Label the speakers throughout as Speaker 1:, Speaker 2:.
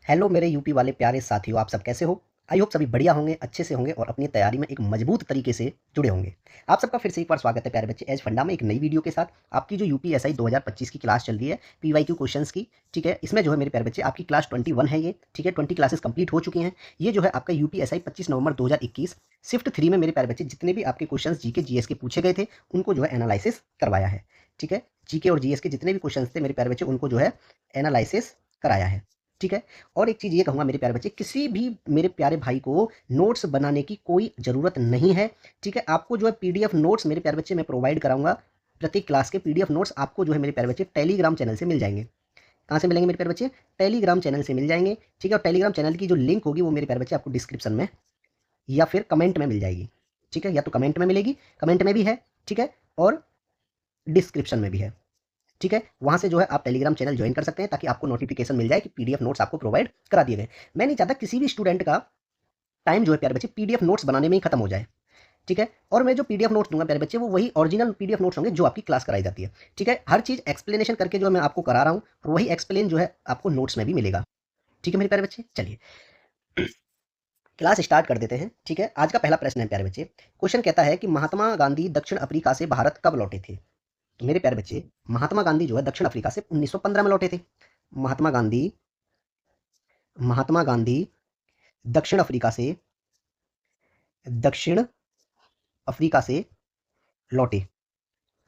Speaker 1: Hello मेरे UP वाले प्यारे साथियों, आप सब कैसे हो? आई होप सभी बढ़िया होंगे, अच्छे से होंगे और अपनी तैयारी में एक मजबूत तरीके से जुड़े होंगे। आप सबका फिर से एक बार स्वागत है प्यारे बच्चे एज फंडा में एक नई वीडियो के साथ। आपकी जो यूपीएसआई 2025 की क्लास चल रही है, पीवाईक्यू क्वेश्चंस की, ठीक है। इसमें जो है मेरे प्यारे बच्चे आपकी क्लास 21 है ये, ठीक है। 20 क्लासेस कंप्लीट हो चुकी हैं। ये जो है आपका यूपीएसआई 25 नवंबर 2021 शिफ्ट 3 में मेरे प्यारे बच्चे जितने भी आपके क्वेश्चन जीके जीएस के पूछे गए थे उनको जो है एनालिसिस करवाया है, ठीक है। जीके और जीएस के जितने भी क्वेश्चन थे मेरे प्यारे बच्चे उनको जो है एनालिसिस कराया है, ठीक है। और एक चीज़ ये कहूँगा मेरे प्यारे बच्चे, किसी भी मेरे प्यारे भाई को नोट्स बनाने की कोई ज़रूरत नहीं है, ठीक है। आपको जो है पीडीएफ नोट्स मेरे प्यारे बच्चे मैं प्रोवाइड कराऊंगा। प्रत्येक क्लास के पीडीएफ नोट्स आपको जो है मेरे प्यारे बच्चे टेलीग्राम चैनल से मिल जाएंगे। कहाँ से मिलेंगे मेरे प्यारे बच्चे? टेलीग्राम चैनल से मिल जाएंगे, ठीक है। और टेलीग्राम चैनल की जो लिंक होगी वो मेरे प्यारे बच्चे आपको डिस्क्रिप्शन में या फिर कमेंट में मिल जाएगी, ठीक है। या तो कमेंट में मिलेगी, कमेंट में भी है, ठीक है, और डिस्क्रिप्शन में भी है, ठीक है। वहाँ से जो है आप टेलीग्राम चैनल ज्वाइन कर सकते हैं ताकि आपको नोटिफिकेशन मिल जाए कि पीडीएफ नोट्स आपको प्रोवाइड करा दिए गए। मैं नहीं चाहता किसी भी स्टूडेंट का टाइम जो है प्यारे बच्चे पीडीएफ नोट्स बनाने में ही खत्म हो जाए, ठीक है। और मैं जो पीडीएफ नोट्स दूंगा प्यारे बच्चे वो वही ओरिजिनल पीडीएफ नोट्स होंगे जो आपकी क्लास कराई जाती है, ठीक है। हर चीज़ एक्सप्लेनेशन करके जो मैं आपको करा रहा हूँ और वही एक्सप्लेन जो है आपको नोट्स में भी मिलेगा, ठीक है मेरे प्यारे बच्चे। चलिए क्लास स्टार्ट कर देते हैं, ठीक है। आज का पहला प्रश्न है प्यारे बच्चे। क्वेश्चन कहता है कि महात्मा गांधी दक्षिण अफ्रीका से भारत कब लौटे थे? तो मेरे प्यारे बच्चे, महात्मा गांधी जो है दक्षिण अफ्रीका से 1915 में लौटे थे। महात्मा गांधी महात्मा गांधी दक्षिण अफ्रीका से दक्षिण अफ्रीका से लौटे।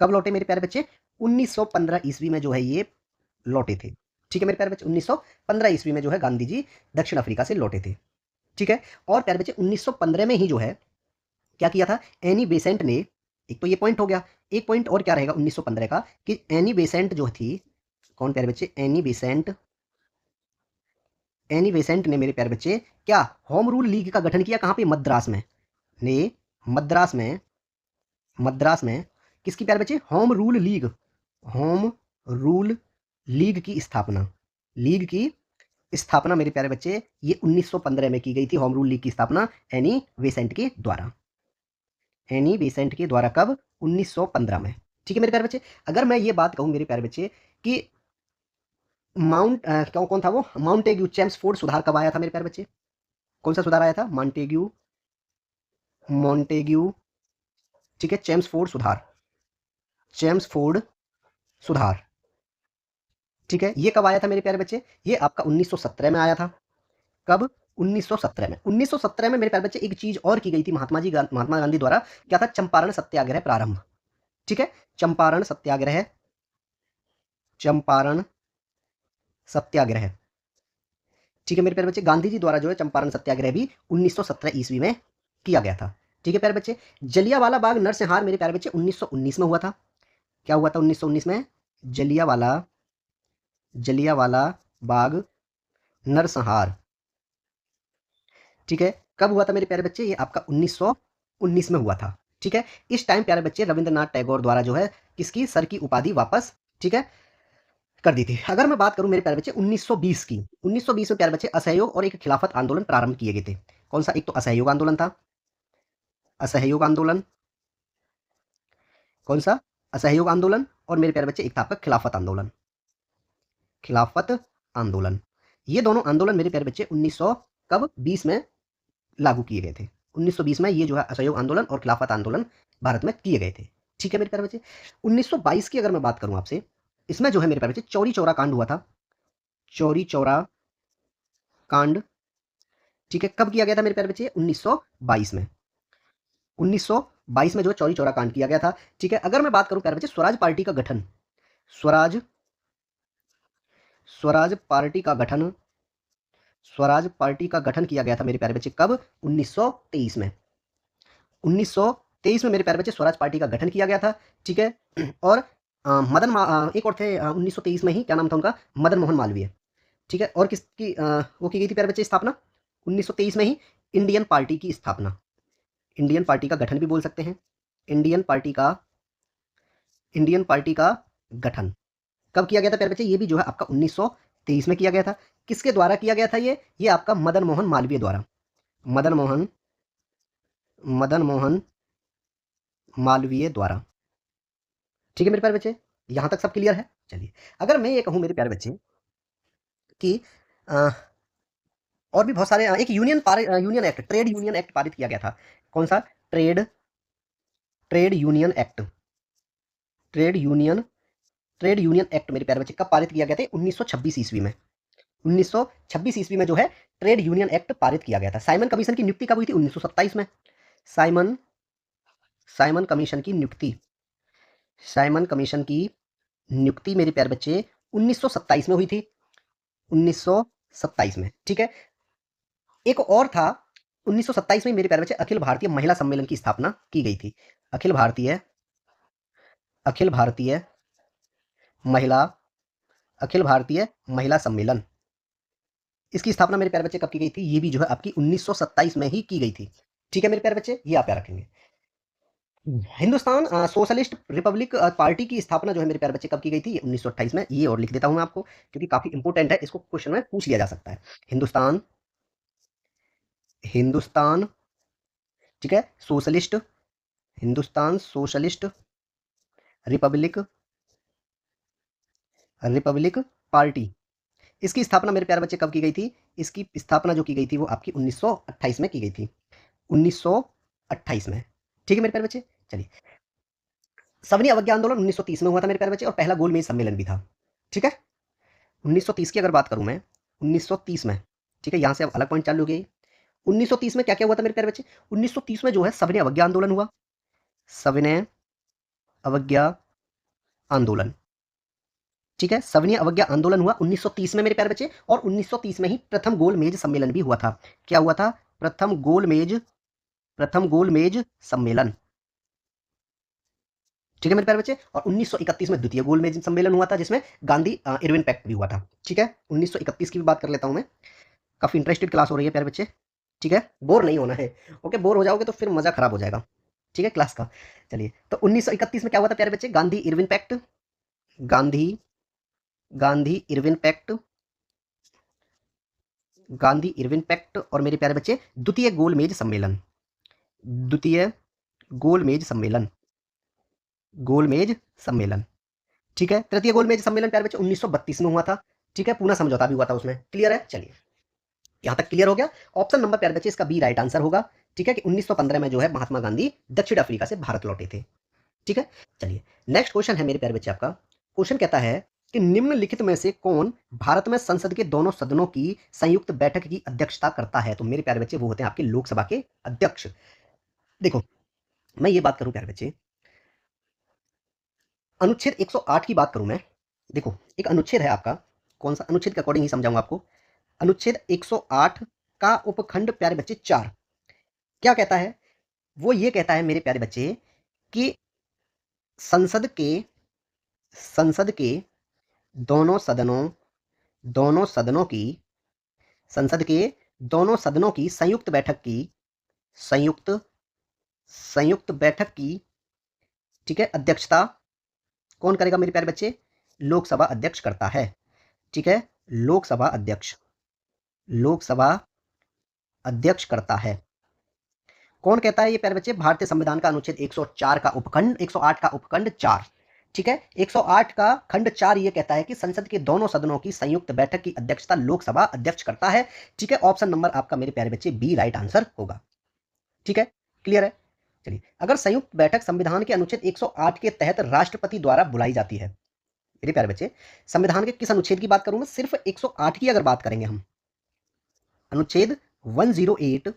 Speaker 1: कब लौटे मेरे प्यारे बच्चे? 1915 ईस्वी में जो है ये लौटे थे, ठीक है मेरे प्यारे बच्चे। 1915 ईस्वी में जो है गांधी जी दक्षिण अफ्रीका से लौटे थे, ठीक है। और प्यारे बच्चे 1915 में ही जो है क्या किया था, एनी बेसेंट ने, एक तो ये पॉइंट हो गया, एक पॉइंट और क्या रहेगा 1915 का कि एनी बेसेंट जो थी, कौन प्यारे बच्चे? एनी बेसेंट ने मेरे प्यारे बच्चे क्या होम रूल लीग का गठन किया? कहाँ पे? मद्रास में। ने मद्रास में मद्रास में किसकी प्यारे बच्चे? Home rule league, home rule league की स्थापना, लीग की स्थापना मेरे प्यारे बच्चे ये 1915 में की गई थी। होम रूल लीग की स्थापना एनी बेसेंट के द्वारा, एनी बेसेंट के द्वारा कब? 1915 में, ठीक है मेरे प्यारे बच्चे। अगर मैं ये बात कहूँ मेरे प्यारे बच्चे कि कौन था वो माउंटेग्यू चेम्सफोर्ड सुधार कब आया था मेरे प्यारे बच्चे? कौन सा सुधार आया था? मॉन्टेग्यू, ठीक है, चेम्सफोर्ड सुधार, ठीक है। ये कब आया था मेरे प्यारे बच्चे? ये आपका 1917 में आया था। कब? 1917 में। 1917 में मेरे प्यारे बच्चे एक चीज और की गई थी महात्मा गांधी द्वारा। क्या था? चंपारण सत्याग्रह प्रारंभ, ठीक है। चंपारण सत्याग्रह, चंपारण सत्याग्रह, ठीक है मेरे प्यारे बच्चे। गांधी जी द्वारा जो है चंपारण सत्याग्रह भी 1917 ईस्वी में किया गया था, ठीक है प्यारे बच्चे। जलियांवाला बाग नरसंहार मेरे प्यारे बच्चे 1919 में हुआ था। क्या हुआ था 1919 में? जलियांवाला जलियांवाला बाग नरसंहार, ठीक है। कब हुआ था मेरे प्यारे बच्चे? ये आपका 1919 में हुआ था, ठीक है। इस टाइम प्यारे बच्चे रविंद्रनाथ टैगोर द्वारा जो है किसकी सर की उपाधि वापस, ठीक है, कर दी थी। अगर मैं बात करूं मेरे प्यारे बच्चे 1920 की, 1920 में प्यारे बच्चे असहयोग और एक खिलाफत आंदोलन प्रारंभ किए गए थे। कौन सा? एक तो असहयोग आंदोलन था, असहयोग आंदोलन, कौन सा? असहयोग आंदोलन। और मेरे प्यारे बच्चे एक था आपका खिलाफत आंदोलन, खिलाफत आंदोलन। ये दोनों आंदोलन मेरे प्यारे बच्चे 1900 कब 20 में लागू किए गए थे। 1920 में ये जो है असहयोग आंदोलन और खिलाफत आंदोलन भारत में किए गए थे, ठीक है मेरे प्यारे बच्चे। 1922 की अगर मैं बात करूं आपसे, इसमें जो है मेरे प्यारे बच्चे चौरी चौरा कांड हुआ था, चौरी चौरा कांड, ठीक है। कब किया गया था मेरे प्यारे बच्चे? 1922 में। 1922 में जो है चौरी चौरा कांड किया गया था, ठीक है। अगर मैं बात करूं प्यारे बच्चे स्वराज पार्टी का गठन, स्वराज स्वराज पार्टी का गठन स्वराज पार्टी का गठन किया गया था मेरे प्यारे बच्चे कब? 1923 में। 1923 में मेरे प्यारे बच्चे स्वराज पार्टी का गठन किया गया था, ठीक है। और एक और थे 1923 में ही, क्या नाम था उनका? मदन मोहन मालवीय, ठीक है। और किसकी वो की गई थी प्यारे बच्चे स्थापना? 1923 में ही इंडियन पार्टी की स्थापना, इंडियन पार्टी का गठन भी बोल सकते हैं। इंडियन पार्टी का इंडियन पार्टी का गठन कब किया गया था प्यारे बच्चे? ये भी जो है आपका 1923 में किया गया था। किसके द्वारा किया गया था ये आपका मदन मोहन मालवीय द्वारा, मदन मोहन मदन मोहन मालवीय द्वारा, ठीक है मेरे प्यारे बच्चे। यहां तक सब क्लियर है? चलिए अगर मैं ये कहूं मेरे प्यारे बच्चे कि और भी बहुत सारे एक union act, trade union act पारित किया गया था। कौन सा? Trade union act. Trade union trade union act मेरे प्यारे बच्चे कब पारित किया गया था? 1926 ईस्वी में। 1926 ईस्वी में जो है ट्रेड यूनियन एक्ट पारित किया गया था। साइमन कमीशन की नियुक्ति कब हुई थी? 1927 में। साइमन कमीशन की नियुक्ति मेरे प्यारे बच्चे 1927 में हुई थी। 1927 में, ठीक है। एक और था 1927 में मेरे प्यारे बच्चे, अखिल भारतीय महिला सम्मेलन की स्थापना की गई थी। अखिल भारतीय महिला सम्मेलन, इसकी स्थापना मेरे प्यारे बच्चे कब की गई थी? ये भी जो है आपकी 1927 में ही की गई थी। ठीक है मेरे प्यारे बच्चे, ये आप याद रखेंगे। हिंदुस्तान सोशलिस्ट रिपब्लिक पार्टी की स्थापना जो है मेरे प्यारे बच्चे कब की गई थी? 1928 में। ये और लिख देता हूं मैं आपको, क्योंकि काफी इंपोर्टेंट है, इसको क्वेश्चन में पूछ लिया जा सकता है। हिंदुस्तान ठीक है, हिंदुस्तान सोशलिस्ट रिपब्लिक पार्टी, इसकी स्थापना मेरे प्यारे बच्चे कब की गई थी? इसकी स्थापना जो की गई थी वो आपकी 1928 में की गई थी। 1928 में, ठीक है मेरे प्यारे बच्चे। चलिए, सवनी अवज्ञा आंदोलन 1930 में हुआ था मेरे प्यारे बच्चे, और पहला गोलमेज सम्मेलन भी था। ठीक है, 1930 की अगर बात करूं मैं, 1930 में, ठीक है, यहां से अब अलग पॉइंट चालू हो गई। 1930 में क्या क्या हुआ था मेरे प्यारे बच्चे? 1930 में जो है सविनय अवज्ञा आंदोलन हुआ। सविनय अवज्ञा आंदोलन, ठीक है, सविनय अवज्ञा आंदोलन हुआ 1930 में मेरे प्यारे बच्चे, और 1930 में ही प्रथम गोलमेज सम्मेलन भी हुआ था। क्या हुआ था? प्रथम गोलमेज सम्मेलन, ठीक है मेरे प्यारे बच्चे। और 1931 में द्वितीय गोलमेज सम्मेलन हुआ था, जिसमें गांधी इरविन पैक्ट भी हुआ था। ठीक है, 1931 की भी बात कर लेता हूं मैं, काफी इंटरेस्टेड क्लास हो रही है प्यारे बच्चे। ठीक है, बोर नहीं होना है। ओके, बोर हो जाओगे तो फिर मजा खराब हो जाएगा, ठीक है, क्लास का। चलिए, तो 1931 में क्या हुआ था प्यारे बच्चे? Gandhi Irwin pact, Gandhi Irwin pact, और मेरे प्यारे बच्चे द्वितीय गोलमेज सम्मेलन, ठीक है। तृतीय गोलमेज सम्मेलन प्यारे बच्चे 1932 में हुआ था। ठीक है, पूना समझौता भी हुआ था उसमें। क्लियर है? चलिए, यहां तक क्लियर हो गया। ऑप्शन नंबर प्यारे बच्चे इसका बी राइट आंसर होगा। ठीक है, कि 1915 में जो है महात्मा गांधी दक्षिण अफ्रीका से भारत लौटे थे। ठीक है, चलिए, नेक्स्ट क्वेश्चन है मेरे प्यारे बच्चे आपका। क्वेश्चन कहता है कि निम्नलिखित में से कौन भारत में संसद के दोनों सदनों की संयुक्त बैठक की अध्यक्षता करता है? तो मेरे प्यारे बच्चे वो होते हैं आपके लोकसभा के अध्यक्ष। देखो, मैं ये बात करूं प्यारे बच्चे, अनुच्छेद 108 की बात करूं मैं। देखो, एक अनुच्छेद है आपका, कौन सा अनुच्छेद के अकॉर्डिंग ही समझाऊंगा आपको। अनुच्छेद 108 का उपखंड प्यारे बच्चे 4 क्या कहता है? वो ये कहता है मेरे प्यारे बच्चे कि संसद के दोनों सदनों की संयुक्त बैठक की, ठीक है, अध्यक्षता कौन करेगा मेरे प्यारे बच्चे? लोकसभा अध्यक्ष करता है। ठीक है, लोकसभा अध्यक्ष करता है। कौन कहता है ये प्यारे बच्चे? भारतीय संविधान का अनुच्छेद 108 का उपखंड 4। ठीक है, 108 का खंड 4 ये कहता है कि संसद के दोनों सदनों की संयुक्त बैठक की अध्यक्षता लोकसभा अध्यक्ष करता है। ठीक है, ऑप्शन नंबर आपका मेरे प्यारे बच्चे बी राइट आंसर होगा। ठीक है, क्लियर है? चलिए, अगर संयुक्त बैठक संविधान के अनुच्छेद 108 के तहत राष्ट्रपति द्वारा बुलाई जाती है, मेरे प्यारे बच्चे, संविधान के किस अनुच्छेद की बात करूंगा? सिर्फ 108 की अगर बात करेंगे हम, अनुच्छेद 108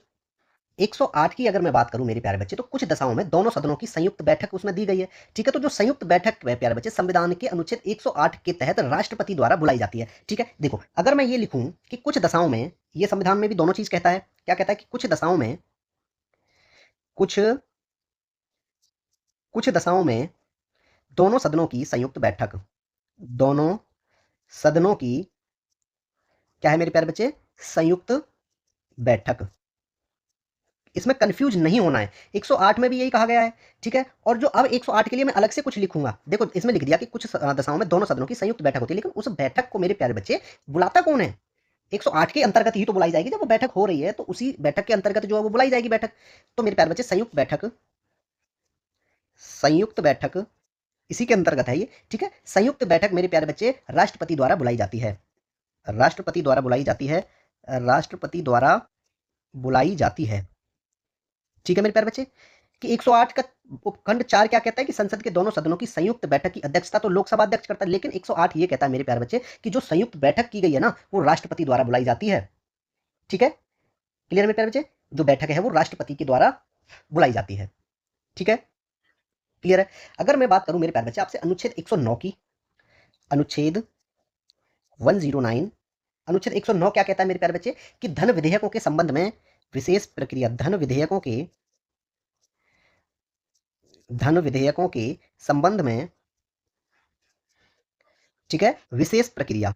Speaker 1: 108 की अगर मैं बात करूं मेरे प्यारे बच्चे, तो कुछ दशाओं में दोनों सदनों की संयुक्त बैठक उसमें दी गई है। ठीक है, तो जो संयुक्त बैठक है प्यारे बच्चे, संविधान के अनुच्छेद 108 के तहत राष्ट्रपति द्वारा बुलाई जाती है। ठीक है, देखो, अगर मैं ये लिखूं कि कुछ दशाओं में, ये संविधान में भी दोनों चीज कहता है। क्या कहता है? कि कुछ दशाओं में दोनों सदनों की संयुक्त बैठक, दोनों सदनों की क्या है मेरे प्यारे बच्चे? संयुक्त बैठक। इसमें कंफ्यूज नहीं होना है, 108 में भी यही कहा गया है। ठीक है, और जो अब 108 के लिए मैं अलग से कुछ लिखूंगा, देखो इसमें लिख दिया कि कुछ दशाओं में दोनों सदनों की संयुक्त बैठक होती है, लेकिन उस बैठक को मेरे प्यारे बच्चे बुलाता कौन है? 108 के अंतर्गत ही तो बुलाई जाएगी, जब वो बैठक हो रही है तो उसी बैठक के अंतर्गत जो है वो बुलाई जाएगी बैठक। तो मेरे प्यारे बच्चे संयुक्त बैठक इसी के अंतर्गत है ये। ठीक है, संयुक्त बैठक मेरे प्यारे बच्चे राष्ट्रपति द्वारा बुलाई जाती है। राष्ट्रपति द्वारा बुलाई जाती है। राष्ट्रपति द्वारा बुलाई जाती है। ठीक है मेरे प्यारे बच्चे, कि 108 का उपखंड 4 क्या कहता है कि संसद के दोनों सदनों की संयुक्त बैठक की अध्यक्षता तो लोकसभा अध्यक्ष करता है, लेकिन 108 ये कहता है मेरे प्यारे बच्चे कि जो संयुक्त बैठक की गई है ना, वो राष्ट्रपति द्वारा बुलाई जाती है। ठीक है, क्लियर मेरे प्यारे बच्चे, जो बैठक है वो राष्ट्रपति के द्वारा बुलाई जाती है। ठीक है, क्लियर है। अगर मैं बात करूं मेरे प्यारे बच्चे आपसे अनुच्छेद 109 की, अनुच्छेद 109, अनुच्छेद 109 क्या कहता है मेरे प्यारे बच्चे कि धन विधेयकों के संबंध में विशेष प्रक्रिया, धन विधेयकों के संबंध में, ठीक है, विशेष प्रक्रिया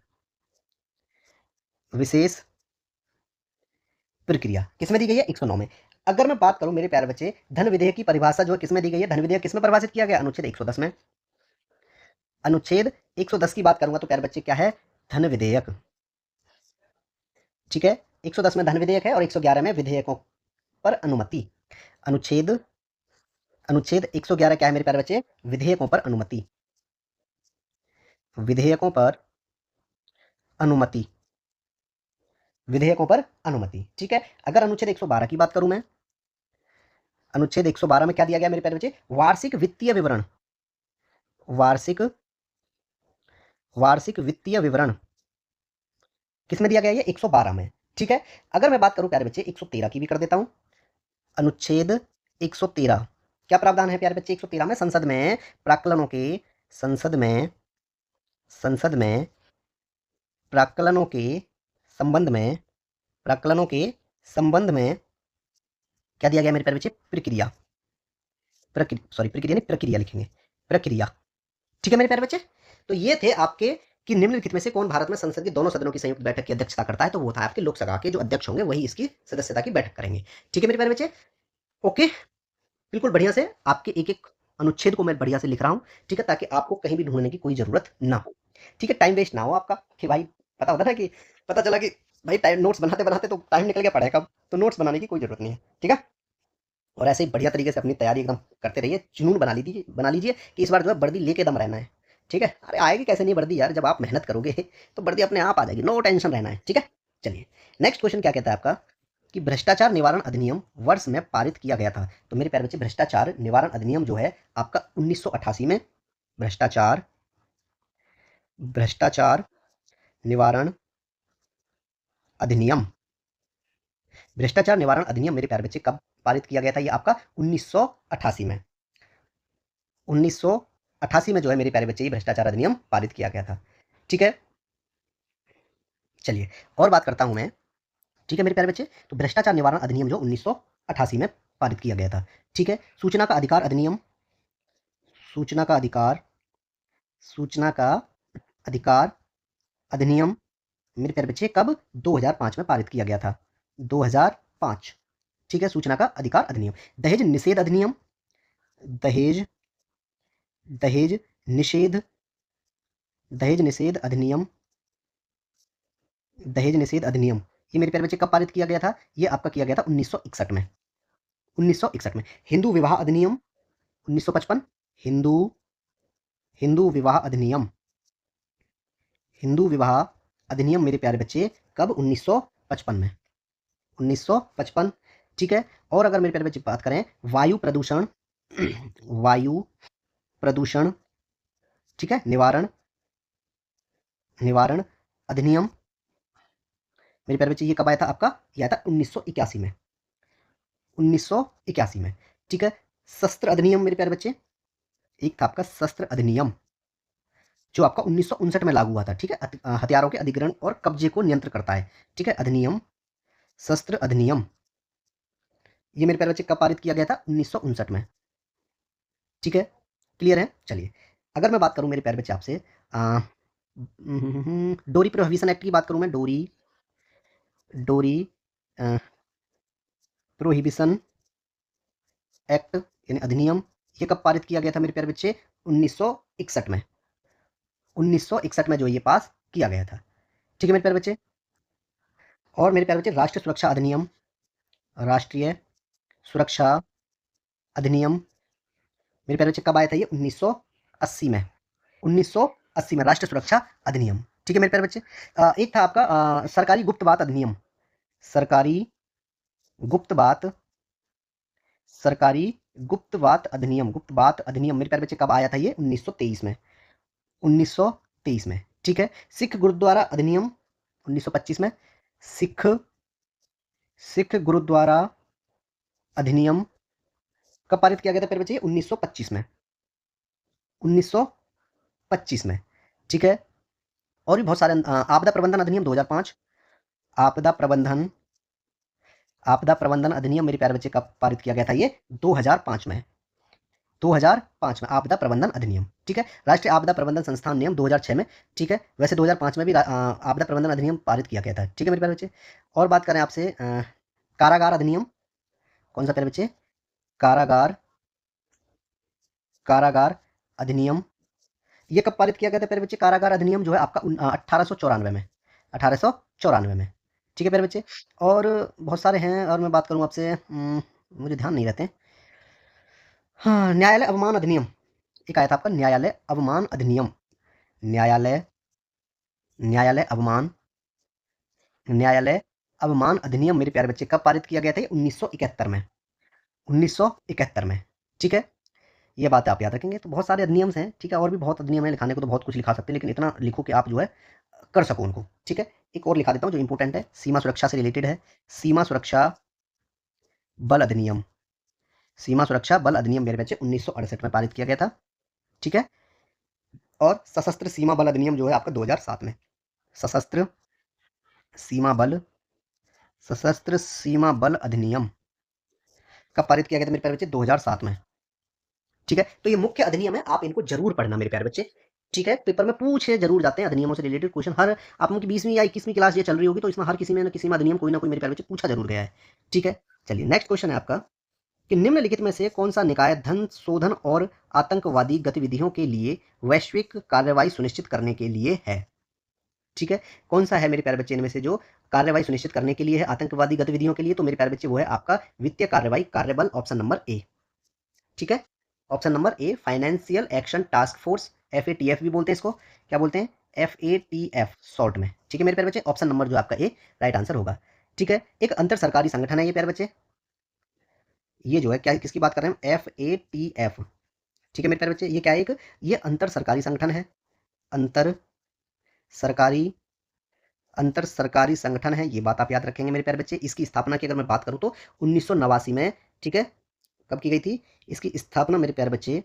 Speaker 1: किसमें दी गई है? 109 में। अगर मैं बात करूं मेरे प्यारे बच्चे धन विधेयक की परिभाषा जो है किसमें दी गई है? धन विधेयक किसमें परिभाषित किया गया? अनुच्छेद 110 में। अनुच्छेद 110 की बात करूंगा तो प्यारे बच्चे क्या है? धन विधेयक। ठीक है, 110 में धन विधेयक है और 111 में विधेयकों पर अनुमति। अनुच्छेद 111 क्या है मेरे प्यारे बच्चे? विधेयकों पर अनुमति। विधेयकों पर अनुमति, विधेयकों पर अनुमति। ठीक है, अगर अनुच्छेद 112 की बात करूं मैं, अनुच्छेद 112 में क्या दिया गया मेरे प्यारे बच्चे? वार्षिक वित्तीय विवरण, वार्षिक वित्तीय विवरण किसमें दिया गया? ये 112 में। ठीक है, अगर मैं बात करूं प्यारे बच्चे 113 की भी कर देता हूं। अनुच्छेद 113 क्या प्रावधान है प्यारे बच्चे? 113 में संसद में प्राक्कलनों के संबंध में क्या दिया गया मेरे प्यारे बच्चे? प्रक्रिया लिखेंगे, प्रक्रिया। ठीक है मेरे प्यारे बच्चे, तो ये थे आपके कि निम्नलिखित में से कौन भारत में संसद के दोनों सदनों की संयुक्त बैठक की अध्यक्षता करता है? तो वो था आपके लोकसभा के जो अध्यक्ष होंगे वही इसकी सदस्यता की बैठक करेंगे। ठीक है मेरे प्यारे बच्चे, ओके, बिल्कुल बढ़िया से आपके एक एक अनुच्छेद को मैं बढ़िया से लिख रहा हूं। ठीक है, ताकि आपको कहीं भी ढूंढने की कोई जरूरत ना हो। ठीक है, टाइम वेस्ट ना हो आपका कि भाई पता होता ना कि पता चला कि भाई टाइम नोट्स बनाते बनाते तो टाइम निकल गया पढ़ाई का, तो नोट्स बनाने की कोई जरूरत नहीं है। ठीक है, और ऐसे ही बढ़िया तरीके से अपनी तैयारी एकदम करते रहिए, जुनून बना लीजिए कि इस बार जो है वर्दी लेके दम रहना है। ठीक है, अरे आएगी कैसे नहीं वर्दी यार, जब आप मेहनत करोगे तो वर्दी अपने आप आ जाएगी, नो टेंशन रहना है। ठीक है, चलिए नेक्स्ट क्वेश्चन क्या कहता है आपका कि भ्रष्टाचार निवारण अधिनियम वर्ष में पारित किया गया था? तो मेरे प्यारे बच्चे भ्रष्टाचार निवारण अधिनियम जो है आपका 1988 में, भ्रष्टाचार निवारण अधिनियम, भ्रष्टाचार निवारण अधिनियम मेरे प्यारे बच्चे कब पारित किया गया था? ये आपका 1988 में, 1988 में जो है मेरे प्यारे बच्चे ये भ्रष्टाचार अधिनियम पारित किया गया था। ठीक है, चलिए और बात करता हूं मैं। ठीक है मेरे प्यारे बच्चे, तो भ्रष्टाचार निवारण अधिनियम जो 1988 में पारित किया गया था। ठीक है, सूचना का अधिकार अधिनियम, सूचना का अधिकार अधिनियम मेरे प्यारे बच्चे कब? 2005 में पारित किया गया था, 2005। ठीक है, सूचना का अधिकार अधिनियम। दहेज निषेध अधिनियम, दहेज निषेध अधिनियम, ये मेरे प्यारे बच्चे कब पारित किया गया था? ये आपका किया गया था 1961 में, 1961 में। हिंदू विवाह अधिनियम 1955, हिंदू विवाह अधिनियम मेरे प्यारे बच्चे कब? 1955 में, 1955। ठीक है, और अगर मेरे प्यारे बच्चे बात करें वायु प्रदूषण ठीक है, निवारण अधिनियम मेरे प्यारे बच्चे ये कब आया था आपका? यह था 1981 में, 1981 में। ठीक है, शस्त्र अधिनियम मेरे प्यारे बच्चे, एक था आपका शस्त्र अधिनियम जो आपका 1959 में लागू हुआ था। ठीक है, हथियारों के अधिग्रहण और कब्जे को नियंत्रित करता है। ठीक है, अधिनियम, शस्त्र अधिनियम, ये मेरे प्यारे बच्चे कब पारित किया गया था? 1959 में। ठीक है, क्लियर है। चलिए अगर मैं बात करूं मेरे प्यारे बच्चे आपसे डोरी प्रोहिबिशन एक्ट की बात करूं मैं, डोरी प्रोहिबिशन एक्ट यानी अधिनियम, ये कब पारित किया गया था मेरे प्यारे बच्चे? 1961 में, 1961 में जो ये पास किया गया था। ठीक है मेरे प्यारे बच्चे, और मेरे प्यारे बच्चे राष्ट्रीय सुरक्षा अधिनियम, राष्ट्रीय सुरक्षा अधिनियम मेरे प्यारे बच्चे कब आया था? ये 1980 में, 1980 में राष्ट्रीय सुरक्षा अधिनियम। ठीक है मेरे प्यारे बच्चे, एक था आपका सरकारी गुप्त बात अधिनियम, सरकारी गुप्त बात, सरकारी गुप्त बात अधिनियम, गुप्त बात अधिनियम मेरे प्यारे बच्चे कब आया था? ये 1923 में, 1923 में। ठीक है। सिख गुरुद्वारा अधिनियम 1925 में। सिख सिख गुरुद्वारा अधिनियम कब पारित किया गया था प्यारे बच्चे? 1925 में, 1925 में। ठीक है। और भी बहुत सारे आपदा प्रबंधन अधिनियम 2005, आपदा प्रबंधन आपदा प्रबंधन अधिनियम मेरे प्यारे बच्चे कब पारित किया गया था? ये 2005 में, 2005 में आपदा प्रबंधन अधिनियम। ठीक है। राष्ट्रीय आपदा प्रबंधन संस्थान नियम 2006 में। ठीक है। वैसे 2005 में भी आपदा प्रबंधन अधिनियम पारित किया गया था। ठीक है मेरे प्यारे बच्चे। और बात करें आपसे कारागार अधिनियम, कौन सा प्यारे बच्चे? कारागार कारागार अधिनियम, ये कब पारित किया गया था प्यारे बच्चे? कारागार अधिनियम जो है आपका 1894 में, 1894 में। ठीक है प्यारे बच्चे। और बहुत सारे हैं, और मैं बात करूं आपसे, मुझे ध्यान नहीं रहते। हाँ, न्यायालय अवमान अधिनियम एक आया था आपका, न्यायालय अवमान अधिनियम, न्यायालय न्यायालय अवमान न्यायालय अवमान अधिनियम मेरे प्यारे बच्चे कब पारित किया गया था? 1971 में, 1971 में। ठीक है। ये बात आप याद रखेंगे। तो बहुत सारे अधिनियम हैं। ठीक है। और भी बहुत अधिनियम है, लिखाने को तो बहुत कुछ लिखा सकते हैं, लेकिन इतना लिखो कि आप जो है कर सको उनको। ठीक है। एक और लिखा देता हूँ जो इंपॉर्टेंट है, सीमा सुरक्षा से रिलेटेड है। सीमा सुरक्षा बल अधिनियम, सीमा सुरक्षा बल अधिनियम मेरे बच्चे 1968 में पारित किया गया था। ठीक है। और सशस्त्र सीमा बल अधिनियम जो है आपका 2007 में, सशस्त्र सीमा बल सशस्त्र सीमा बल अधिनियम कब पारित किया गया था मेरे प्यारे बच्चे? 2007 में। ठीक है। तो ये मुख्य अधिनियम है, आप इनको जरूर पढ़ना मेरे प्यारे बच्चे। ठीक है। पेपर में पूछे जरूर जाते हैं अधिनियमों से रिलेटेड क्वेश्चन। हर आप लोगों की 20वीं या 21वीं क्लास ये चल रही होगी, तो इसमें हर किसी में ना किसी में अधिनियम कोई ना कोई मेरे प्यारे बच्चे पूछा जरूर गया है। ठीक है। चलिए नेक्स्ट क्वेश्चन है आपका कि निम्नलिखित में से कौन सा निकाय धन शोधन और आतंकवादी गतिविधियों के लिए वैश्विक कार्रवाई सुनिश्चित करने के लिए है? ठीक है। कौन सा है मेरे प्यारे बच्चे इनमें से जो कार्रवाई सुनिश्चित करने के लिए है आतंकवादी गतिविधियों के लिए? तो मेरे प्यारे बच्चे वो है आपका वित्तीय कार्रवाई कार्यबल, ऑप्शन नंबर ए। ठीक है। ऑप्शन नंबर ए, financial action task force, FATF भी बोलते हैं इसको। क्या बोलते हैं? FATF शॉर्ट में। ठीक है मेरे प्यारे बच्चे। ऑप्शन नंबर जो आपका ए राइट आंसर होगा। ठीक है। एक अंतर सरकारी संगठन है ये प्यारे बच्चे। ये जो है क्या, किसकी बात कर रहे हैं? FATF। ठीक है मेरे प्यारे बच्चे। ये क्या है? एक ये अंतर सरकारी संगठन है, अंतर सरकारी अंतर सरकारी संगठन है। ये बात आप याद रखेंगे मेरे प्यारे बच्चे। इसकी स्थापना की अगर मैं बात करूं तो 1989 में। ठीक है। कब की गई थी इसकी स्थापना मेरे प्यारे बच्चे?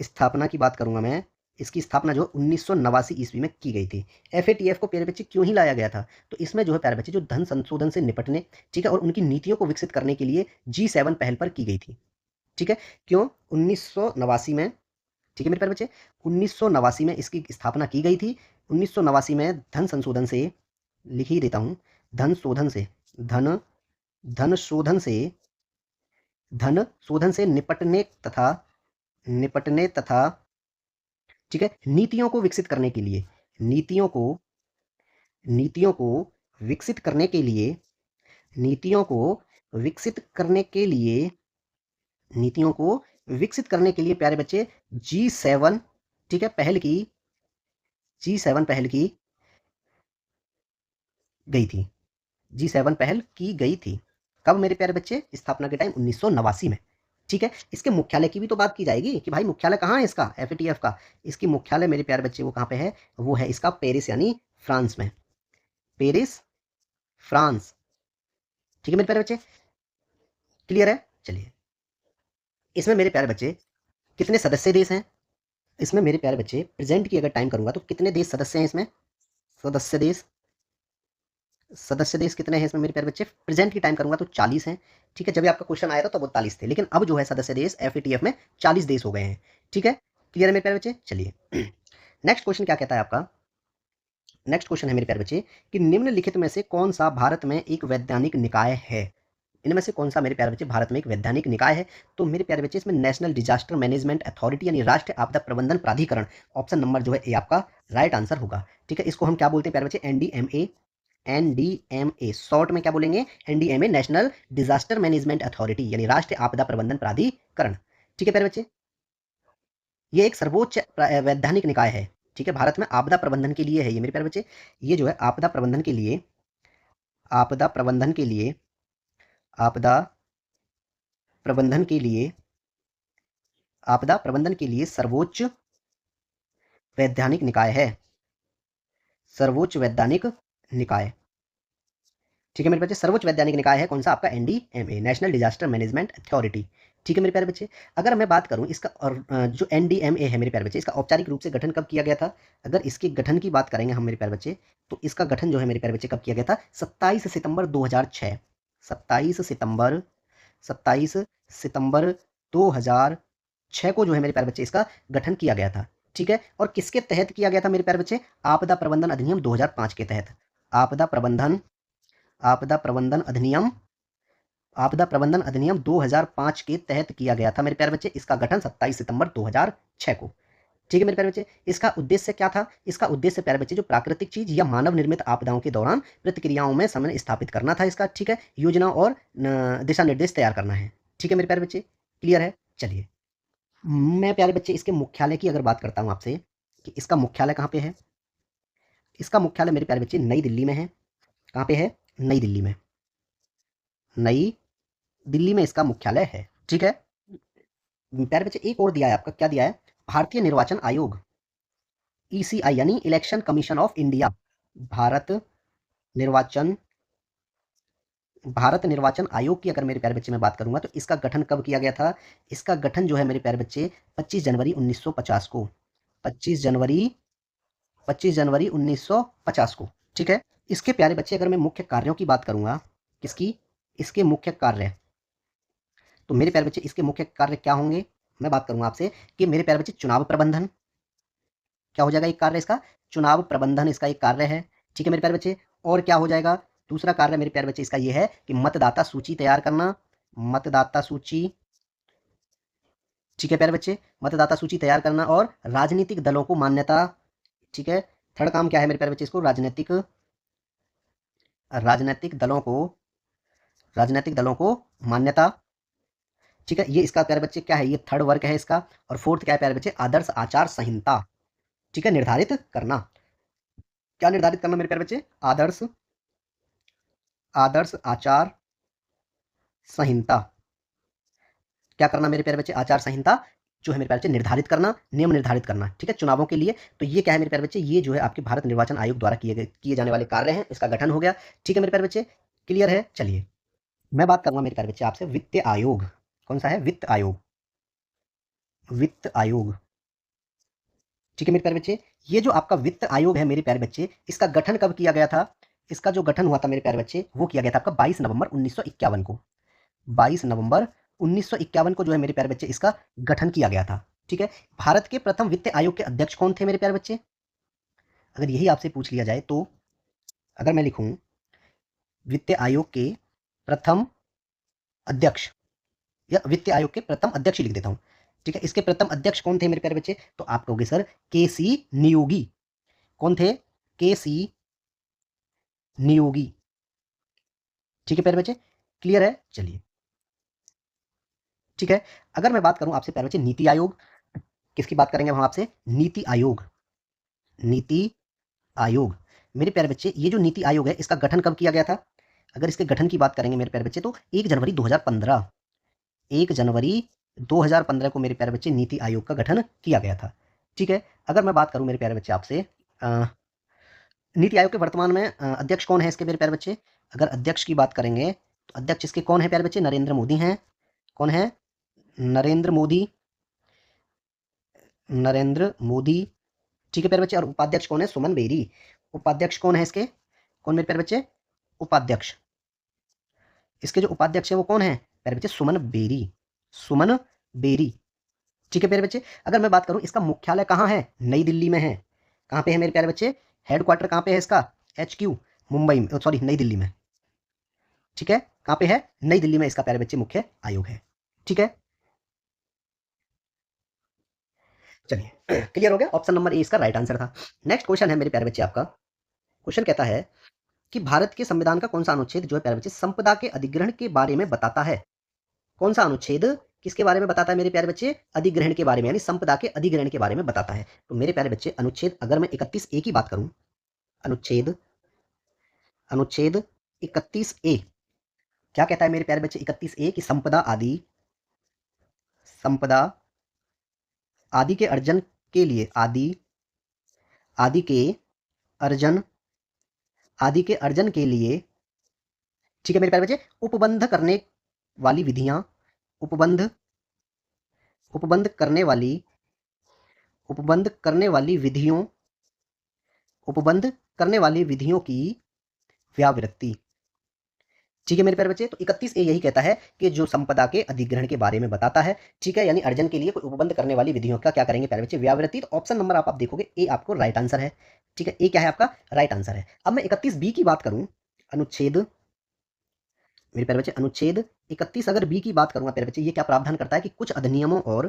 Speaker 1: स्थापना की बात करूंगा मैं, इसकी स्थापना जो 1989 ईस्वी में की गई थी। FATF को प्यारे बच्चे क्यों ही लाया गया था? तो इसमें जो है प्यारे बच्चे जो धन संशोधन से निपटने, ठीक है, और उनकी नीतियों को विकसित करने के लिए G7 पहल पर की गई थी। ठीक है। क्यों 1989 में? ठीक है मेरे प्यारे बच्चे। 1989 में इसकी स्थापना की गई थी। 1989 में धन संशोधन से, लिख ही देता हूं, धन शोधन से, धन धन शोधन से धन शोधन से निपटने तथा ठीक है, नीतियों को विकसित करने के लिए, नीतियों को विकसित करने के लिए नीतियों को विकसित करने के लिए नीतियों को विकसित करने के लिए प्यारे बच्चे G7, ठीक है, पहल की G7 पहल की गई थी। G7 पहल की गई थी। कब मेरे प्यारे बच्चे? स्थापना के टाइम 1989 में। ठीक है। इसके मुख्यालय की भी तो बात की जाएगी कि भाई मुख्यालय कहाँ है इसका, FATF का। इसकी मुख्यालय मेरे प्यारे बच्चे वो कहाँ पे है? वो है इसका पेरिस यानी फ्रांस में, पेरिस फ्रांस। ठीक है मेरे प्यारे बच्चे। क्लियर है? चलिए इसमें मेरे प्यारे बच्चे कितने सदस्य देश हैं? इसमें मेरे प्यारे बच्चे प्रेजेंट की अगर टाइम करूंगा तो कितने देश सदस्य हैं इसमें? सदस्य देश सदस्य देश कितने हैं इसमें मेरे प्यारे बच्चे? प्रेजेंट की टाइम करूंगा तो 40 हैं। ठीक है। जब आपका क्वेश्चन आया था तो 42 थे, लेकिन अब जो है सदस्य देश FATF में 40 देश हो गए हैं। ठीक है। क्लियर है मेरे प्यारे बच्चे? चलिए नेक्स्ट क्वेश्चन क्या कहता है आपका? नेक्स्ट क्वेश्चन है मेरे प्यारे बच्चे कि निम्नलिखित में से कौन सा भारत में एक वैधानिक निकाय है? इनमें से कौन सा मेरे प्यारे बच्चे भारत में एक वैधानिक निकाय है? तो मेरे प्यारे बच्चे इसमें नेशनल डिजास्टर मैनेजमेंट अथॉरिटी यानी राष्ट्रीय आपदा प्रबंधन प्राधिकरण, ऑप्शन नंबर जो है ए आपका राइट आंसर होगा। ठीक है। इसको हम क्या बोलते हैं प्यारे बच्चे? NDMA शॉर्ट में क्या बोलेंगे? NDMA, national disaster management authority यानी राष्ट्रीय आपदा प्रबंधन प्राधिकरण। ठीक है प्यारे बच्चे। ये एक सर्वोच्च वैधानिक निकाय है। ठीक है। भारत में आपदा प्रबंधन के लिए है ये मेरे प्यारे बच्चे। ये जो है आपदा प्रबंधन के लिए आपदा प्रबंधन के लिए, आपदा प्रबंधन के लिए, आपदा प्रबंधन के लिए सर्वोच्च वैधानिक निकाय है, सर्वोच्च वैधानिक निकाय। ठीक है मेरे बच्चे, सर्वोच्च वैधानिक निकाय है कौन सा आपका, NDMA, national disaster management authority. ठीक है मेरे प्यारे बच्चे, अगर मैं बात करूं इसका, और जो एनडीएमए है मेरे प्यारे बच्चे, इसका औपचारिक रूप से गठन कब किया गया था, अगर इसके गठन की बात करेंगे हम मेरे प्यारे बच्चे, तो इसका गठन जो है मेरे प्यारे बच्चे कब किया गया था, 27 सितंबर 2006, 27 सितंबर 27 सितंबर 2006 को जो है मेरे प्यारे बच्चे इसका गठन किया गया था। ठीक है, और किसके तहत किया गया था मेरे प्यारे बच्चे, आपदा प्रबंधन अधिनियम 2005 के तहत, आपदा प्रबंधन, आपदा प्रबंधन अधिनियम, आपदा प्रबंधन अधिनियम 2005 के तहत किया गया था मेरे प्यारे बच्चे, इसका गठन 27 सितंबर 2006 को। ठीक है मेरे प्यारे बच्चे, इसका उद्देश्य क्या था, इसका उद्देश्य प्यारे बच्चे जो प्राकृतिक चीज या मानव निर्मित आपदाओं के दौरान प्रतिक्रियाओं में समन्वय स्थापित करना था इसका। ठीक है, योजना और दिशा निर्देश तैयार करना है। ठीक है मेरे प्यारे बच्चे, क्लियर है। चलिए मैं प्यारे बच्चे इसके मुख्यालय की अगर बात करता हूं आपसे कि इसका मुख्यालय कहाँ पे है, इसका मुख्यालय मेरे प्यारे बच्चे नई दिल्ली में है। कहाँ पे है, नई दिल्ली में, नई दिल्ली में इसका मुख्यालय है। ठीक है प्यारे बच्चे, एक और दिया है आपका, क्या दिया है, भारतीय निर्वाचन आयोग, ईसीआई यानी election commission of India, Bharat निर्वाचन, भारत निर्वाचन आयोग की अगर मेरे प्यारे बच्चे में बात करूंगा तो इसका गठन कब किया गया था, इसका गठन जो है मेरे प्यारे बच्चे 25 जनवरी 1950 को, 25 जनवरी, 25 जनवरी 1950 को। ठीक है, इसके प्यारे बच्चे अगर मैं मुख्य कार्यों की बात करूंगा, किसकी, इसके मुख्य कार्य, तो मेरे प्यारे बच्चे इसके मुख्य कार्य क्या होंगे, मैं बात करूंगा आपसे कि मेरे प्यारे बच्चे चुनाव प्रबंधन, क्या हो जाएगा एक कार्य इसका, चुनाव प्रबंधन इसका एक कार्य है। ठीक है मेरे प्यारे बच्चे, और क्या हो जाएगा, दूसरा कार्य मेरे प्यारे बच्चे इसका ये है कि मतदाता सूची तैयार करना, मतदाता सूची। ठीक है प्यारे बच्चे, मतदाता सूची तैयार करना और राजनीतिक दलों को मान्यता। ठीक है, थर्ड काम क्या है मेरे प्यारे बच्चे, इसको राजनीतिक, राजनीतिक दलों को, राजनीतिक दलों को मान्यता। ठीक है, ये इसका प्यारे बच्चे क्या है, ये थर्ड वर्ग है इसका। और फोर्थ क्या है प्यारे बच्चे, आदर्श आचार संहिता। ठीक है, निर्धारित करना, क्या निर्धारित करना मेरे प्यारे बच्चे, आदर्श, आदर्श आचार संहिता। क्या करना मेरे प्यारे बच्चे, आचार संहिता जो है मेरे प्यारे बच्चे निर्धारित करना, नियम निर्धारित करना। ठीक है, चुनावों के लिए। तो ये क्या है मेरे प्यारे बच्चे, ये जो है आपके भारत निर्वाचन आयोग द्वारा किए जाने वाले कार्य हैं, इसका गठन हो गया। ठीक है मेरे प्यारे बच्चे, क्लियर है। चलिए मैं बात करूंगा मेरे प्यारे बच्चे आपसे वित्त आयोग, कौन सा है, वित्त आयोग, वित्त आयोग। ठीक है मेरे प्यारे बच्चे, ये जो आपका वित्त आयोग है मेरे प्यारे बच्चे, इसका गठन कब किया गया था, इसका जो गठन हुआ था मेरे प्यारे बच्चे वो किया गया था आपका 22 नवंबर 1951 को, 22 नवंबर 1951 को जो है मेरे प्यारे बच्चे इसका गठन किया गया था। ठीक है, भारत के प्रथम वित्त आयोग के अध्यक्ष कौन थे मेरे प्यारे बच्चे, अगर यही आपसे पूछ लिया जाए तो अगर मैं लिखूं वित्त आयोग के प्रथम अध्यक्ष, या वित्त आयोग के प्रथम अध्यक्ष लिख देता हूं। ठीक है, इसके प्रथम अध्यक्ष कौन थे मेरे प्यारे बच्चे, तो आप कहोगे सर के सी नियोगी। कौन थे, के सी नियोगी। ठीक है प्यारे बच्चे, क्लियर है। चलिए ठीक है, अगर मैं बात करूं आपसे प्यारे बच्चे नीति आयोग, किसकी बात करेंगे हम आपसे, नीति आयोग, नीति आयोग। मेरे प्यारे बच्चे ये जो नीति आयोग है इसका गठन कब किया गया था, अगर इसके गठन की बात करेंगे मेरे प्यारे बच्चे तो 1 जनवरी 2015, 1 जनवरी 2015 को मेरे प्यारे बच्चे नीति आयोग का गठन किया गया था। ठीक है, अगर मैं बात करूं मेरे प्यारे बच्चे आपसे नीति आयोग के वर्तमान में अध्यक्ष कौन है इसके मेरे प्यारे बच्चे, अगर अध्यक्ष की बात करेंगे तो अध्यक्ष इसके कौन है प्यारे बच्चे, नरेंद्र मोदी हैं। कौन है, नरेंद्र मोदी, नरेंद्र मोदी। ठीक है प्यारे बच्चे, और उपाध्यक्ष कौन है, सुमन बेरी। उपाध्यक्ष कौन है इसके, कौन मेरे प्यारे बच्चे, उपाध्यक्ष, इसके जो उपाध्यक्ष है वो कौन है प्यारे बच्चे, सुमन बेरी, सुमन बेरी। ठीक है प्यारे बच्चे, अगर मैं बात करूं इसका मुख्यालय कहाँ है, नई दिल्ली में है। कहाँ पे है मेरे प्यारे बच्चे, हेडक्वार्टर कहाँ पे है इसका, HQ मुंबई में, सॉरी नई दिल्ली में। ठीक है, कहाँ पे है, नई दिल्ली में इसका प्यारे बच्चे मुख्य आयोग है। ठीक है, चलिए क्लियर हो गया, ऑप्शन नंबर ए इसका राइट आंसर था। नेक्स्ट क्वेश्चन है मेरे प्यारे बच्चे आपका, क्वेश्चन कहता है कि भारत के संविधान का कौन सा अनुच्छेद जो है प्यारे बच्चे संपदा के अधिग्रहण के बारे में बताता है, कौन सा अनुच्छेद किसके बारे में बताता है मेरे प्यारे बच्चे, अधिग्रहण के बारे में, यानी संपदा के अधिग्रहण के बारे में बताता है। तो मेरे प्यारे बच्चे अनुच्छेद, अगर मैं 31A की बात करूं, अनुच्छेद, अनुच्छेद 31A क्या कहता है मेरे प्यारे बच्चे? 31A की संपदा आदि के अर्जन के लिए आदि के अर्जन आदि के अर्जन के लिए, ठीक है मेरे प्यारे बच्चे, उपबंध करने वाली विधियां, उपबंध उपबंध करने वाली उपबंध करने वाली विधियों उपबंध करने वाली विधियों की व्यावृत्ति। ठीक है मेरे प्यारे बच्चे, तो 31A यही कहता है कि जो संपदा के अधिग्रहण के बारे में बताता है, ठीक है, यानी अर्जन के लिए कोई उपबंध करने वाली विधियों का क्या करेंगे प्यारे बच्चे? व्यावृत्ति। तो ऑप्शन नंबर आप देखोगे ए आपको राइट आंसर है। ठीक है, ए क्या है आपका? राइट आंसर है। अब मैं 31B की बात करूं, अनुच्छेद, मेरे प्यारे बच्चे अनुच्छेद 31 अगर बी की बात करूंगा प्यारे बच्चे, ये क्या प्रावधान करता है कि कुछ अधिनियमों और,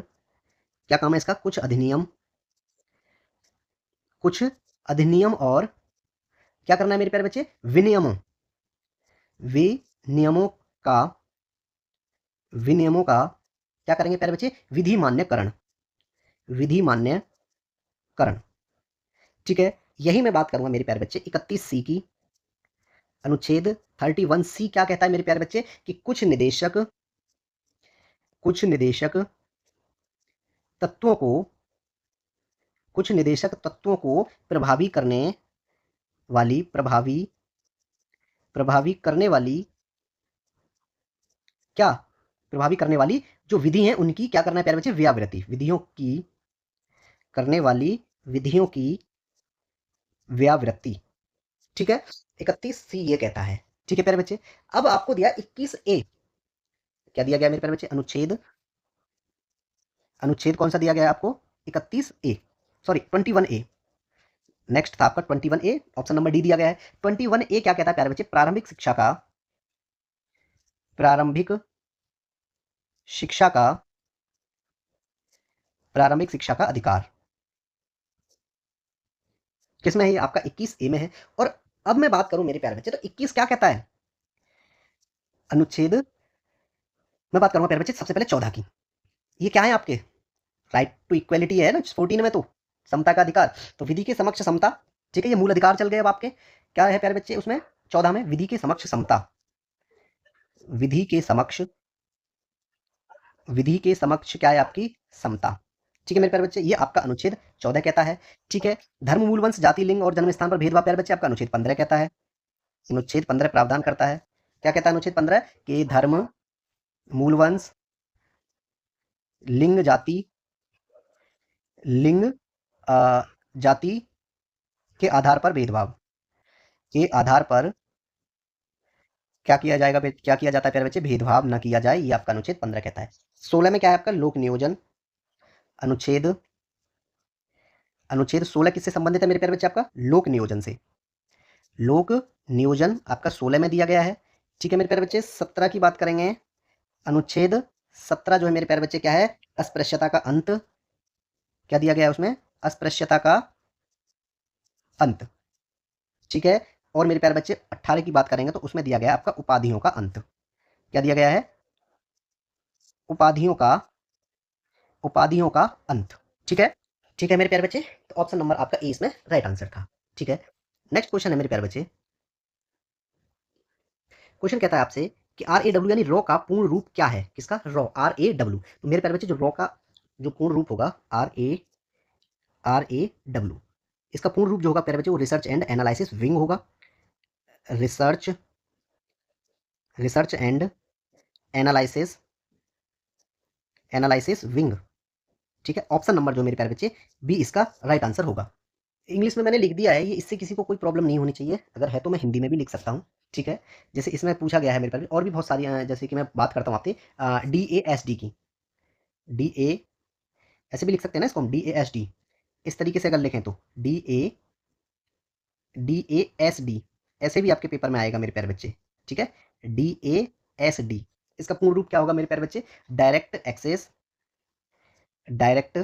Speaker 1: क्या काम है इसका? कुछ अधिनियम और क्या करना है मेरे प्यारे बच्चे? विनियमों का विनियमों का क्या करेंगे प्यारे बच्चे? विधि मान्यकरण। ठीक है, यही मैं बात करूंगा मेरे प्यारे बच्चे 31C की। अनुच्छेद 31C क्या कहता है मेरे प्यारे बच्चे? कि कुछ निदेशक तत्वों को प्रभावी करने वाली क्या प्रभावी करने वाली जो विधि है उनकी क्या करना है प्यारे बच्चे? व्यावृत्ति। विधियों की व्यावृत्ति। ठीक है, 31C ये कहता है। ठीक है प्यारे बच्चे, अब आपको दिया 21A, क्या दिया गया मेरे प्यारे बच्चे? अनुच्छेद कौन सा दिया गया है आपको? 31A, sorry 21A। नेक्स्ट था आपका 21A, ऑप्शन नंबर डी दिया गया है। 21A क्या कहता है प्यारे बच्चे? प्रारंभिक शिक्षा का अधिकार। किसमें है ये? आपका 21A में है। और अब मैं बात करूं मेरे प्यारे बच्चे, तो 21 क्या कहता है? अनुच्छेद, मैं बात करूंगा प्यारे बच्चे सबसे पहले 14 की। ये क्या है आपके? राइट टू इक्वलिटी है ना 14 में, तो समता का अधिकार। तो विधि के समक्ष समता, ठीक है, ये मूल अधिकार चल गए। अब आपके क्या है प्यारे बच्चे उसमें? 14 में विधि के समक्ष समता, विधि के समक्ष क्या है आपकी? समता। ठीक है मेरे प्यारे बच्चे, ये आपका अनुच्छेद 14 कहता है। ठीक है, धर्म, मूल वंश, जाति, लिंग और जन्म स्थान पर भेदभाव प्यारे बच्चे आपका अनुच्छेद 15 कहता है। अनुच्छेद 15 प्रावधान करता है, क्या कहता है अनुच्छेद 15? कि धर्म, मूल वंश, लिंग जाति के आधार पर भेदभाव के आधार पर क्या किया जाता है प्यारे बच्चे? भेदभाव न किया जाए, ये आपका अनुच्छेद 15 कहता है। 16 में क्या है आपका? लोक नियोजन। अनुच्छेद 16 किससे संबंधित है मेरे प्यारे बच्चे? आपका लोक नियोजन से। लोक नियोजन आपका 16 में दिया गया है। ठीक है मेरे प्यारे बच्चे, 17 की बात करेंगे। अनुच्छेद 17 जो है मेरे प्यारे बच्चे क्या है? अस्पृश्यता का अंत। क्या दिया गया है उसमें? अस्पृश्यता का अंत। ठीक है, और मेरे प्यारे बच्चे 18 की बात करेंगे तो उसमें दिया गया है आपका उपाधियों का अंत। क्या दिया गया है? उपाधियों का अंत। ठीक है, ठीक है मेरे प्यारे बच्चे, तो ऑप्शन नंबर आपका ए इसमें राइट आंसर था। ठीक है, नेक्स्ट क्वेश्चन है मेरे प्यारे बच्चे। क्वेश्चन कहता है आपसे कि RAW यानी रॉ का पूर्ण रूप क्या है? किसका? Raw, RAW। तो मेरे प्यारे बच्चे जो रॉ का जो पूर्ण रूप होगा RAW, इसका पूर्ण रूप जो होगा प्यारे बच्चे वो रिसर्च एंड एनालिसिस विंग होगा। Research and analysis wing. ठीक है, ऑप्शन नंबर जो मेरे प्यारे बच्चे बी इसका राइट आंसर होगा। इंग्लिश में मैंने लिख दिया है ये, इससे किसी को कोई प्रॉब्लम नहीं होनी चाहिए। अगर है तो मैं हिंदी में भी लिख सकता हूँ। ठीक है, जैसे इसमें पूछा गया है मेरे पास और भी बहुत सारी जैसे कि मैं बात करता हूँ आपसे DASD की। DA ऐसे भी लिख सकते हैं ना इसको हम, DASD। इस तरीके से अगर लिखें तो DASD ऐसे भी आपके पेपर में आएगा मेरे प्यारे बच्चे। ठीक है, DASD इसका पूर्ण रूप क्या होगा मेरे प्यारे बच्चे? Direct access direct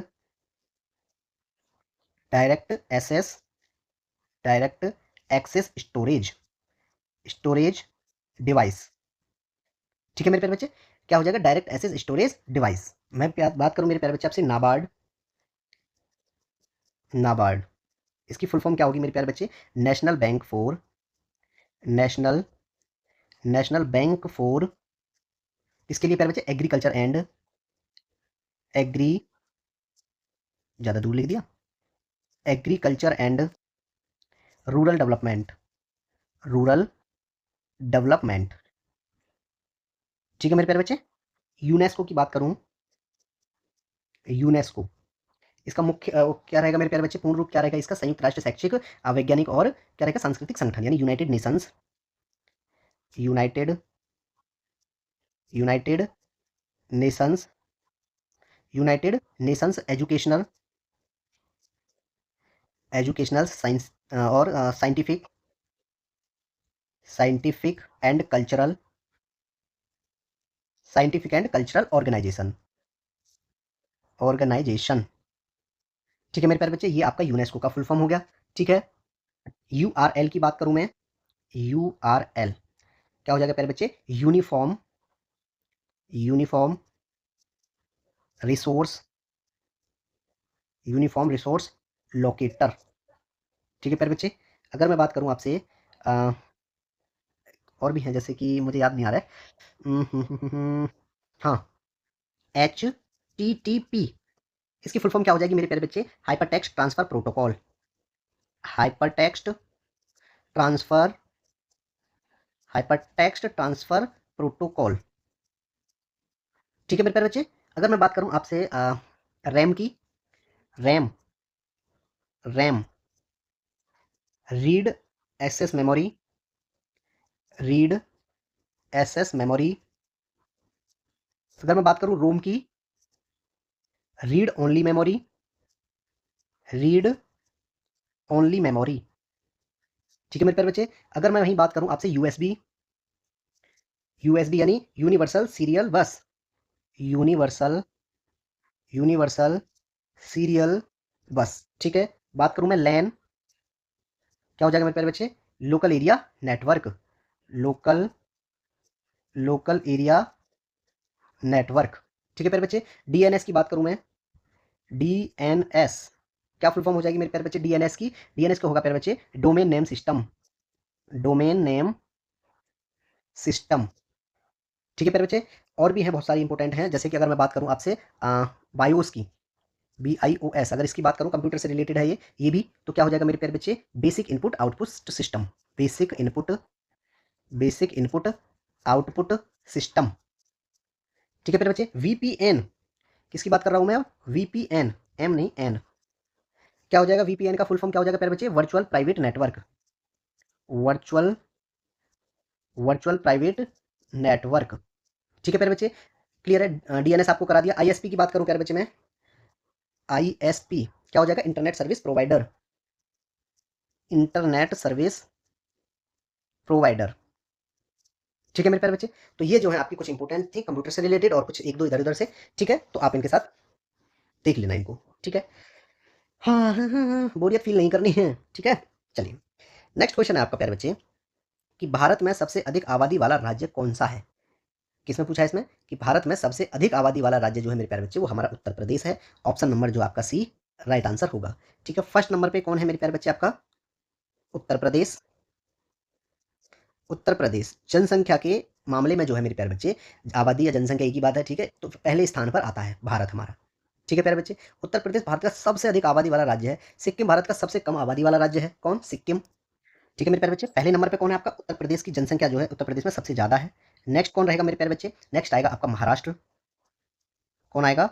Speaker 1: access storage device. ठीक है मेरे प्यारे बच्चे, क्या हो जाएगा? Direct access storage device. मैं बात करूं मेरे प्यारे बच्चे आपसे नाबार्ड, इसकी फुल फॉर्म क्या होगी मेरे प्यारे बच्चे? नेशनल नेशनल बैंक फॉर, इसके लिए प्यारे बच्चे एग्रीकल्चर एंड एग्री, ज़्यादा दूर लिख दिया, agriculture and rural development, rural development. ठीक है मेरे प्यारे बच्चे। यूनेस्को की बात करूं, यूनेस्को, इसका मुख्य क्या रहेगा मेरे प्यारे बच्चे, पूर्ण रूप क्या रहेगा इसका, संयुक्त राष्ट्र शैक्षिक वैज्ञानिक और क्या रहेगा सांस्कृतिक संगठन, यानी United Nations, United United Nations, United Nations educational, educational science और scientific, scientific and cultural, scientific and cultural organisation, organisation. ठीक है मेरे प्यारे बच्चे, ये आपका यूनेस्को का फुल फॉर्म हो गया। ठीक है, यूआरएल की बात करूं मैं, यूआरएल क्या हो जाएगा प्यारे बच्चे, uniform, uniform resource, uniform resource locator. ठीक है प्यारे बच्चे, अगर मैं बात करूं आपसे और भी हैं, जैसे कि मुझे याद नहीं आ रहा है, हाँ, HTTP, इसकी फुल फॉर्म क्या हो जाएगी मेरे प्यारे बच्चे, hyper text transfer protocol, hyper text transfer, hyper text transfer protocol. ठीक है मेरे प्यारे बच्चे, अगर मैं बात करूं आपसे रैम की, RAM, RAM read access memory, read access memory. अगर मैं बात करूं रोम की, read only memory, read only memory. ठीक है मेरे प्यारे बच्चे, अगर मैं वहीं बात करूं आपसे यूएसबी, यूएसबी यानी यूनिवर्सल सीरियल बस, यूनिवर्सल, यूनिवर्सल सीरियल बस। ठीक है, बात करूं मैं लैन, क्या हो जाएगा मेरे प्यारे बच्चे, local area network, local, local area network. ठीक है प्यारे बच्चे, डीएनएस की बात करूं मैं, डीएनएस क्या फुल फॉर्म हो जाएगी मेरे प्यारे बच्चे, डीएनएस की, डीएनएस क्या होगा प्यारे बच्चे, domain name system, domain name system. ठीक है प्यारे बच्चे, और भी हैं बहुत सारी इंपॉर्टेंट हैं, जैसे कि अगर मैं बात करूं आपसे बायोस की, BIOS, अगर इसकी बात करूं कंप्यूटर से रिलेटेड है ये भी, तो क्या हो जाएगा मेरे प्यारे बच्चे, basic input output system, basic input, basic input output system. ठीक है प्यारे बच्चे, VPN किसकी बात कर रहा हूं मैं, VPN, एम नहीं एन, क्या हो जाएगा VPN का फुल फॉर्म क्या हो जाएगा प्यारे बच्चे, virtual private network, virtual, virtual private network. ठीक है प्यारे बच्चे, क्लियर है, डीएनएस आपको करा दिया। आईएसपी की बात करूं प्यारे बच्चे मैं, आईएसपी क्या हो जाएगा, internet service provider, internet service provider. ठीक है मेरे प्यारे बच्चे, तो ये जो है आपकी कुछ इंपॉर्टेंट थी कंप्यूटर से रिलेटेड और कुछ एक दो इधर उधर से। ठीक है, तो आप इनके साथ देख लेना इनको। ठीक है, हाँ हाँ हाँ हाँ, बोरियत फील नहीं करनी है। ठीक है, चलिए नेक्स्ट क्वेश्चन है आपका प्यारे बच्चे, कि भारत में सबसे अधिक आबादी वाला राज्य कौन सा है। किसमें पूछा है इसमें, कि भारत में सबसे अधिक आबादी वाला राज्य जो है मेरे प्यारे बच्चे, वो हमारा उत्तर प्रदेश है। ऑप्शन नंबर जो आपका सी राइट आंसर होगा। ठीक है, फर्स्ट नंबर पे कौन है मेरे प्यारे बच्चे, आपका उत्तर प्रदेश। उत्तर प्रदेश जनसंख्या के मामले में जो है मेरे प्यारे बच्चे, आबादी या जनसंख्या एक ही बात है। ठीक है, तो पहले स्थान पर आता है भारत हमारा। ठीक है प्यारे बच्चे, उत्तर प्रदेश भारत का सबसे अधिक आबादी वाला राज्य है। सिक्किम भारत का सबसे कम आबादी वाला राज्य है। कौन, सिक्किम। ठीक है मेरे प्यारे बच्चे, पहले नंबर पे कौन है आपका, उत्तर प्रदेश की जनसंख्या जो है उत्तर प्रदेश में सबसे ज्यादा है। नेक्स्ट कौन रहेगा मेरे प्यारे बच्चे, नेक्स्ट आएगा आपका महाराष्ट्र। कौन आएगा,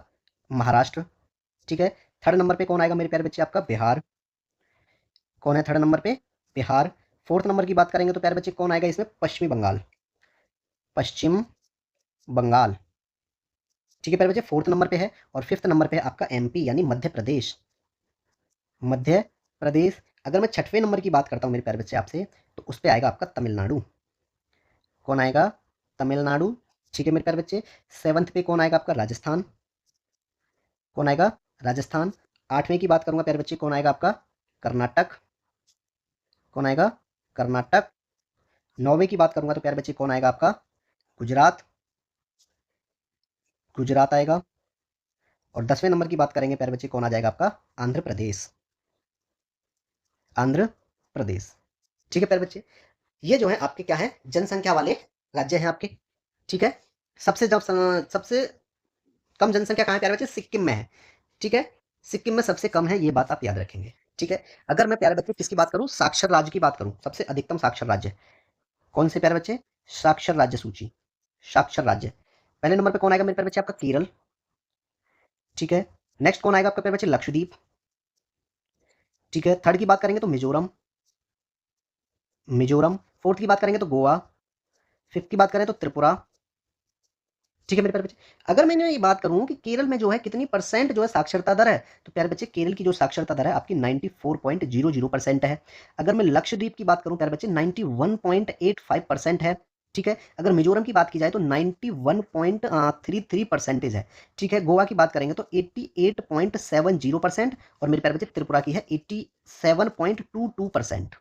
Speaker 1: महाराष्ट्र। ठीक है, थर्ड नंबर पे कौन आएगा मेरे प्यारे बच्चे, आपका बिहार। कौन है थर्ड नंबर पे, बिहार। फोर्थ नंबर की बात करेंगे तो प्यारे बच्चे कौन आएगा इसमें, पश्चिमी बंगाल, पश्चिम बंगाल। ठीक है प्यारे बच्चे, फोर्थ नंबर पे है। और फिफ्थ नंबर पे है आपका MP यानी मध्य प्रदेश, मध्य प्रदेश। अगर मैं छठवें नंबर की बात करता हूँ मेरे प्यारे बच्चे आपसे, तो उस पर आएगा आपका तमिलनाडु। कौन आएगा, तमिलनाडु। ठीक है मेरे प्यारे बच्चे, सेवंथ पे कौन आएगा आपका, राजस्थान। कौन आएगा, राजस्थान। आठवें की बात करूंगा प्यारे बच्चे, कौन आएगा आपका, कर्नाटक। कौन आएगा, कर्नाटक। नौवें की बात करूंगा तो प्यारे बच्चे कौन आएगा आपका, गुजरात, गुजरात आएगा। और 10वें नंबर की बात करेंगे प्यारे बच्चे, कौन आ जाएगा आपका, आंध्र प्रदेश, आंध्र प्रदेश। ठीक है प्यारे बच्चे, ये जो है आपके क्या है, जनसंख्या वाले राज्य हैं आपके, ठीक है। सबसे कम जनसंख्या कहाँ है प्यारे बच्चे? सिक्किम में है, ठीक है। सिक्किम में सबसे कम है, ये बात आप याद रखेंगे, ठीक है। अगर मैं प्यारे बच्चे किसकी बात करूं, साक्षर राज्य की बात करूं, सबसे अधिकतम साक्षर राज्य कौन से प्यारे बच्चे? साक्षर राज्य सूची, साक्षर राज्य पहले नंबर पे कौन आएगा मेरे प्यारे बच्चे? आपका केरल, ठीक है। नेक्स्ट कौन आएगा आपका प्यारे बच्चे? लक्षद्वीप, ठीक है। थर्ड की बात करेंगे तो मिजोरम, मिजोरम। फोर्थ की बात करेंगे तो गोवा। फिफ्थ की बात करें तो त्रिपुरा, ठीक है मेरे प्यारे बच्चे। अगर मैंने ये बात करूं कि केरल में जो है कितनी परसेंट जो है साक्षरता दर है, तो प्यारे बच्चे केरल की जो साक्षरता दर है आपकी 94.00% है। अगर मैं लक्षद्वीप की बात करूं प्यारे बच्चे 91.85% है, ठीक है। अगर मिजोरम की बात की जाए तो 91.33% है, ठीक है। गोवा की बात करेंगे तो 88.70%, और मेरे प्यारे बच्चे त्रिपुरा की है 87.22%,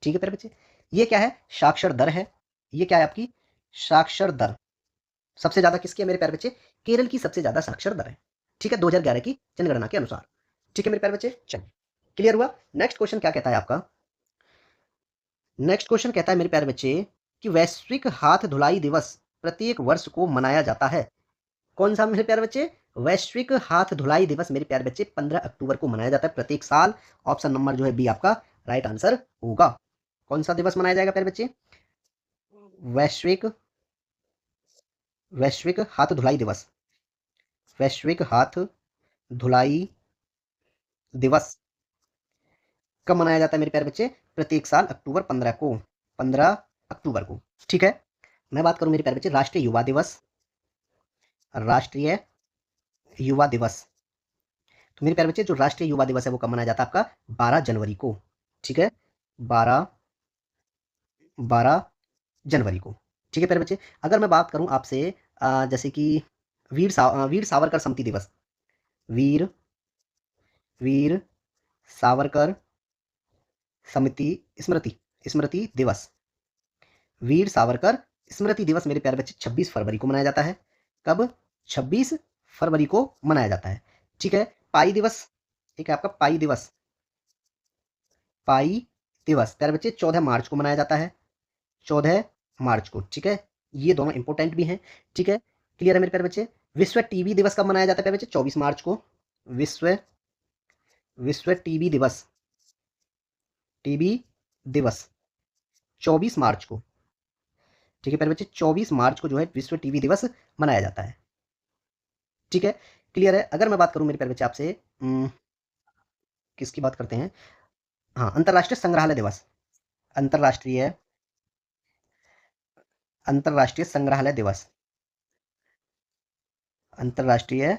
Speaker 1: ठीक है प्यारे बच्चे। ये क्या है? साक्षर दर है। ये क्या है आपकी? साक्षर दर। सबसे ज्यादा किसकी है मेरे प्यारे बच्चे? केरल की सबसे ज्यादा साक्षर दर है, ठीक है, 2011 की जनगणना के अनुसार, ठीक है मेरे प्यारे बच्चे। चलिए, क्लियर हुआ। नेक्स्ट क्वेश्चन क्या कहता है आपका? नेक्स्ट क्वेश्चन कहता है मेरे प्यारे बच्चे कि वैश्विक हाथ धुलाई दिवस प्रत्येक वर्ष को मनाया जाता है। कौन सा मेरे प्यारे बच्चे? वैश्विक हाथ धुलाई दिवस मेरे प्यारे बच्चे 15 अक्टूबर को मनाया जाता है प्रत्येक साल। ऑप्शन नंबर जो है बी आपका राइट आंसर होगा। कौन सा दिवस मनाया जाएगा प्यारे बच्चे? वैश्विक वैश्विक हाथ धुलाई दिवस, वैश्विक हाथ धुलाई दिवस कब मनाया जाता है मेरे प्यारे बच्चे? प्रत्येक साल अक्टूबर 15 को, 15 अक्टूबर को, ठीक है। मैं बात करूं मेरे प्यारे बच्चे राष्ट्रीय युवा दिवस, राष्ट्रीय युवा दिवस, तो मेरे प्यारे बच्चे जो राष्ट्रीय युवा दिवस है वो कब मनाया जाता है? आपका 12 जनवरी को, ठीक है, 12 12 जनवरी को, ठीक है प्यारे बच्चे। अगर मैं बात करूं आपसे जैसे कि वीर सावरकर स्मृति दिवस, वीर वीर सावरकर समिति स्मृति स्मृति दिवस, वीर सावरकर स्मृति दिवस मेरे प्यारे बच्चे 26 फरवरी को मनाया जाता है। कब? 26 फरवरी को मनाया जाता है, ठीक है। पाई दिवस, एक है आपका पाई दिवस, पाई दिवस प्यारे बच्चे 14 मार्च को मनाया जाता है, 14 मार्च को, ठीक है। ये दोनों इंपॉर्टेंट भी हैं, ठीक है। क्लियर है मेरे प्यारे बच्चे। विश्व टीबी दिवस कब मनाया जाता है प्यारे बच्चे? 24 मार्च को, विश्व विश्व टीबी दिवस, टीबी दिवस 24 मार्च को, ठीक है प्यारे बच्चे। 24 मार्च को जो है विश्व टीबी दिवस मनाया जाता है, ठीक है। क्लियर है। अगर मैं बात करूं मेरे प्यारे बच्चे आपसे किसकी बात करते हैं? हाँ, अंतर्राष्ट्रीय संग्रहालय दिवस, अंतर्राष्ट्रीय अंतर्राष्ट्रीय संग्रहालय दिवस, अंतर्राष्ट्रीय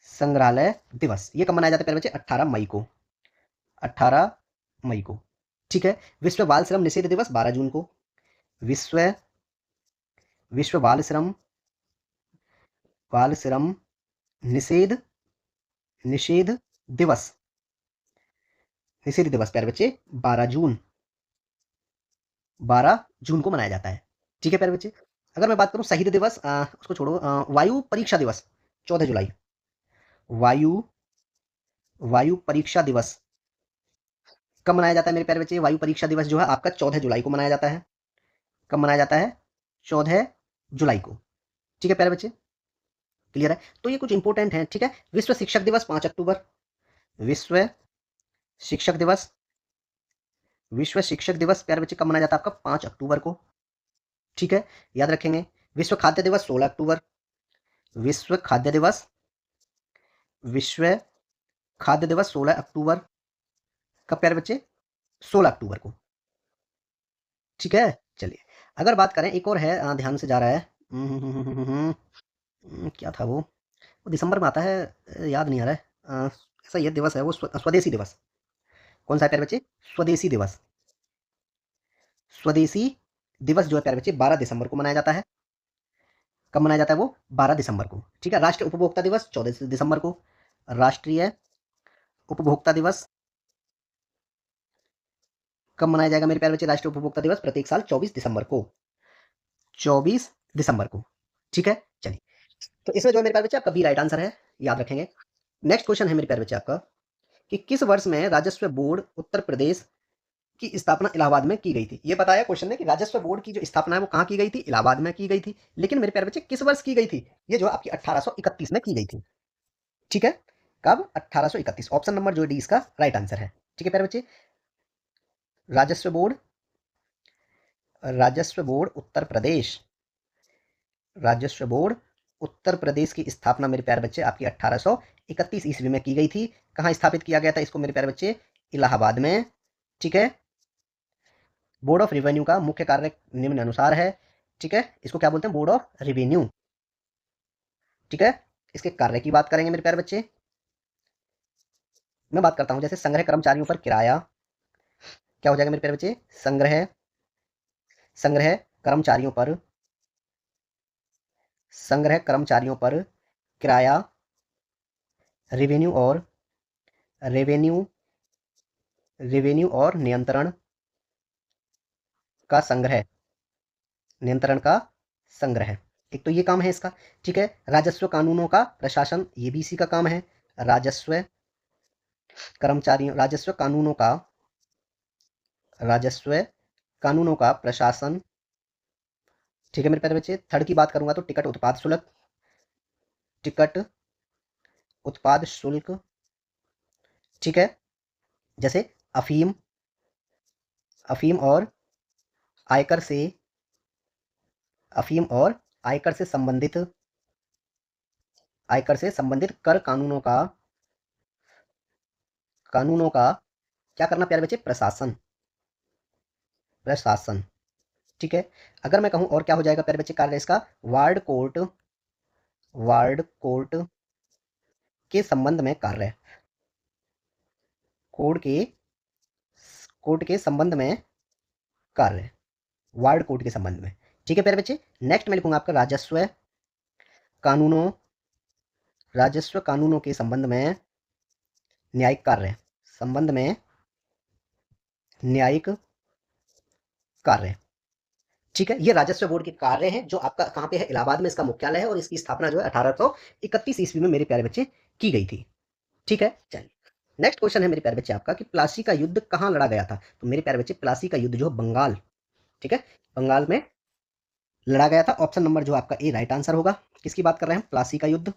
Speaker 1: संग्रहालय दिवस ये कब मनाया जाता है प्यारे बच्चे? 18 मई को, 18 मई को, ठीक है। विश्व बाल श्रम निषेध दिवस 12 जून को, विश्व विश्व बाल श्रम निषेध निषेध दिवस, निषेध दिवस प्यारे बच्चे 12 जून, 12 जून को मनाया जाता है, ठीक है प्यारे बच्चे। अगर मैं बात करूं शहीद दिवस, उसको छोड़ो, वायु परीक्षा दिवस 14 जुलाई, वायु वायु परीक्षा दिवस कब मनाया जाता है मेरे प्यारे बच्चे? वायु परीक्षा दिवस जो है आपका 14 जुलाई को मनाया जाता है। कब मनाया जाता है? 14 जुलाई को, ठीक है प्यारे बच्चे। क्लियर है। तो ये कुछ इंपॉर्टेंट है, ठीक है। विश्व शिक्षक दिवस 5 अक्टूबर, विश्व शिक्षक दिवस, विश्व शिक्षक दिवस प्यारे बच्चे कब मनाया जाता है? आपका 5 अक्टूबर को, ठीक है, याद रखेंगे। विश्व खाद्य दिवस 16 अक्टूबर, विश्व खाद्य दिवस, विश्व खाद्य दिवस 16 अक्टूबर, कब प्यारे बच्चे? 16 अक्टूबर को, ठीक है। चलिए, अगर बात करें एक और है, ध्यान से जा रहा है, क्या था वो दिसंबर में आता है, याद नहीं आ रहा है, ऐसा ये दिवस है वो स्वदेशी दिवस। कौन सा है प्यारे बच्चे? स्वदेशी दिवस, स्वदेशी दिवस जो है प्यारे बच्चे 12 दिसंबर को मनाया जाता है। कब मनाया जाता है वो? 12 दिसंबर को, ठीक है। राष्ट्रीय उपभोक्ता दिवस 14 दिसंबर को, राष्ट्रीय उपभोक्ता दिवस कब मनाया जाएगा मेरे प्यारे बच्चे? राष्ट्रीय उपभोक्ता दिवस प्रत्येक साल 24 दिसंबर को, 24 दिसंबर को, ठीक है। चलिए, तो इसमें जो है मेरे प्यारे बच्चे आपका बी राइट आंसर है, याद रखेंगे। नेक्स्ट क्वेश्चन है मेरे प्यारे बच्चे आपका कि किस वर्ष में राजस्व बोर्ड उत्तर प्रदेश की स्थापना इलाहाबाद में की गई थी। ये बताया क्वेश्चन ने कि राजस्व बोर्ड की जो स्थापना है वो कहाँ की गई थी, इलाहाबाद में की गई थी। लेकिन मेरे प्यारे बच्चे किस वर्ष की गई थी, ये जो आपकी 1831 में की गई थी। ठीक है, कब, 1831। ऑप्शन नंबर जो डी इसका राइट आंसर है। ठीक है प्यारे बच्चे, राजस्व बोर्ड, राजस्व बोर्ड उत्तर प्रदेश, राजस्व बोर्ड उत्तर प्रदेश की स्थापना मेरे प्यारे बच्चे आपकी 1831 ईस्वी में की गई थी। कहाँ स्थापित किया गया था इसको मेरे प्यारे बच्चे, इलाहाबाद में। ठीक है, बोर्ड ऑफ रेवेन्यू का मुख्य कार्य निम्न अनुसार है। ठीक है, इसको क्या बोलते हैं, बोर्ड ऑफ रेवेन्यू। ठीक है, इसके कार्य की बात करेंगे मेरे प्यारे बच्चे। मैं बात करता हूं जैसे संग्रह कर्मचारियों पर किराया, क्या हो जाएगा मेरे प्यारे बच्चे, संग्रह, संग्रह कर्मचारियों पर, संग्रह कर्मचारियों पर किराया, रेवेन्यू और, रेवेन्यू, रेवेन्यू और नियंत्रण का संग्रह, नियंत्रण का संग्रह। एक तो ये काम है इसका। ठीक है, राजस्व कानूनों का प्रशासन, ये भी इसी का काम है। राजस्व कर्मचारियों, राजस्व कानूनों का, राजस्व कानूनों का प्रशासन। ठीक है मेरे प्यारे बच्चे, थर्ड की बात करूंगा तो टिकट उत्पाद शुल्क, टिकट उत्पाद शुल्क। ठीक है, जैसे अफीम, अफीम और आयकर से, अफीम और आयकर से संबंधित, आयकर से संबंधित कर कानूनों का, कानूनों का क्या करना प्यारे बच्चे, प्रशासन, प्रशासन। ठीक है, अगर मैं कहूं और क्या हो जाएगा प्यारे बच्चे कार्य इसका, वार्ड कोर्ट, वार्ड कोर्ट के संबंध में कार्य, कोर्ट के, कोर्ट के संबंध में कार्य, वार्ड कोर्ट के संबंध में। ठीक है प्यारे बच्चे, नेक्स्ट मैं लिखूंगा आपका राजस्व कानूनों, राजस्व कानूनों के संबंध में न्यायिक कार्य, संबंध में न्यायिक कार्य। ठीक है, ये राजस्व बोर्ड के कार्य हैं जो आपका कहाँ पे है, इलाहाबाद में इसका मुख्यालय है और इसकी स्थापना जो है 1831 ईस्वी में मेरे प्यारे बच्चे की गई थी। ठीक है, चलिए नेक्स्ट क्वेश्चन है मेरे प्यारे बच्चे आपका कि प्लासी का युद्ध कहाँ लड़ा गया था। तो मेरे प्यारे बच्चे प्लासी का युद्ध जो बंगाल, ठीक है, बंगाल में लड़ा गया था। ऑप्शन नंबर जो आपका ए राइट आंसर होगा। किसकी बात कर रहे हैं, प्लासी का युद्ध,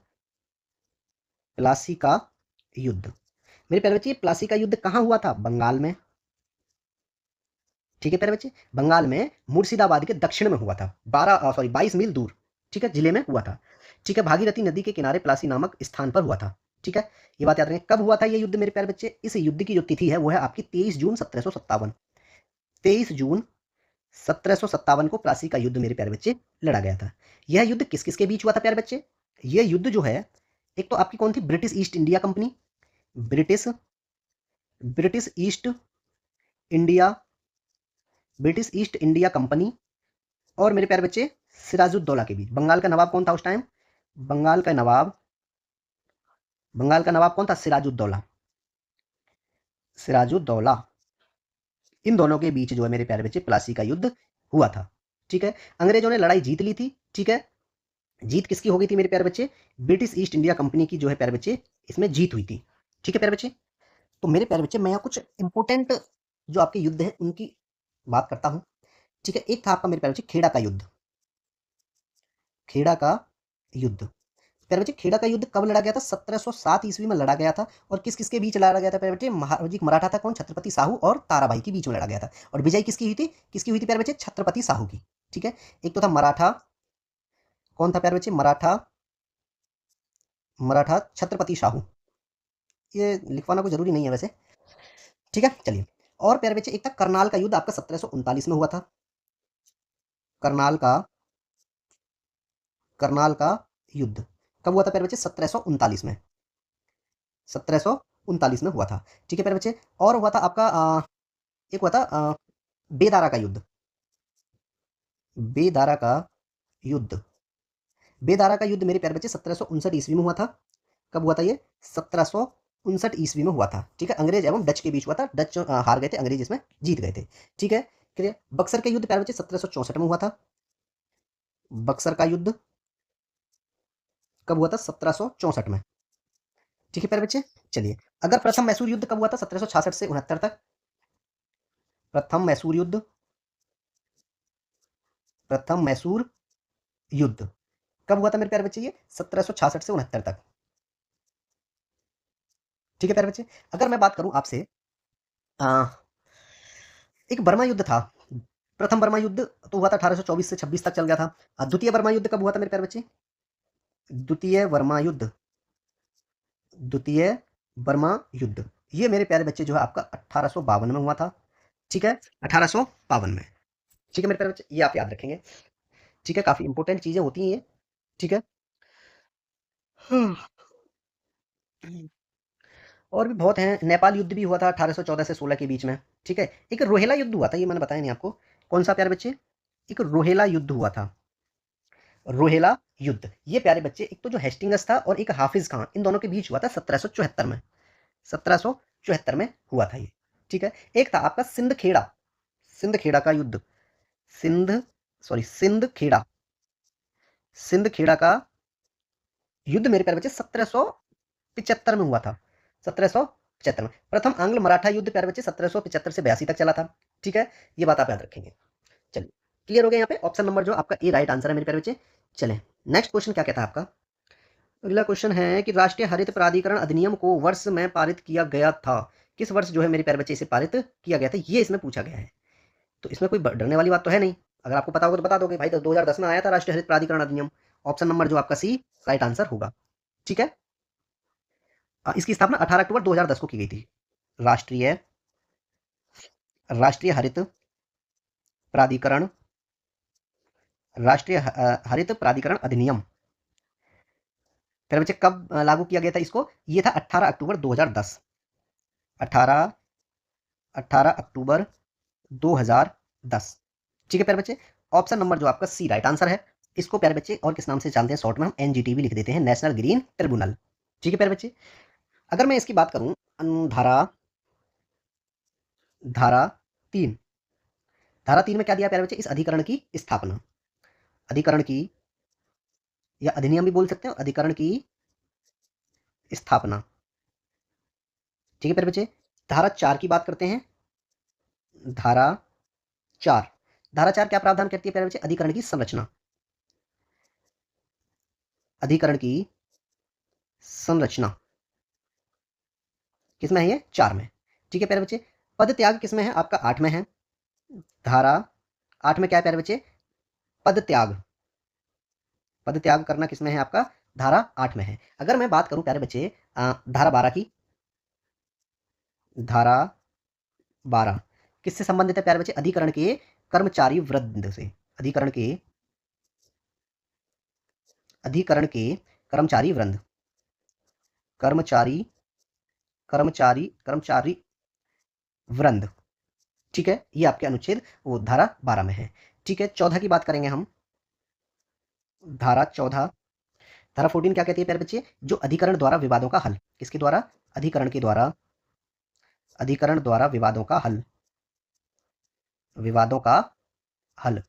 Speaker 1: प्लासी का युद्ध। मेरे प्यारे बच्चे प्लासी का युद्ध कहाँ हुआ था, बंगाल में। ठीक है प्यारे बच्चे, बंगाल में मुर्शिदाबाद के दक्षिण में हुआ था, 22 मील दूर, ठीक है, जिले में हुआ था। ठीक है, भागीरथी नदी के किनारे प्लासी नामक स्थान पर हुआ था। ठीक है, ये बात याद रखें। कब हुआ था ये युद्ध मेरे प्यारे बच्चे, इस युद्ध की जो तिथि है वो है आपकी 23 जून 1757, 23 जून 1757 को प्लासी का युद्ध मेरे प्यारे बच्चे लड़ा गया था। यह युद्ध किस किस के बीच हुआ था प्यारे बच्चे, यह युद्ध जो है, एक तो आपकी कौन थी, British east India company, British, British east India, British east India company और मेरे प्यारे बच्चे सिराजुद्दौला के बीच। बंगाल का नवाब कौन था उस टाइम, बंगाल का नवाब, बंगाल का नवाब कौन था, सिराजुद्दौला, सिराजुद्दौला। इन दोनों के बीच जो है मेरे प्यारे बच्चे प्लासी का युद्ध हुआ था। ठीक है, अंग्रेजों ने लड़ाई जीत ली थी। ठीक है, जीत किसकी हो गई थी मेरे प्यारे बच्चे, ब्रिटिश ईस्ट इंडिया कंपनी की जो है प्यारे बच्चे इसमें जीत हुई थी। ठीक है प्यारे बच्चे, तो मेरे प्यारे बच्चे मैं यहाँ कुछ इंपोर्टेंट जो आपके युद्ध है उनकी बात करता हूँ। ठीक है, एक था आपका मेरे प्यारे बच्चे खेड़ा का युद्ध, खेड़ा का युद्ध। प्यारे बच्चे खेड़ा का युद्ध कब लड़ा गया था, 1707 ईस्वी में लड़ा गया था। और किस किसके बीच लड़ा गया था प्यारे बच्चे, महाराजी मराठा था कौन, छत्रपति साहू और ताराबाई के बीच में लड़ा गया था। और विजय किसकी हुई थी, किसकी हुई थी प्यारे बच्चे, छत्रपति साहू की। ठीक है, एक तो था मराठा, कौन था प्यारे बच्चे, मराठा, मराठा छत्रपति साहू। ये लिखवाना कोई जरूरी नहीं है वैसे। ठीक है, चलिए। और प्यारे बच्चे एक था करनाल का युद्ध आपका 1739 में हुआ था, करनाल का, करनाल का युद्ध कब हुआ था प्यारे बच्चे, 1739 में, 1739 में हुआ था। ठीक है प्यारे बच्चे, और हुआ था आपका एक हुआ था बेदारा का युद्ध, बेदारा का युद्ध, बेदारा का युद्ध मेरे प्यारे बच्चे 1759 ईस्वी में हुआ था। कब हुआ था ये, 1759 ईस्वी में हुआ था। ठीक है, अंग्रेज एवं डच के बीच हुआ था, डच हार गए थे, अंग्रेज इसमें जीत गए थे। ठीक है, क्लियर। बक्सर का युद्ध प्यारे बच्चे 1764 में हुआ था, बक्सर का युद्ध कब हुआ था, 1764 में। ठीक है प्यारे बच्चे, चलिए। अगर प्रथम मैसूर युद्ध कब हुआ था, 1766 से 69 तक। प्रथम मैसूर युद्ध, प्रथम मैसूर युद्ध कब हुआ था मेरे प्यारे बच्चे? ये 1766 से 69 तक। ठीक है प्यारे बच्चे। अगर मैं बात करूं आपसे, आ, एक बर्मा युद्ध था। प्रथम बर्मा युद्ध तो हुआ था 1824 से 26 तक चल गया था। द्वितीय बर्मा युद्ध कब हुआ था मेरे प्यारे बच्चे? द्वितीय बर्मा युद्ध, द्वितीय बर्मा युद्ध ये मेरे प्यारे बच्चे जो है आपका 1852 में हुआ था। ठीक है, 1852 में। ठीक है मेरे प्यारे बच्चे, ये आप याद रखेंगे। ठीक है, काफी इंपॉर्टेंट चीजें होती हैं ये। ठीक है। हम्म, और भी बहुत हैं। नेपाल युद्ध भी हुआ था 1814 से 16 के बीच में। ठीक है, एक रोहेला युद्ध हुआ था, ये मैंने बताया नहीं आपको। कौन सा प्यारे बच्चे? एक रोहेला युद्ध हुआ था। रोहेला युद्ध ये प्यारे बच्चे एक तो जो हेस्टिंगस था और एक हाफिज खान, इन दोनों के बीच हुआ था 1774 में। 1774 में हुआ था ये। ठीक है। एक था आपका सिंध खेड़ा, सिंध खेड़ा का युद्ध, सिंध सॉरी सिंध खेड़ा, सिंध खेड़ा का युद्ध मेरे प्यारे बच्चे 1775 में हुआ था। 1775 में। प्रथम आंग्ल मराठा युद्ध प्यारे बच्चे 1775 से 82 तक चला था। ठीक है, ये बात आप याद रखेंगे। चलिए, क्लियर हो गया यहाँ पे। ऑप्शन नंबर जो आपका ए राइट आंसर है मेरे प्यारे बच्चे। चलें, नेक्स्ट क्वेश्चन क्या कहता है आपका? अगला क्वेश्चन है कि राष्ट्रीय हरित प्राधिकरण अधिनियम को वर्ष में पारित किया गया था। किस वर्ष जो है मेरे प्यारे बच्चे इसे पारित किया गया था, ये इसमें पूछा गया है। तो इसमें कोई डरने वाली बात तो है नहीं। अगर आपको पता होगा तो बता दोगे भाई, तो 2010 में आया था राष्ट्रीय हरित प्राधिकरण अधिनियम। ऑप्शन नंबर जो आपका सी राइट आंसर होगा। ठीक है। इसकी स्थापना 18 अक्टूबर 2010 को की गई थी। राष्ट्रीय राष्ट्रीय हरित प्राधिकरण, राष्ट्रीय हरित प्राधिकरण अधिनियम फिर बच्चे कब लागू किया गया था इसको? ये था 18 अक्टूबर 2010। 18 18 अक्टूबर 2010। ठीक है प्यारे बच्चे। ऑप्शन नंबर जो आपका सी राइट आंसर है। इसको प्यारे बच्चे और किस नाम से जानते हैं? शॉर्ट में हम एनजीटी भी लिख देते हैं, नेशनल ग्रीन ट्रिब्यूनल। ठीक है प्यारे बच्चे। अगर मैं इसकी बात करूं, धारा धारा 3, धारा 3 में क्या दिया प्यारे बच्चे? इस अधिकरण की स्थापना, अधिकरण की या अधिनियम भी बोल सकते हो, अधिकरण की स्थापना। ठीक है प्यारे बच्चे। धारा 4 की बात करते हैं। धारा 4, धारा 4 क्या प्रावधान करती है प्यारे बच्चे? अधिकरण की संरचना, अधिकरण की संरचना किसमें है? ये 4 में। ठीक है प्यारे बच्चे। पद त्याग किसमें है? आपका 8 में है। धारा 8 में क्या है प्यारे बच्चे? पद त्याग, पद त्याग करना किसमें है? आपका धारा 8 में है। अगर मैं बात करूं प्यारे बच्चे धारा 12 की, धारा 12 किससे संबंधित है प्यारे बच्चे? अधिकरण के कर्मचारी वृंद से, अधिकरण के कर्मचारी वृंद, कर्मचारी कर्मचारी कर्मचारी वृंद। ठीक है, ये आपके अनुच्छेद वो धारा 12 में है। ठीक है, 14 की बात करेंगे हम। धारा 14, धारा 14 क्या कहती है प्यारे बच्चे? जो अधिकरण द्वारा विवादों का हल, किसके द्वारा? अधिकरण के द्वारा, अधिकरण द्वारा विवादों का हल, विवादों का हल।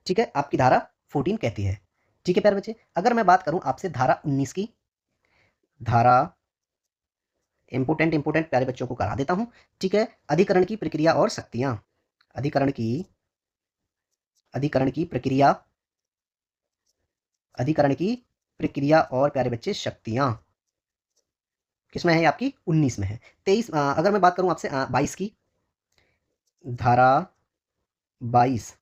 Speaker 1: ठीक है, आपकी धारा 14 कहती है। ठीक है प्यारे बच्चे। अगर मैं बात करूं आपसे धारा 19 की, धारा इंपोर्टेंट इंपोर्टेंट प्यारे बच्चों को करा देता हूं। ठीक है, अधिकरण की प्रक्रिया और शक्तियां, अधिकरण की, अधिकरण की प्रक्रिया, अधिकरण की प्रक्रिया और प्यारे बच्चे शक्तियां किसमें है? आपकी 19 में है। 23 अगर मैं बात करूं आपसे 22 की, धारा 22,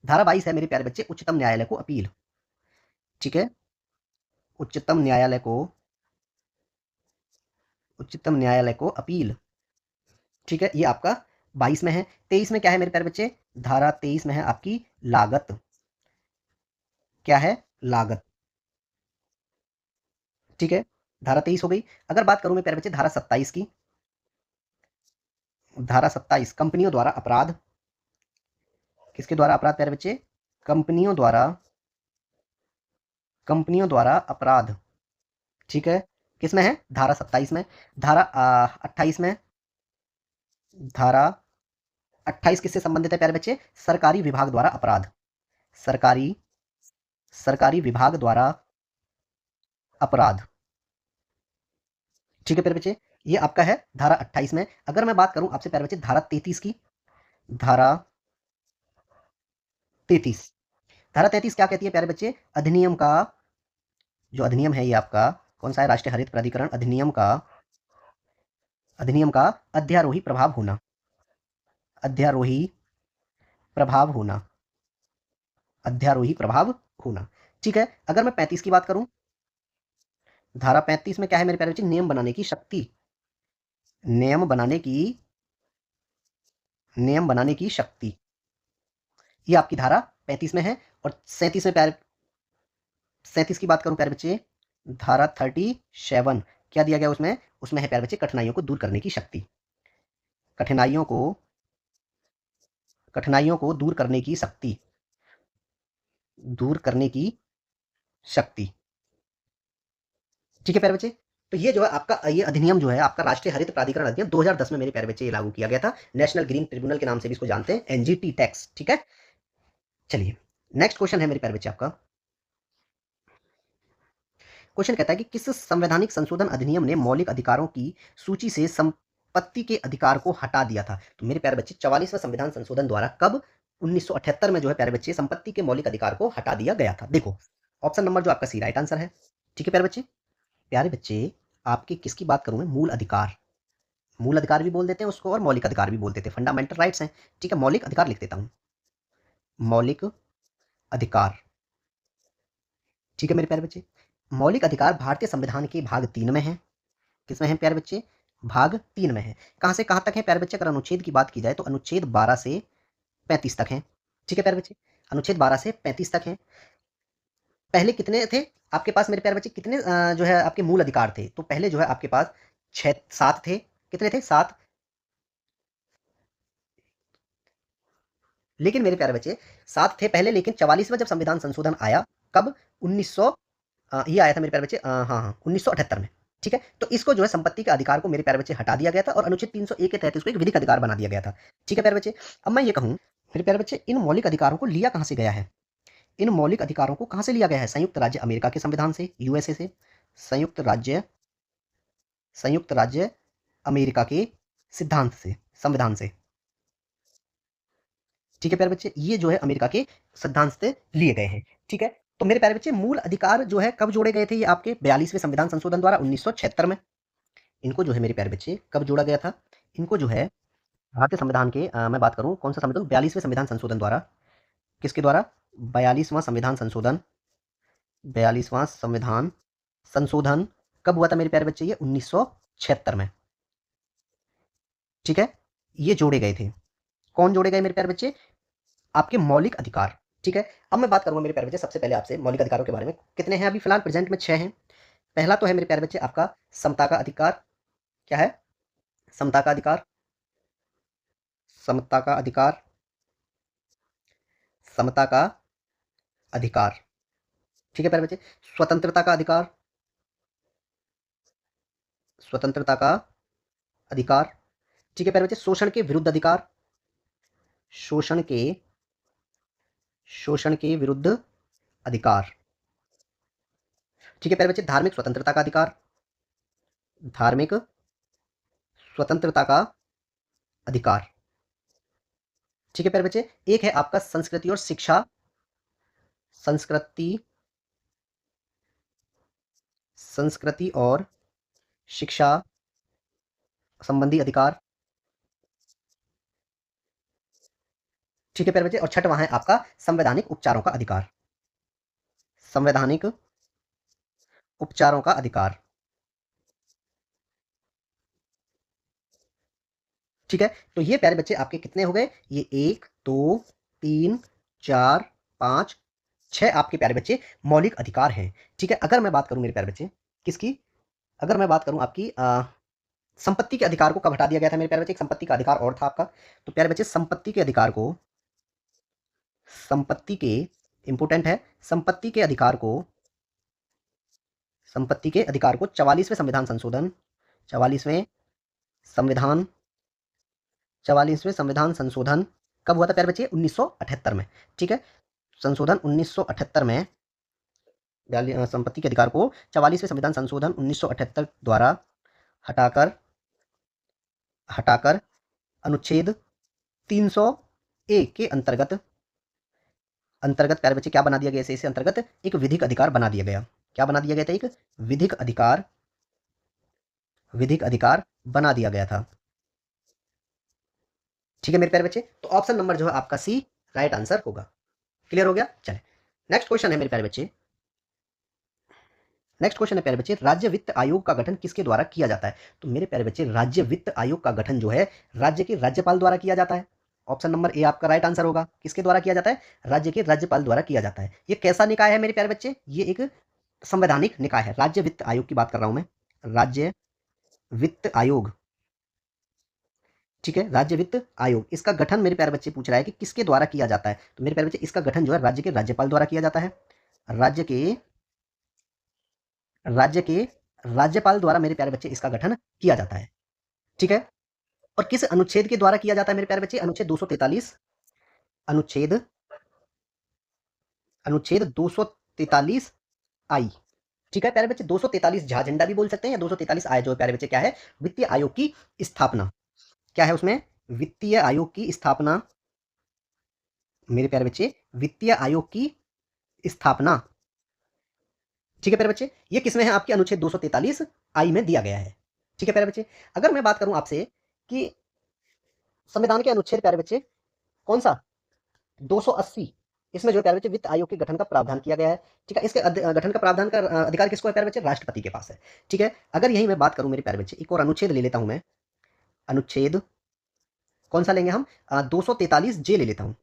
Speaker 1: धारा 22 है मेरे प्यारे बच्चे उच्चतम न्यायालय को अपील। ठीक है, उच्चतम न्यायालय को, उच्चतम न्यायालय को अपील। ठीक है, ये आपका 22 में है। 23 में क्या है मेरे प्यारे बच्चे? धारा 23 में है आपकी लागत। क्या है? लागत। ठीक है, धारा 23 हो गई। अगर बात करूं मैं प्यारे बच्चे धारा 27 की, धारा 27 कंपनियों द्वारा अपराध, किसके द्वारा अपराध प्यारे बच्चे? कंपनियों द्वारा, कंपनियों द्वारा अपराध। ठीक है, किसमें है? धारा 27 में। धारा 28 में, धारा 28 किससे संबंधित है प्यारे बच्चे? सरकारी विभाग द्वारा अपराध, सरकारी सरकारी विभाग द्वारा अपराध। ठीक है प्यारे बच्चे, ये आपका है धारा 28 में। अगर मैं बात करूं आपसे प्यारे बच्चे धारा 33 की, धारा 33। धारा 33 क्या कहती है प्यारे बच्चे? अधिनियम का, जो अधिनियम है ये आपका कौन सा है? राष्ट्रीय हरित प्राधिकरण अधिनियम का अध्यारोही प्रभाव होना, अध्यारोही प्रभाव होना, अध्यारोही प्रभाव होना। ठीक है, अगर मैं 35 की बात करूं, धारा 35 में क्या है मेरे प्यारे बच्चे? नियम बनाने की शक्ति, नियम बनाने की, नियम बनाने की शक्ति, ये आपकी धारा 35 में है। और 37 में प्यारे, 37 की बात करूं प्यारे बच्चे, धारा 37 क्या दिया गया उसमें? उसमें है प्यारे बच्चे कठिनाइयों को दूर करने की शक्ति, कठिनाइयों को, कठिनाइयों को दूर करने की शक्ति, दूर करने की शक्ति। ठीक है प्यारे बच्चे, तो ये जो है आपका, ये अधिनियम जो है आपका राष्ट्रीय हरित प्राधिकरण अधिनियम 2010 में मेरे प्यारे बच्चे ये लागू किया गया था। नेशनल ग्रीन ट्रिब्यूनल के नाम से भी इसको जानते हैं, एनजीटी टैक्स। ठीक है, चलिए नेक्स्ट क्वेश्चन है मेरे प्यारे बच्चे आपका। क्वेश्चन कहता है कि किस संवैधानिक संशोधन अधिनियम ने मौलिक अधिकारों की सूची से संपत्ति के अधिकार को हटा दिया था? तो मेरे प्यारे बच्चे 44वें संविधान संशोधन द्वारा कब 1978 में जो है प्यारे बच्चे संपत्ति के मौलिक अधिकार को हटा दिया गया था? देखो ऑप्शन नंबर जो आपका सी राइट आंसर है। ठीक है प्यारे बच्चे, प्यारे बच्चे आपके किसकी बात करूं मैं? मूल अधिकार, मूल अधिकार भी बोल देते हैं उसको और मौलिक अधिकार भी बोल देते हैं, फंडामेंटल राइट्स हैं। ठीक है, मौलिक अधिकार लिख देता हूं, मौलिक अधिकार। ठीक है मेरे प्यारे बच्चे, मौलिक अधिकार भारतीय संविधान के भाग 3 में है। किसमें है प्यारे बच्चे? भाग 3 में है। कहां से कहां तक है प्यारे बच्चे? अगर अनुच्छेद की बात की जाए तो अनुच्छेद 12 से 35 तक है। ठीक है प्यारे बच्चे, अनुच्छेद 12 से 35 तक है। पहले कितने थे आपके पास मेरे प्यारे बच्चे? कितने जो है आपके मूल अधिकार थे? तो पहले जो है आपके पास 7 थे। कितने थे? 7। लेकिन मेरे प्यारे बच्चे 7 थे पहले, लेकिन 44वां जब संविधान संशोधन आया, कब? 1900, ये आया था मेरे प्यारे बच्चे, हाँ हाँ 1978 में। ठीक है, तो इसको जो है संपत्ति के अधिकार को मेरे प्यारे बच्चे हटा दिया गया था और अनुच्छेद 301 के तहत इसको एक विधिक अधिकार बना दिया गया था। ठीक है प्यारे बच्चे, अब मैं ये कहूँ मेरे प्यारे बच्चे, इन मौलिक अधिकारों को लिया कहाँ से गया है? इन मौलिक अधिकारों को कहाँ से लिया गया है? संयुक्त राज्य अमेरिका के संविधान से, यूएसए से, संयुक्त राज्य, संयुक्त राज्य अमेरिका के सिद्धांत से, संविधान से। ठीक है प्यारे बच्चे, ये जो है अमेरिका के सिद्धांत से लिए गए हैं। ठीक है, तो मेरे प्यारे बच्चे मूल अधिकार जो है कब जोड़े गए थे? ये आपके 42वें संविधान संशोधन द्वारा 1976 में। इनको जो है मेरे प्यारे बच्चे कब जोड़ा गया था? इनको जो है भारतीय संविधान के, मैं बात करूं कौन सा संविधान? 42वें संविधान संशोधन द्वारा। किसके द्वारा? 42वां संविधान संशोधन, 42वां संविधान संशोधन कब हुआ था मेरे प्यारे बच्चे? ये 1976 में। ठीक है, ये जोड़े गए थे। कौन जोड़े गए मेरे प्यारे बच्चे? आपके मौलिक अधिकार। ठीक है, अब मैं बात करूंगा मेरे प्यारे बच्चे सबसे पहले आपसे मौलिक अधिकारों के बारे में। कितने हैं अभी फिलहाल प्रेजेंट में? 6 हैं। पहला तो है मेरे प्यारे बच्चे आपका समता का अधिकार। क्या है? समता का अधिकार, समता का अधिकार, समता का अधिकार। ठीक है प्यारे बच्चे, स्वतंत्रता का अधिकार, स्वतंत्रता का अधिकार। ठीक है प्यारे बच्चे, शोषण के विरुद्ध अधिकार, शोषण के, शोषण के विरुद्ध अधिकार। ठीक है प्यारे बच्चे, धार्मिक स्वतंत्रता का अधिकार, धार्मिक स्वतंत्रता का अधिकार। ठीक है प्यारे बच्चे, एक है आपका संस्कृति और शिक्षा, संस्कृति, संस्कृति और शिक्षा संबंधी अधिकार। ठीक है प्यारे बच्चे, और छठवां है आपका संवैधानिक उपचारों का अधिकार, संवैधानिक उपचारों का अधिकार। ठीक है, तो ये प्यारे बच्चे आपके कितने हो गए? ये 1 2 3 4 5 6 आपके प्यारे बच्चे मौलिक अधिकार हैं। ठीक है, अगर मैं बात करूं मेरे प्यारे बच्चे किसकी, अगर मैं बात करूं आपकी संपत्ति के अधिकार को कब हटा दिया गया था मेरे प्यारे बच्चे? एक संपत्ति का अधिकार और था आपका। तो प्यारे बच्चे संपत्ति के अधिकार को, संपत्ति के, इंपोर्टेंट है, संपत्ति के अधिकार को, संपत्ति के अधिकार को 44वें संविधान संशोधन, 44वें संविधान, 44वें संविधान संशोधन कब हुआ था प्यारे बच्चे? 1978 में। ठीक है, संशोधन 1978 में, संपत्ति के अधिकार को 44वें संविधान संशोधन 1978 द्वारा हटाकर, हटाकर अनुच्छेद 300A के अंतर्गत प्यारे बच्चे क्या बना दिया गया इसे अंतर्गत एक विधिक अधिकार बना दिया गया। क्या बना दिया गया था? एक विधिक अधिकार बना दिया गया था। ठीक है मेरे प्यारे बच्चे, तो ऑप्शन नंबर जो है आपका सी राइट आंसर होगा। क्लियर हो गया? चले नेक्स्ट क्वेश्चन है मेरे प्यारे बच्चे। नेक्स्ट क्वेश्चन है प्यारे बच्चे, राज्य वित्त आयोग का गठन किसके द्वारा किया जाता है? तो मेरे प्यारे बच्चे राज्य वित्त आयोग का गठन जो है राज्य के राज्यपाल द्वारा किया जाता है। ऑप्शन नंबर ए आपका राइट आंसर होगा। किसके द्वारा किया जाता है? राज्य के राज्यपाल द्वारा किया जाता है। ये कैसा निकाय है मेरे प्यारे बच्चे? ये एक संवैधानिक निकाय है। राज्य वित्त आयोग की बात कर रहा हूं मैं, राज्य वित्त आयोग। ठीक है, राज्य वित्त आयोग, इसका गठन मेरे प्यारे बच्चे पूछ रहा है कि किसके द्वारा किया जाता है? तो मेरे प्यारे बच्चे इसका गठन जो है राज्य के राज्यपाल द्वारा किया जाता है। राज्य के राज्यपाल द्वारा मेरे प्यारे बच्चे इसका गठन किया जाता है। ठीक है, और किस अनुच्छेद के द्वारा किया जाता है मेरे प्यारे बच्चे? अनुच्छेद 243, अनुच्छेद 243 आई। ठीक है प्यारे बच्चे, 243 झा झंडा भी बोल सकते हैं, या 243 आय जो प्यारे बच्चे क्या है? वित्तीय आयोग की स्थापना। क्या है उसमें? वित्तीय आयोग की स्थापना मेरे प्यारे बच्चे, वित्तीय आयोग की स्थापना। ठीक है प्यारे बच्चे, ये किसमें है? आपके अनुच्छेद 243 आई में दिया गया है। ठीक है प्यारे बच्चे, अगर मैं बात करूं आपसे कि संविधान के अनुच्छेद प्यारे बच्चे कौन सा? 280, इसमें जो प्यारे बच्चे वित्त आयोग के गठन का प्रावधान किया गया है। ठीक है, इसके गठन का प्रावधान का अधिकार किसको है प्यारे बच्चे? राष्ट्रपति के पास है। ठीक है, अगर यही मैं बात करूं मेरे प्यारे बच्चे, एक और अनुच्छेद ले लेता हूं मैं। अनुच्छेद कौन सा लेंगे हम? 243 जे ले लेता हूं,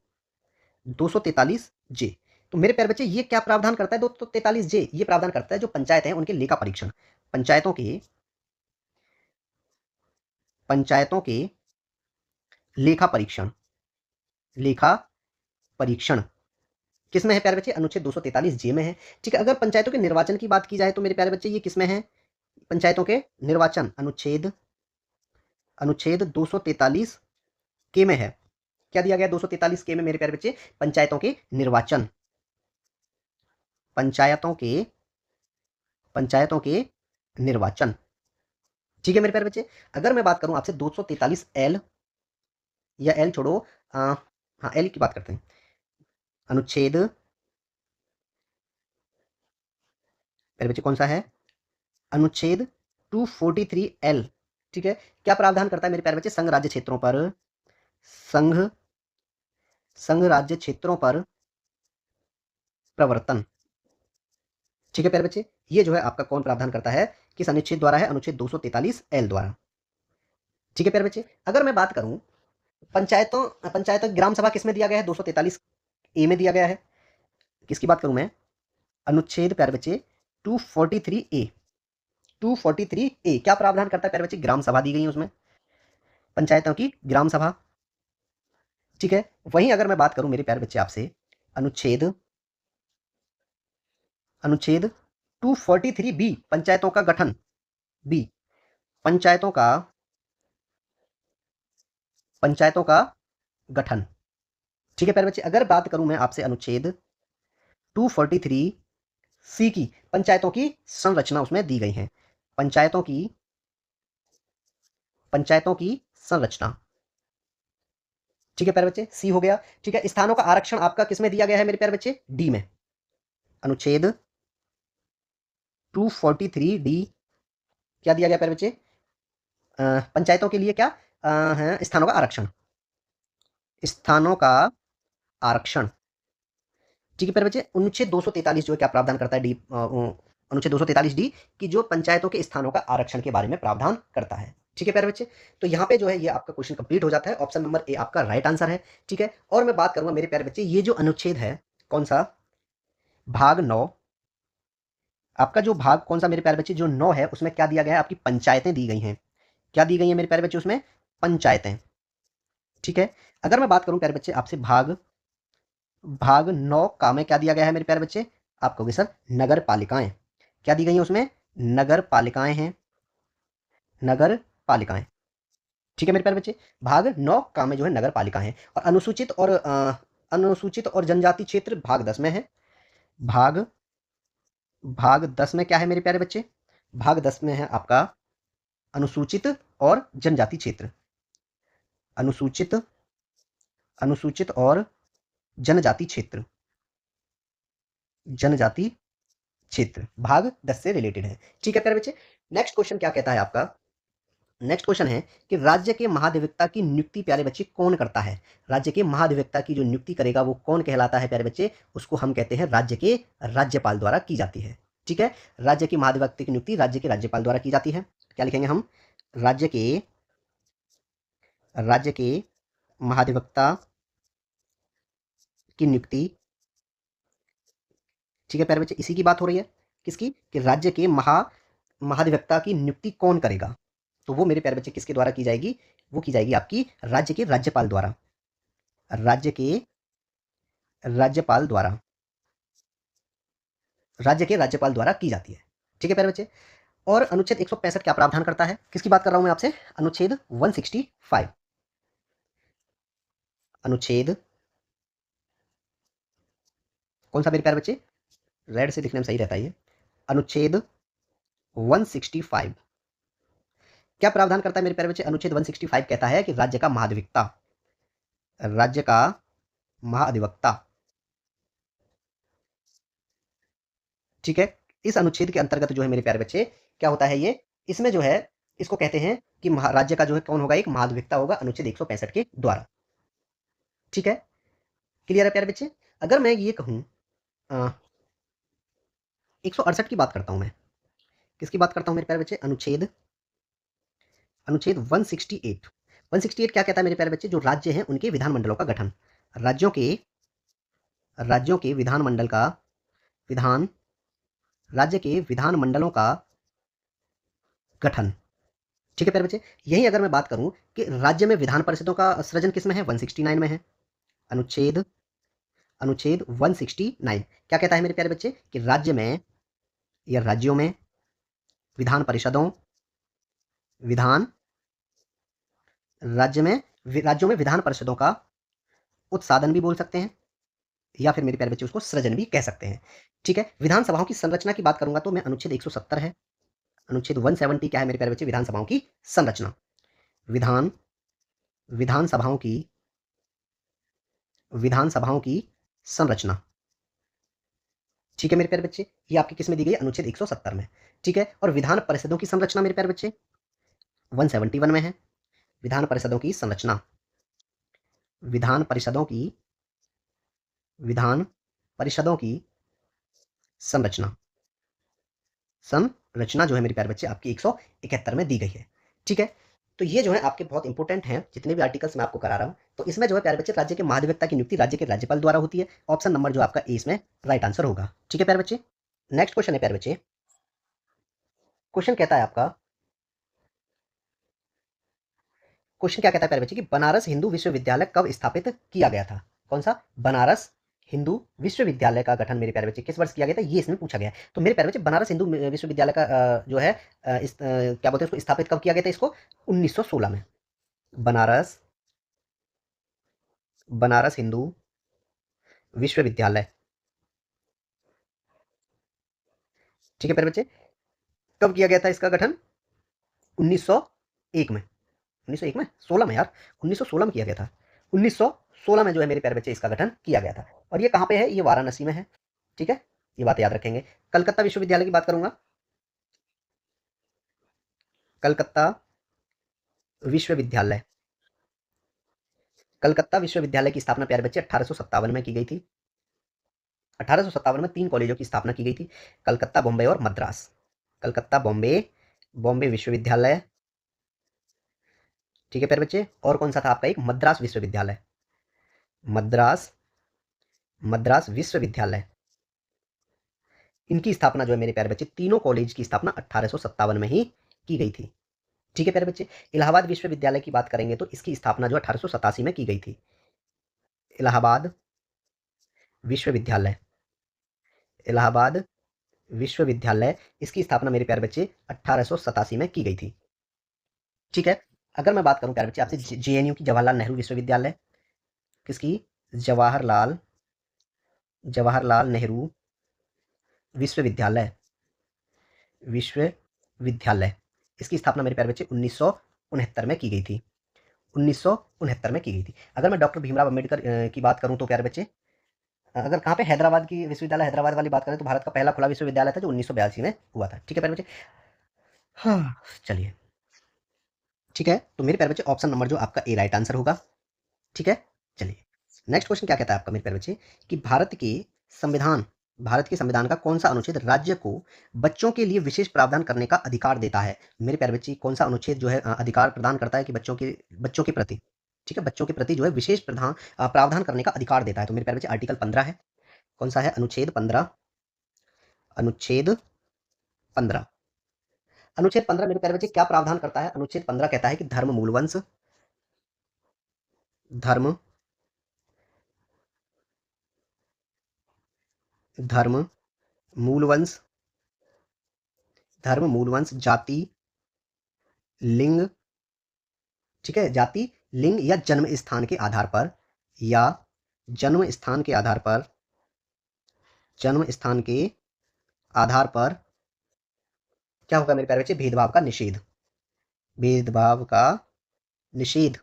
Speaker 1: 243 जे। तो मेरे प्यारे बच्चे ये क्या प्रावधान करता है? 243 जे ये प्रावधान करता है जो पंचायत हैं उनके लेखा परीक्षण, पंचायतों के लेखा परीक्षण किसमें है प्यारे बच्चे? अनुच्छेद 243 जे में है। ठीक है, अगर पंचायतों के निर्वाचन की बात की जाए तो मेरे प्यारे बच्चे ये किसमें है? पंचायतों के निर्वाचन अनुच्छेद 243 के में है। क्या दिया गया 243 के में मेरे प्यारे बच्चे? पंचायतों के निर्वाचन, पंचायतों के निर्वाचन। ठीक है मेरे प्यारे बच्चे, अगर मैं बात करूं आपसे 243 एल, या एल छोड़ो, हाँ एल की बात करते हैं। अनुच्छेद मेरे बच्चे कौन सा है? अनुच्छेद 243 एल। ठीक है, क्या प्रावधान करता है मेरे प्यारे बच्चे? संघ राज्य क्षेत्रों पर प्रवर्तन। ठीक है प्यारे बच्चे, ये जो है आपका कौन प्रावधान करता है? किस अनुच्छेद द्वारा है? अनुच्छेद 243 एल द्वारा। ठीक है प्यारे बच्चे, अगर मैं बात करूं पंचायत ग्राम सभा किसमें दिया गया है? 243 ए में दिया गया है। किसकी बात करूं मैं? अनुच्छेद प्यारे बच्चे 243 ए, 243 ए क्या प्रावधान करता है प्यारे बच्चे? ग्राम सभा दी गई है उसमें, पंचायतों की ग्राम सभा। ठीक है, वहीं अगर मैं बात करूं मेरे प्यारे बच्चे आपसे अनुच्छेद 243 बी, पंचायतों का गठन, बी पंचायतों का गठन। ठीक है प्यारे बच्चे, अगर बात करूं मैं आपसे अनुच्छेद 243 सी की, पंचायतों की संरचना उसमें दी गई है, पंचायतों की संरचना। ठीक है प्यारे बच्चे, सी हो गया। ठीक है, स्थानों का आरक्षण आपका किसमें दिया गया है मेरे प्यारे बच्चे? डी में। अनुच्छेद 243 डी क्या दिया गया प्यारे बच्चे? पंचायतों के लिए क्या है? स्थानों का आरक्षण, स्थानों का आरक्षण। ठीक है प्यारे बच्चे, अनुच्छेद 243 जो है क्या प्रावधान करता है? डी अनुच्छेद 243 डी की जो पंचायतों के स्थानों का आरक्षण के बारे में प्रावधान करता है। ठीक है प्यारे बच्चे, तो यहाँ पे जो है ये आपका क्वेश्चन कंप्लीट हो जाता है। ऑप्शन नंबर ए आपका राइट आंसर है। ठीक है, और मैं बात करूंगा मेरे प्यारे बच्चे, ये जो अनुच्छेद है कौन सा? भाग 9, आपका जो भाग कौन सा मेरे प्यारे बच्चे? जो 9 है उसमें क्या दिया गया है? आपकी पंचायतें दी गई हैं। क्या दी गई है मेरे प्यारे बच्चे? उसमें पंचायतें। ठीक है, अगर मैं बात करूं प्यारे बच्चे आपसे भाग 9 का में क्या दिया गया है मेरे प्यारे बच्चे? आप कहोगे सर नगर पालिकाएं। क्या दी गई है उसमें? नगर पालिकाएं हैं, नगर पालिकाएं। ठीक है मेरे प्यारे बच्चे, भाग 9 का में जो है नगर पालिका है। और अनुसूचित और जनजाति क्षेत्र भाग 10 में है। भाग 10 में क्या है मेरे प्यारे बच्चे? भाग 10 में है आपका अनुसूचित और जनजाति क्षेत्र, अनुसूचित अनुसूचित और जनजाति क्षेत्र, जनजाति क्षेत्र भाग 10 से रिलेटेड है। ठीक है प्यारे बच्चे, नेक्स्ट क्वेश्चन क्या कहता है आपका? नेक्स्ट क्वेश्चन है कि राज्य के महाधिवक्ता की नियुक्ति प्यारे बच्चे कौन करता है? राज्य के महाधिवक्ता की जो नियुक्ति करेगा वो कौन कहलाता है प्यारे बच्चे? उसको हम कहते हैं राज्य के राज्यपाल द्वारा की जाती है। ठीक है, राज्य के महाधिवक्ता की नियुक्ति राज्य के राज्यपाल द्वारा की जाती है। क्या लिखेंगे हम? राज्य के महाधिवक्ता की नियुक्ति। ठीक है प्यारे बच्चे, इसी की बात हो रही है। किसकी? कि राज्य के महाधिवक्ता की नियुक्ति कौन करेगा? तो वो मेरे प्यारे बच्चे किसके द्वारा की जाएगी? वो की जाएगी आपकी राज्य के राज्यपाल द्वारा। राज्य के राज्यपाल द्वारा, राज्य के राज्यपाल द्वारा की जाती है। ठीक है प्यारे बच्चे, और अनुच्छेद 165 क्या प्रावधान करता है? किसकी बात कर रहा हूं मैं आपसे? अनुच्छेद 165। अनुच्छेद कौन सा मेरे प्यारे बच्चे? रेड से लिखने में सही रहता है ये। अनुच्छेद 165 क्या प्रावधान करता है मेरे प्यारे बच्चे? अनुच्छेद 165 कहता है कि राज्य का महाधिवक्ता, राज्य का महाधिवक्ता, ठीक है, इस अनुच्छेद के अंतर्गत जो है मेरे प्यारे बच्चे क्या होता है ये? इसमें जो है इसको कहते हैं कि राज्य का जो है कौन होगा? एक महाधिवक्ता होगा अनुच्छेद 165 के द्वारा। ठीक है, क्लियर है प्यारे बच्चे? अगर मैं ये कहूं 168 की बात करता हूं मैं, किसकी बात करता हूं मेरे प्यारे बच्चे? अनुच्छेद अनुच्छेद 168। 168 क्या कहता है मेरे प्यारे बच्चे? जो राज्य हैं उनके विधानमंडलों का गठन, राज्यों के विधानमंडल का विधान राज्य के विधानमंडलों का गठन। ठीक है प्यारे बच्चे, यही अगर मैं बात करूं कि राज्य में विधान परिषदों का सृजन किसमें है? 169 में है। अनुच्छेद अनुच्छेद 169 क्या कहता है मेरे प्यारे बच्चे? कि राज्य में या राज्यों में विधान परिषदों, विधान राज्यों में विधान परिषदों का उत्साधन भी बोल सकते हैं, या फिर मेरे प्यारे बच्चे उसको सृजन भी कह सकते हैं। ठीक है, विधानसभाओं की संरचना की बात करूंगा तो मैं अनुच्छेद 170 है। अनुच्छेद 170 क्या है मेरे प्यारे बच्चे? विधानसभाओं की संरचना, विधान विधानसभाओं की विधानसभाओं की संरचना। ठीक है मेरे प्यारे बच्चे, ये आपकी किस में दी गई? अनुच्छेद 170 में। ठीक है, और विधान परिषदों की संरचना मेरे प्यारे बच्चे 171 में है। विधान परिषदों की संरचना, विधान परिषदों की विधान परिषदों की संरचना संरचना जो है मेरे प्यारे बच्चे आपकी 171 में दी गई है। ठीक है, तो ये जो है आपके बहुत इंपॉर्टेंट हैं जितने भी आर्टिकल्स मैं आपको करा रहा हूं। तो इसमें जो है प्यारे बच्चे राज्य के महाधिवक्ता की नियुक्ति राज्य के राज्यपाल द्वारा होती है। ऑप्शन नंबर जो आपका ए इसमें राइट आंसर होगा। ठीक है प्यारे बच्चे, नेक्स्ट क्वेश्चन है प्यारे बच्चे, क्वेश्चन कहता है आपका, क्वेश्चन क्या कहता है प्यारे बच्चे कि बनारस हिंदू विश्वविद्यालय कब स्थापित किया गया था? कौन सा? बनारस हिंदू विश्वविद्यालय का गठन मेरे प्यारे बच्चे किस वर्ष किया गया था? ये इसमें पूछा गया है। तो मेरे प्यारे बच्चे बनारस हिंदू विश्वविद्यालय का जो है क्या बोलते हैं उसको, स्थापित कब किया गया था इसको? 1916 में। बनारस बनारस हिंदू विश्वविद्यालय। ठीक है प्यारे बच्चे, कब किया गया था इसका गठन? 1901 में। 1901 में, 16 में यार, 1916 में किया गया था। 1916 में जो है मेरे प्यारे बच्चे इसका गठन किया गया था। और ये कहाँ पे है? ये वाराणसी में है। ठीक है, ये बात याद रखेंगे। कलकत्ता विश्वविद्यालय की बात करूंगा, कलकत्ता विश्वविद्यालय, कलकत्ता विश्वविद्यालय की स्थापना प्यारे बच्चे 1857 में की गई थी। 1857 में 3 कॉलेजों की स्थापना की गई थी, कलकत्ता, बॉम्बे और मद्रास। कलकत्ता, बॉम्बे, बॉम्बे विश्वविद्यालय। ठीक है प्यारे बच्चे, और कौन सा था आपका? एक मद्रास विश्वविद्यालय, मद्रास मद्रास विश्वविद्यालय। इनकी स्थापना जो है मेरे प्यारे बच्चे, तीनों कॉलेज की स्थापना 1857 में ही की गई थी। ठीक है प्यारे बच्चे, इलाहाबाद विश्वविद्यालय की बात करेंगे तो इसकी स्थापना जो 1887 में की गई थी। इलाहाबाद विश्वविद्यालय, इलाहाबाद विश्वविद्यालय, इसकी स्थापना मेरे प्यारे बच्चे 1887 में की गई थी। ठीक है, अगर मैं बात करूं प्यारे बच्चे आपसे जेएनयू की, जवाहरलाल नेहरू विश्वविद्यालय, किसकी? जवाहरलाल जवाहरलाल नेहरू विश्वविद्यालय, विश्वविद्यालय, इसकी स्थापना मेरे प्यारे बच्चे 1969 में की गई थी। 1969 में की गई थी। अगर मैं डॉक्टर भीमराव अम्बेडकर की बात करूँ तो प्यारे बच्चे, अगर कहाँ पे हैदराबाद की विश्वविद्यालय हैदराबाद वाली बात करें तो भारत का पहला खुला विश्वविद्यालय था जो 1982 में हुआ था। ठीक है प्यारे बच्चे। हाँ, चलिए ठीक है, तो मेरे प्यारे बच्चे ऑप्शन नंबर जो आपका ए राइट आंसर होगा। ठीक है, चलिए नेक्स्ट क्वेश्चन क्या कहता है आपका मेरे प्यारे बच्चे कि संविधान भारत के संविधान का कौन सा अनुच्छेद राज्य को बच्चों के लिए विशेष प्रावधान करने का अधिकार देता है। मेरे प्यारे बच्चे कौन सा अनुच्छेद जो है अधिकार प्रदान करता है कि बच्चों के प्रति, ठीक है, बच्चों के प्रति जो है विशेष प्रावधान करने का अधिकार देता है। तो मेरे प्यारे बच्चे आर्टिकल 15 है। कौन सा है? अनुच्छेद 15। अनुच्छेद 15। अनुच्छेद 15 मेरे प्यारे बच्चे क्या प्रावधान करता है? अनुच्छेद 15 कहता है कि धर्म धर्म मूलवंश जाति, लिंग, ठीक है, जाति, लिंग या जन्म स्थान के आधार पर, या जन्म स्थान के आधार पर जन्म स्थान के आधार पर क्या होगा मेरे प्यारे बच्चे? भेदभाव का निषेध। भेदभाव का निषेध।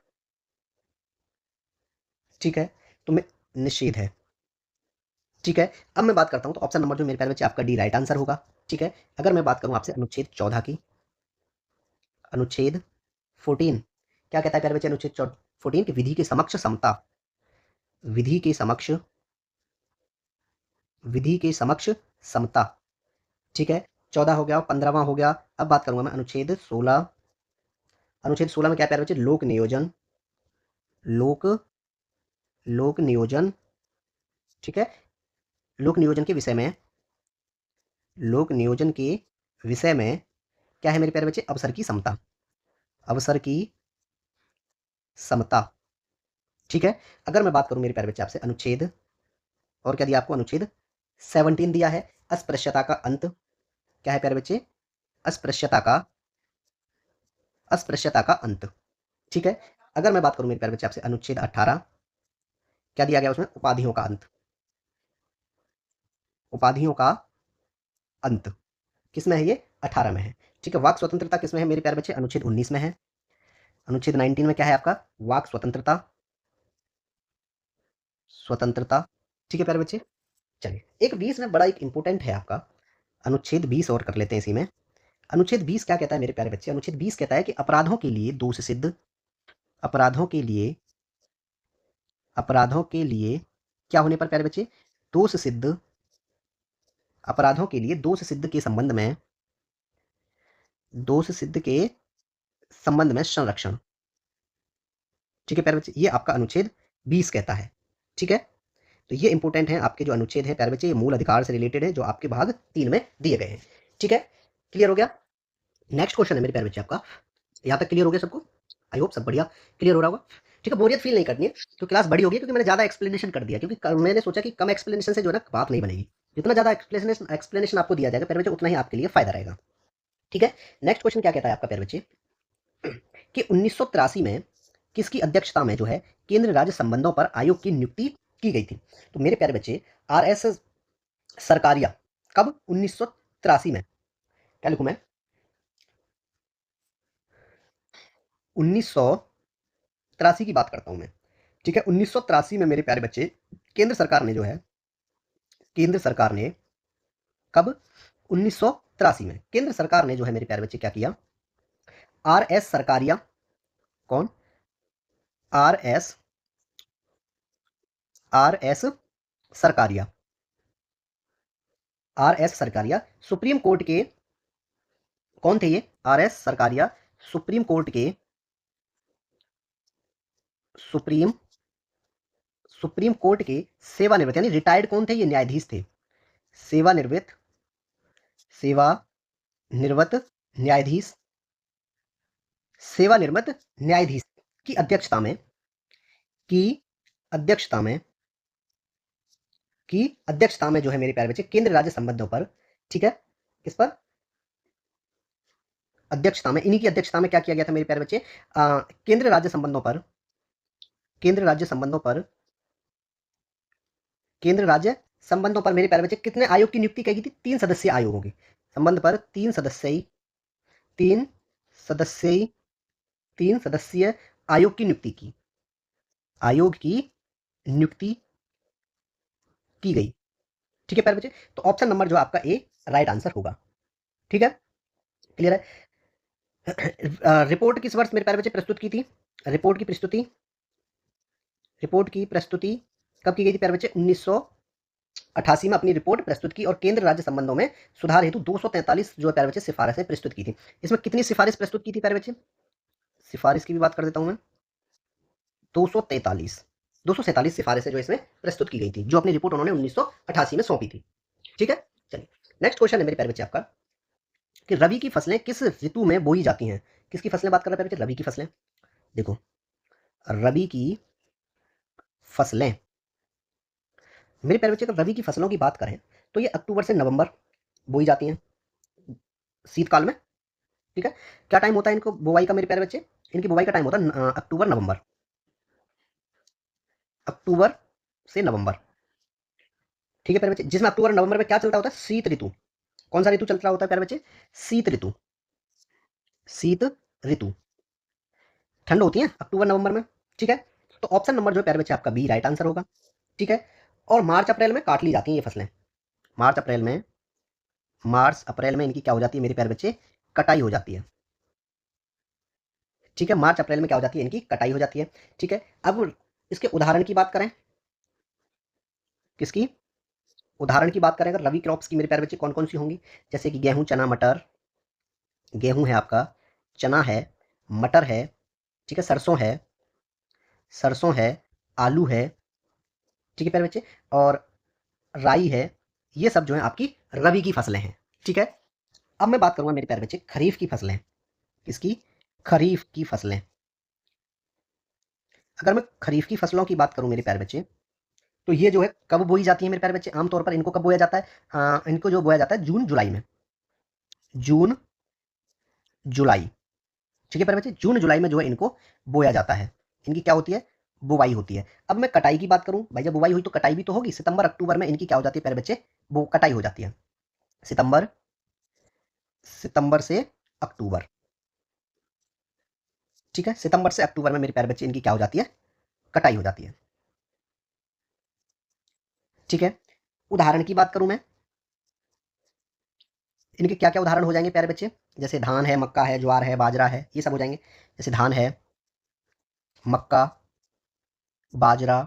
Speaker 1: ठीक है, तो मैं निषेध है। ठीक है, अब मैं बात करता हूं तो ऑप्शन नंबर जो मेरे प्यारे बच्चे आपका डी राइट आंसर होगा। ठीक है, अगर मैं बात करूं आपसे अनुच्छेद 14 की, अनुच्छेद 14 क्या कहता है प्यारे बच्चे? अनुच्छेद 14 की विधि के समक्ष समता, विधि के समक्ष समता। ठीक है, 14 हो गया, 15वां हो गया। अब बात करूंगा मैं अनुच्छेद 16। अनुच्छेद 16 में क्या प्यारे बच्चे? लोक नियोजन, लोक लोक नियोजन। ठीक है, लोक नियोजन के विषय में, लोक नियोजन के विषय में क्या है मेरे प्यारे बच्चे? अवसर की समता, अवसर की समता। ठीक है, अगर मैं बात करूं मेरे प्यारे बच्चे आपसे अनुच्छेद, और क्या दिया आपको? अनुच्छेद 17 दिया है, अस्पृश्यता का अंत। क्या है प्यारे बच्चे? अस्पृश्यता का अंत। ठीक है, अगर मैं बात करूं मेरे प्यारे बच्चे आपसे अनुच्छेद 18 क्या दिया गया उसमें? उपाधियों का अंत, उपाधियों का अंत। किसमें है ये? 18 में है। ठीक है, वाक स्वतंत्रता किसमें है मेरे प्यारे बच्चे? अनुच्छेद 19 में है। अनुच्छेद 19 में क्या है आपका? वाक स्वतंत्रता, ठीक है प्यारे बच्चे। चलिए, एक 20 में बड़ा एक इंपॉर्टेंट है आपका अनुच्छेद 20 और कर लेते हैं इसी में। अनुच्छेद 20 क्या कहता है मेरे प्यारे बच्चे? अनुच्छेद 20 कहता है कि अपराधों के लिए दोष सिद्ध, अपराधों के लिए क्या होने पर प्यारे बच्चे? दोष सिद्ध, अपराधों के लिए दोष सिद्ध के संबंध में, दोष सिद्ध के संबंध में संरक्षण। ठीक है प्यारे बच्चे, ये आपका अनुच्छेद 20 कहता है। ठीक है, तो ये इंपॉर्टेंट है आपके जो अनुच्छेद है प्यारे बच्चे, ये मूल अधिकार से रिलेटेड है जो आपके भाग 3 में दिए गए हैं। ठीक है, क्लियर हो गया? नेक्स्ट क्वेश्चन है मेरे प्यारे बच्चे आपका, यहाँ तक क्लियर हो गया सबको? आई होप सब बढ़िया क्लियर हो रहा होगा। ठीक है, बोरियत फील नहीं करनी है, तो क्लास बड़ी होगी क्योंकि मैंने ज़्यादा एक्सप्लेनेशन कर दिया, क्योंकि मैंने सोचा कि कम एक्सप्लेनेशन से जो है ना बात नहीं बनेगी। जितना ज़्यादा एक्सप्लेनेशन आपको दिया जाएगा प्यारे बच्चे उतना ही आपके लिए फायदा रहेगा। ठीक है, नेक्स्ट क्वेश्चन क्या कहता है आपका प्यारे बच्चे कि 1983 में किसकी अध्यक्षता में जो है केंद्र राज्य संबंधों पर आयोग की नियुक्ति की गई थी? तो मेरे प्यारे बच्चे आर एस सरकारिया कब? 1983 में। क्या लिखूं मैं? 1983 की बात करता हूं मैं। ठीक है, 1983 में मेरे प्यारे बच्चे केंद्र सरकार ने जो है, केंद्र सरकार ने कब? 1983 में केंद्र सरकार ने जो है मेरे प्यारे बच्चे क्या किया? आर एस सरकारिया, कौन? R S Sarkaria, R S Sarkaria supreme court के, कौन थे ये? R S Sarkaria supreme court के, सुप्रीम सुप्रीम कोर्ट के सेवानिवृत्त यानी रिटायर्ड कौन थे? ये न्यायाधीश थे। सेवानिवृत्त, सेवानिवृत्त न्यायाधीश, सेवानिवृत्त न्यायाधीश की अध्यक्षता में, की अध्यक्षता में, जो है मेरे प्यारे बच्चे केंद्र राज्य संबंधों पर, ठीक है, किस पर? अध्यक्षता में, इन्हीं की अध्यक्षता में क्या किया गया था मेरे प्यारे बच्चे? केंद्र राज्य संबंधों पर, केंद्र राज्य संबंधों पर, केंद्र राज्य संबंधों पर मेरे प्यारे बच्चे कितने आयोग की नियुक्ति की गई थी? 3 सदस्यीय आयोगों की संबंध पर 3 सदस्यीय, 3 सदस्यीय, 3 सदस्यीय आयोग की नियुक्ति की, आयोग की नियुक्ति की गई। ठीक है प्यारे बच्चे, तो ऑप्शन नंबर जो आपका ए राइट आंसर होगा। ठीक है, क्लियर है। रिपोर्ट किस वर्ष मेरे प्यारे बच्चे प्रस्तुत की थी? रिपोर्ट की प्रस्तुति, रिपोर्ट की प्रस्तुति कब की गई थी प्यारे बच्चे? 1988 में अपनी रिपोर्ट प्रस्तुत की और केंद्र राज्य संबंधों में सुधार हेतु 243 जो है प्यारे बच्चे सिफारिशें प्रस्तुत की थी। इसमें कितनी सिफारिश प्रस्तुत की थी प्यारे बच्चे? सिफारिश की भी बात कर देता हूं मैं। 243 247 सिफारिशें जो इसमें प्रस्तुत की गई थी, जो अपनी रिपोर्ट उन्होंने 1988 में सौंपी थी। ठीक है, चलिए नेक्स्ट क्वेश्चन है मेरे प्यारे बच्चे आपका कि रबी की फसलें किस ऋतु में बोई जाती हैं? किसकी फसलें बात कर रहे हैं प्यारे बच्चे? रबी की फसलें। देखो, रबी की फसलें, मेरे प्यारे बच्चे अगर रबी की फसलों की बात करें तो ये अक्टूबर से नवंबर बोई जाती हैं, शीतकाल में। ठीक है, क्या टाइम होता है इनको बुवाई का मेरे प्यारे बच्चे? इनकी बुवाई का टाइम होता है अक्टूबर नवंबर, अक्टूबर से नवंबर। ठीक है प्यारे बच्चे, जिसमें अक्टूबर नवंबर में क्या चलता होता है? शीत ऋतु। कौन सा ऋतु चल रहा होता है प्यारे बच्चे? शीत ऋतु, शीत ऋतु। ठंड होती है अक्टूबर नवंबर में। ठीक है, तो ऑप्शन नंबर जो है प्यारे बच्चे आपका बी राइट आंसर होगा। ठीक है, और मार्च अप्रैल में काट ली जाती हैं ये फसलें। मार्च अप्रैल में, मार्च अप्रैल में इनकी क्या हो जाती है मेरे प्यारे बच्चे? कटाई हो जाती है। ठीक है, मार्च अप्रैल में क्या हो जाती है? इनकी कटाई हो जाती है। ठीक है, अब इसके उदाहरण की बात करें, किसकी उदाहरण की बात करें अगर रबी क्रॉप्स की मेरे प्यारे बच्चे कौन कौन सी होंगी? जैसे कि गेहूं, चना, मटर। गेहूं है आपका, चना है, मटर है, ठीक है, सरसों है, सरसों है, आलू है, ठीक है प्यारे बच्चे, और राई है। ये सब जो है आपकी रबी की फसलें हैं। ठीक है, अब मैं बात करूंगा मेरे प्यारे बच्चे खरीफ की फसलें। किसकी? खरीफ की फसलें। अगर मैं खरीफ की फसलों की बात करूं मेरे प्यारे बच्चे, तो ये जो है कब बोई जाती है मेरे प्यारे बच्चे? आमतौर पर इनको कब बोया जाता है? इनको जो बोया जाता है जून जुलाई में, जून जुलाई। ठीक है प्यारे बच्चे, जून जुलाई में जो है इनको बोया जाता है। इनकी क्या होती है? बुवाई होती है। अब मैं कटाई की बात करूं, भाई जब बुवाई हुई तो कटाई भी तो होगी। सितंबर अक्टूबर में इनकी क्या हो जाती है प्यारे बच्चे? वो कटाई हो जाती है। सितंबर, सितंबर से अक्टूबर। ठीक है, सितंबर से अक्टूबर में मेरे प्यारे बच्चे इनकी क्या हो जाती है? कटाई हो जाती है। ठीक है, उदाहरण की बात करूं मैं, इनके क्या क्या उदाहरण हो जाएंगे प्यारे बच्चे? जैसे धान है, मक्का है, ज्वार है, बाजरा है, ये सब हो जाएंगे। जैसे धान है, मक्का, बाजरा।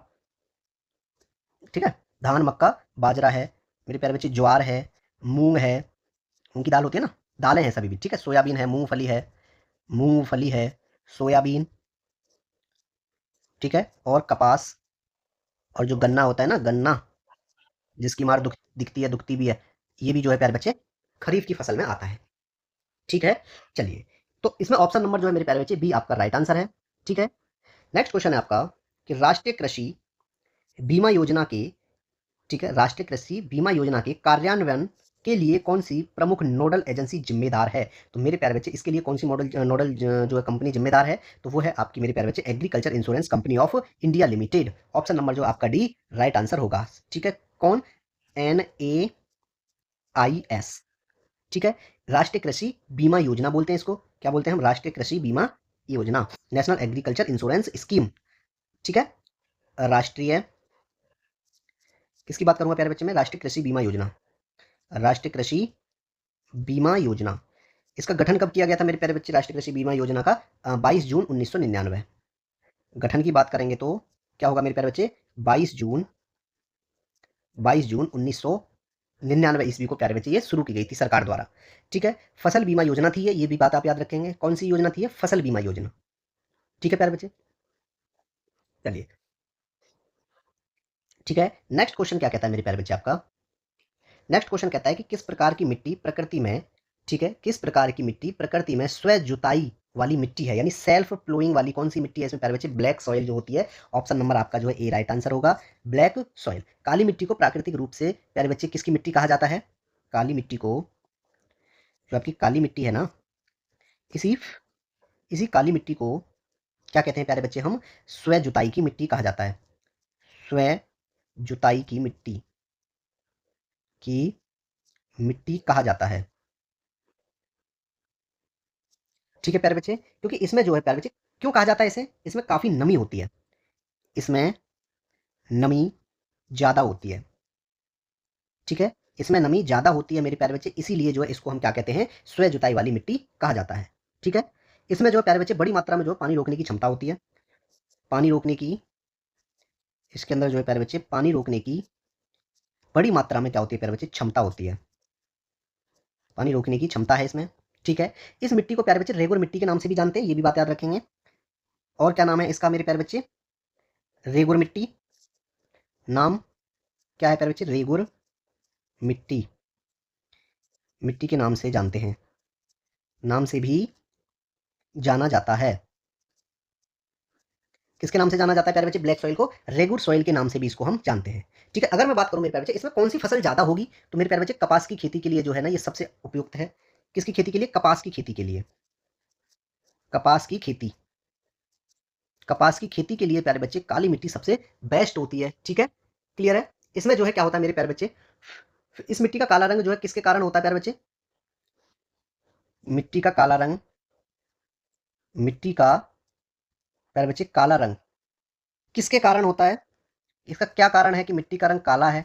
Speaker 1: ठीक है, धान, मक्का, बाजरा है मेरे प्यारे बच्चे, ज्वार है, मूंग है, उनकी दाल होती है ना, दालें हैं सभी भी। ठीक है, सोयाबीन है, मूंगफली है, मूंगफली है, सोयाबीन। ठीक है, और कपास, और जो गन्ना होता है ना, गन्ना, जिसकी मार दिखती है, दुखती भी है, ये भी जो है प्यारे बच्चे खरीफ की फसल में आता है। ठीक है, चलिए, तो इसमें ऑप्शन नंबर जो है मेरे प्यारे बच्चे बी आपका राइट आंसर है। ठीक है, नेक्स्ट क्वेश्चन है आपका कि राष्ट्रीय कृषि बीमा योजना के, ठीक है, राष्ट्रीय कृषि बीमा योजना के कार्यान्वयन के लिए कौन सी प्रमुख नोडल एजेंसी जिम्मेदार है? तो मेरे प्यारे बच्चे इसके लिए कौन सी नोडल जो है कंपनी जिम्मेदार है? तो वो है आपकी मेरे प्यारे बच्चे agriculture insurance company of India limited. Option number जो आपका डी राइट आंसर होगा। ठीक है, कौन? NAIS। ठीक है, राष्ट्रीय कृषि बीमा योजना बोलते हैं इसको। क्या बोलते हैं हम? राष्ट्रीय कृषि बीमा योजना, नेशनल एग्रीकल्चर इंश्योरेंस स्कीम। ठीक है, राष्ट्रीय, किसकी बात करूंगा प्यारे बच्चे में? राष्ट्रीय कृषि बीमा योजना, राष्ट्रीय कृषि बीमा योजना। इसका गठन कब किया गया था मेरे प्यारे बच्चे? राष्ट्रीय कृषि बीमा योजना का 22 जून 1999। गठन की बात करेंगे तो क्या होगा मेरे प्यारे बच्चे? 22 जून, 22 जून 1999 ईस्वी को प्यारे बच्चे ये शुरू की गई थी सरकार द्वारा। ठीक है, फसल बीमा योजना थी ये भी बात आप याद रखेंगे। कौन सी योजना थी ये? फसल बीमा योजना। ठीक है प्यारे बच्चे, चलिए, ठीक है, नेक्स्ट क्वेश्चन क्या कहता है मेरे प्यारे बच्चे आपका? नेक्स्ट क्वेश्चन कहता है कि किस प्रकार की मिट्टी प्रकृति में, ठीक है, किस प्रकार की मिट्टी प्रकृति में स्व जुताई वाली मिट्टी है, यानी सेल्फ फ्लोइंग वाली कौन सी मिट्टी है इसमें प्यारे बच्चे? ब्लैक सॉइल जो होती है। ऑप्शन नंबर आपका जो है ए राइट आंसर होगा, ब्लैक सॉइल। काली मिट्टी को प्राकृतिक रूप से प्यारे बच्चे किसकी मिट्टी कहा जाता है? काली मिट्टी को, जो आपकी काली मिट्टी है ना, इसी इसी काली मिट्टी को क्या कहते हैं प्यारे बच्चे? हम स्व जुताई की मिट्टी कहा जाता है। स्व जुताई की मिट्टी, की मिट्टी कहा जाता है। ठीक है प्यारे बच्चे, क्योंकि इसमें जो है प्यारे बच्चे क्यों कहा जाता है इसे? इसमें काफ़ी नमी होती है, इसमें नमी ज़्यादा होती है, ठीक है? इसमें नमी ज़्यादा होती है मेरे प्यारे बच्चे, इसीलिए जो है इसको हम क्या कहते हैं, स्व जुताई वाली मिट्टी कहा जाता है, ठीक है? इसमें जो है प्यारे बच्चे बड़ी मात्रा में जो है पानी रोकने की क्षमता होती है, पानी रोकने की, इसके अंदर जो है प्यारे बच्चे पानी रोकने की बड़ी मात्रा में क्या होती है प्यारे बच्चे, क्षमता होती है, पानी रोकने की क्षमता है इसमें, ठीक है? इस मिट्टी को प्यारे बच्चे रेगुर मिट्टी के नाम से भी जानते हैं, ये भी बात याद रखेंगे। और क्या नाम है इसका मेरे प्यारे बच्चे? रेगुर मिट्टी, नाम क्या है प्यारे बच्चे? रेगुर मिट्टी, मिट्टी के नाम से जानते हैं, नाम से भी जाना जाता है। किसके नाम से जाना जाता है प्यारे बच्चे? ब्लैक सॉइल को रेगुर सॉइल के नाम से भी इसको हम जानते हैं, ठीक है? अगर मैं बात करूं मेरे प्यारे बच्चे इसमें कौन सी फसल ज्यादा होगी, तो मेरे प्यारे बच्चे कपास की खेती के लिए जो है ना ये सबसे उपयुक्त है। किसकी खेती के लिए? कपास की खेती के लिए, कपास की खेती, कपास की खेती के लिए प्यारे बच्चे काली मिट्टी सबसे बेस्ट होती है, ठीक है? क्लियर है? इसमें जो है क्या होता है मेरे प्यारे बच्चे, इस मिट्टी का काला रंग जो है किसके कारण होता है प्यारे बच्चे? मिट्टी का काला रंग, मिट्टी का प्यारे बच्चे काला रंग किसके कारण होता है? इसका क्या कारण है कि मिट्टी का रंग काला है?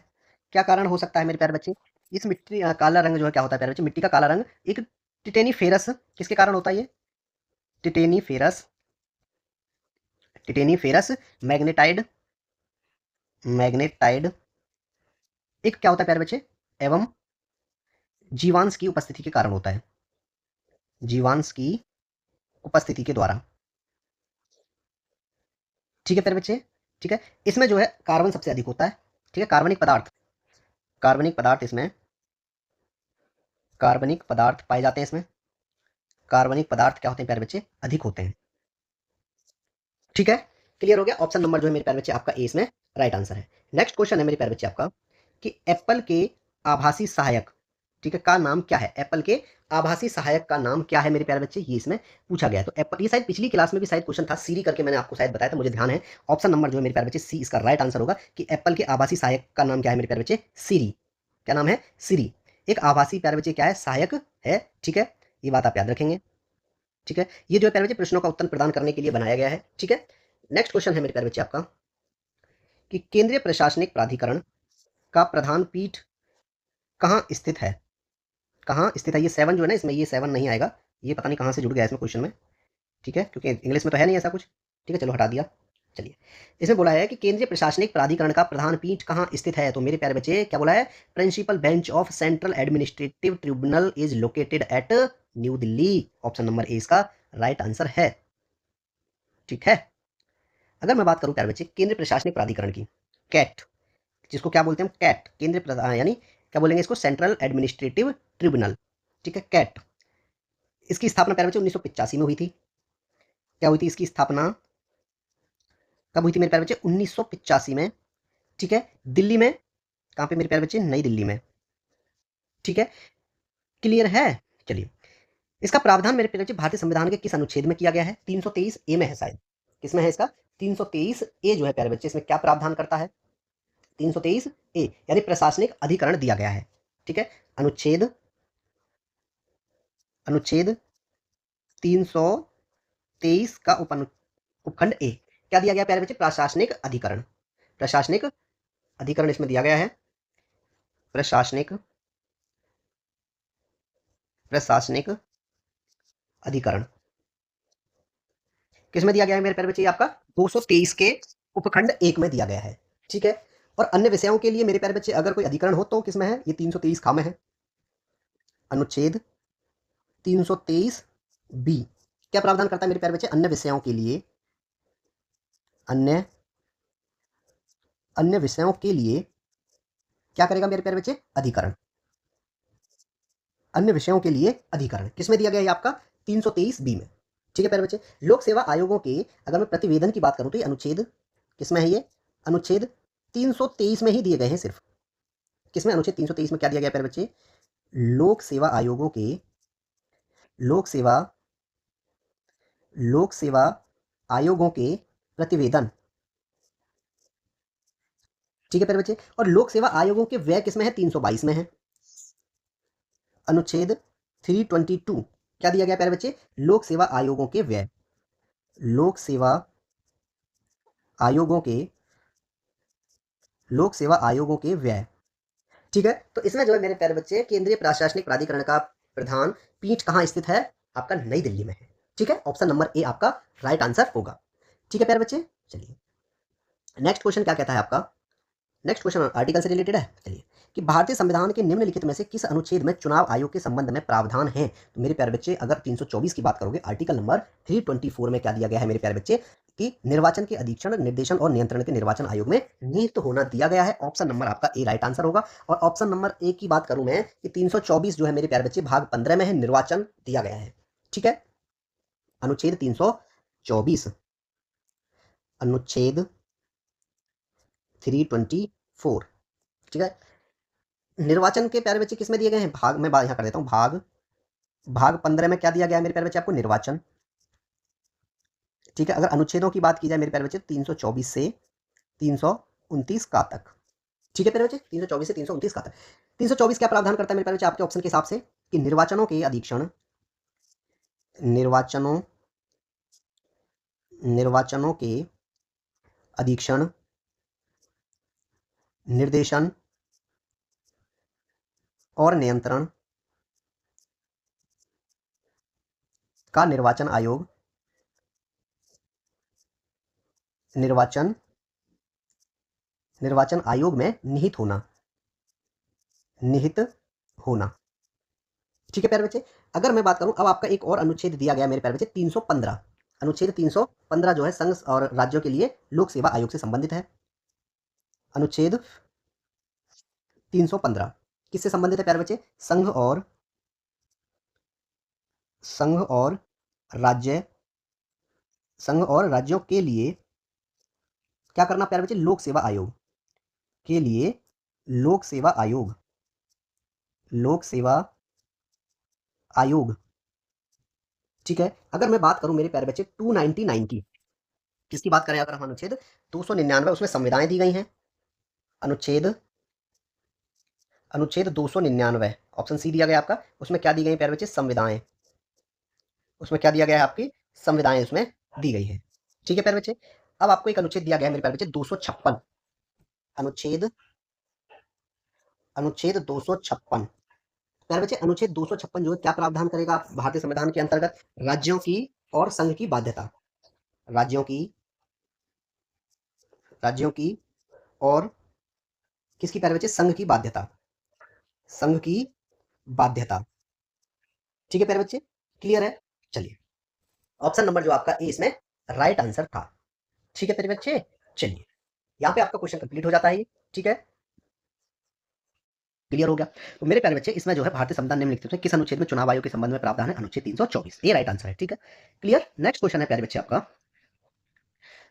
Speaker 1: क्या कारण हो सकता है मेरे प्यारे बच्चे? इस मिट्टी काला रंग जो है क्या होता है प्यारे बच्चे? मिट्टी का काला रंग एक टिटेनीफेरस किसके कारण होता है ये? टिटेनीफेरस, टिटेनीफेरस मैग्नेटाइड, मैग्नेटाइड एक क्या होता है प्यारे बच्चे? एवं जीवांश की उपस्थिति के कारण होता है, जीवांश की उपस्थिति के द्वारा, ठीक है प्यारे बच्चे? ठीक है, इसमें जो है कार्बन सबसे अधिक होता है, ठीक है? कार्बनिक पदार्थ, कार्बनिक पदार्थ इसमें, कार्बनिक पदार्थ पाए जाते हैं इसमें, कार्बनिक पदार्थ क्या होते हैं प्यारे बच्चे? अधिक होते हैं, ठीक है? क्लियर हो गया? ऑप्शन नंबर जो है मेरे प्यारे बच्चे आपका ए इसमें राइट आंसर है। नेक्स्ट क्वेश्चन है मेरे प्यारे बच्चे आपका कि एप्पल के आभासी सहायक, ठीक है, का नाम क्या है? एप्पल के आभासी सहायक का नाम क्या है मेरे प्यारे बच्चे? ये इसमें पूछा गया है। तो एप्पल, ये शायद पिछली क्लास में भी शायद क्वेश्चन था, सीरी करके मैंने आपको शायद बताया था, मुझे ध्यान है। ऑप्शन नंबर जो है मेरे प्यारे बच्चे सी इसका राइट आंसर होगा कि एप्पल के आभासी सहायक का नाम क्या है मेरे प्यारे बच्चे? सिरी। क्या नाम है? सिरी। एक आभासी प्यारे बच्चे क्या है? सहायक है, ठीक है? ये बात आप याद रखेंगे, ठीक है? ये जो है प्यारे बच्चे प्रश्नों का उत्तर प्रदान करने के लिए बनाया गया है, ठीक है? नेक्स्ट क्वेश्चन है मेरे प्यारे बच्चे आपका कि केंद्रीय प्रशासनिक प्राधिकरण का प्रधान पीठ कहाँ स्थित है? कहाँ स्थित है? ये 7 जो है ना, इसमें ये 7 नहीं आएगा, ये पता नहीं कहाँ से जुड़ गया इसमें क्वेश्चन में, ठीक है? क्योंकि इंग्लिश में तो है नहीं ऐसा कुछ, ठीक है? चलो हटा दिया। चलिए, इसमें बोला है कि केंद्रीय प्रशासनिक प्राधिकरण का प्रधान पीठ कहाँ स्थित है? तो मेरे प्यारे बच्चे क्या बोला है? Principal bench of central administrative tribunal is located at New Delhi. Option number A इसका राइट आंसर है, ठीक है? अगर मैं बात करूं प्यारे बच्चे केंद्रीय प्रशासनिक प्राधिकरण की, कैट, जिसको क्या बोलते हैं हम? कैट, यानी क्या बोलेंगे इसको? सेंट्रल एडमिनिस्ट्रेटिव ट्रिब्यूनल, ठीक है? कैट, इसकी स्थापना प्यारे बच्चे 1985 में हुई थी। क्या हुई थी इसकी स्थापना? कब हुई थी मेरे प्यारे बच्चे? 1985 में, ठीक है? दिल्ली में, कहाँ पे मेरे प्यारे बच्चे? नई दिल्ली में, ठीक है? क्लियर है? चलिए, इसका प्रावधान मेरे प्यारे बच्चे भारतीय संविधान के किस अनुच्छेद में किया गया है? 323 ए में है शायद। किसमें है इसका? 323 ए जो है प्यारे बच्चे, इसमें क्या प्रावधान करता है? 323 ए यानी प्रशासनिक अधिकरण दिया गया है, ठीक है? अनुच्छेद, अनुच्छेद 323 का उपखंड ए क्या दिया गया प्यारे बच्चे? प्रशासनिक अधिकरण, प्रशासनिक अधिकरण इसमें दिया गया है। प्रशासनिक, प्रशासनिक अधिकरण किसमें दिया गया है मेरे प्यारे बच्चे? आपका 223 के उपखंड 1 में दिया गया है, ठीक है? और अन्य विषयों के लिए मेरे प्यारे बच्चे अगर कोई अधिकरण हो तो किसमें है? ये 323 खा में है। अनुच्छेद 323 बी क्या प्रावधान करता है मेरे प्यारे बच्चे? अन्य विषयों के लिए, अन्य, अन्य विषयों के लिए क्या करेगा मेरे प्यारे बच्चे? अधिकरण, अन्य विषयों के लिए अधिकरण किसमें दिया गया है? आपका 323 बी में, ठीक है प्यारे बच्चे? लोक सेवा आयोगों के अगर मैं प्रतिवेदन की बात करूं तो ये अनुच्छेद किसमें है? ये अनुच्छेद 323 में ही दिए गए हैं सिर्फ। किसमें? अनुच्छेद 323 में क्या दिया गया प्यारे बच्चे? लोक सेवा आयोगों के, लोक सेवा, लोक सेवा आयोगों के प्रतिवेदन, ठीक है प्यारे बच्चे? और लोक सेवा आयोगों के व्यय किसमें है? 322 में है। अनुच्छेद 322 क्या दिया गया प्यारे बच्चे? लोक सेवा आयोगों के व्यय, लोक सेवा आयोगों के लोक सेवा आयोगों के व्यय। ठीक है, तो इसमें जो है मेरे प्यारे बच्चे, केंद्रीय प्रशासनिक प्राधिकरण का प्रधान पीठ कहाँ स्थित है? आपका नई दिल्ली में है। ठीक है, ऑप्शन नंबर ए आपका राइट आंसर होगा। ठीक है प्यारे बच्चे, चलिए नेक्स्ट क्वेश्चन क्या कहता है आपका। नेक्स्ट क्वेश्चन आर्टिकल से रिलेटेड है। चलिए, कि भारतीय संविधान के निम्नलिखित में से किस अनुच्छेद में चुनाव आयोग के संबंध में प्रावधान है? तो मेरे प्यारे बच्चे, अगर 324 की बात करोगे, आर्टिकल नंबर 324 में क्या दिया गया है मेरे प्यारे बच्चे, कि निर्वाचन के अधीक्षण, निर्देशन और नियंत्रण के निर्वाचन आयोग में नियुक्त होना दिया गया है। ऑप्शन नंबर आपका ए राइट आंसर होगा। और ऑप्शन नंबर ए की बात करूं मैं, कि 324 जो है मेरे प्यारे बच्चे, भाग 15 में है, निर्वाचन दिया गया है। ठीक है, अनुच्छेद 324, अनुच्छेद 324। ठीक है, निर्वाचन के प्यारे बच्चे किसमें दिए गए हैं? भाग में बात यहाँ कर देता हूँ, भाग 15 में क्या दिया गया है मेरे प्यारे बच्चे आपको? निर्वाचन। ठीक है, अगर अनुच्छेदों की बात की जाए मेरे प्यारे बच्चे, 324 से 329 का तक। ठीक है प्यारे बच्चे, 324 से 329 का तक। 324 क्या प्रावधान करता है मेरे प्यारे बच्चे आपके ऑप्शन के हिसाब से, कि निर्वाचनों के अधीक्षण, निर्वाचनों निर्वाचनों के अधीक्षण, निर्देशन और नियंत्रण का निर्वाचन आयोग, निर्वाचन आयोग में निहित होना। ठीक है प्यारे बच्चे, अगर मैं बात करूं, अब आपका एक और अनुच्छेद दिया गया मेरे प्यारे बच्चे, 315। अनुच्छेद 315 जो है संघ और राज्यों के लिए लोक सेवा आयोग से संबंधित है। अनुच्छेद 315 किससे संबंधित है प्यारे बच्चे? संघ और राज्य संघ और राज्यों के लिए क्या करना प्यारे बच्चे? लोक सेवा आयोग के लिए, लोक सेवा आयोग, लोक सेवा आयोग। ठीक है, अगर मैं बात करूं मेरे प्यारे बच्चे 299 की, किसकी बात करें अगर हम? अनुच्छेद 299, उसमें संविधाएं दी गई हैं। अनुच्छेद अनुच्छेद 299, ऑप्शन सी दिया गया आपका। उसमें क्या दी गई प्यारे बच्चे? संविधाएं। उसमें क्या दिया गया है? आपकी संविधाएं उसमें दी गई है। ठीक है प्यारे बच्चे, अब आपको एक अनुच्छेद दिया गया है मेरे प्यारे बच्चे, 256। अनुच्छेद अनुच्छेद 256 प्यारे बच्चे, अनुच्छेद 256 जो है क्या प्रावधान करेगा भारतीय संविधान के अंतर्गत? राज्यों की और संघ की बाध्यता, राज्यों की राज्यों की और किसकी प्यारे बच्चे? संघ की बाध्यता, संघ की बाध्यता। ठीक है प्यारे बच्चे, क्लियर है? चलिए, ऑप्शन नंबर जो आपका ए इसमें राइट आंसर था। ठीक है प्यारे बच्चे, चलिए यहाँ पे आपका क्वेश्चन कंप्लीट हो जाता है ये। ठीक है, क्लियर हो गया। तो मेरे प्यारे बच्चे, इसमें जो है भारतीय संविधान निम्नलिखित में किस अनुच्छेद में चुनाव आयोग के संबंध में प्रावधान है? अनुच्छेद 324, ये राइट आंसर है। ठीक है, क्लियर। नेक्स्ट क्वेश्चन है प्यारे बच्चे आपका,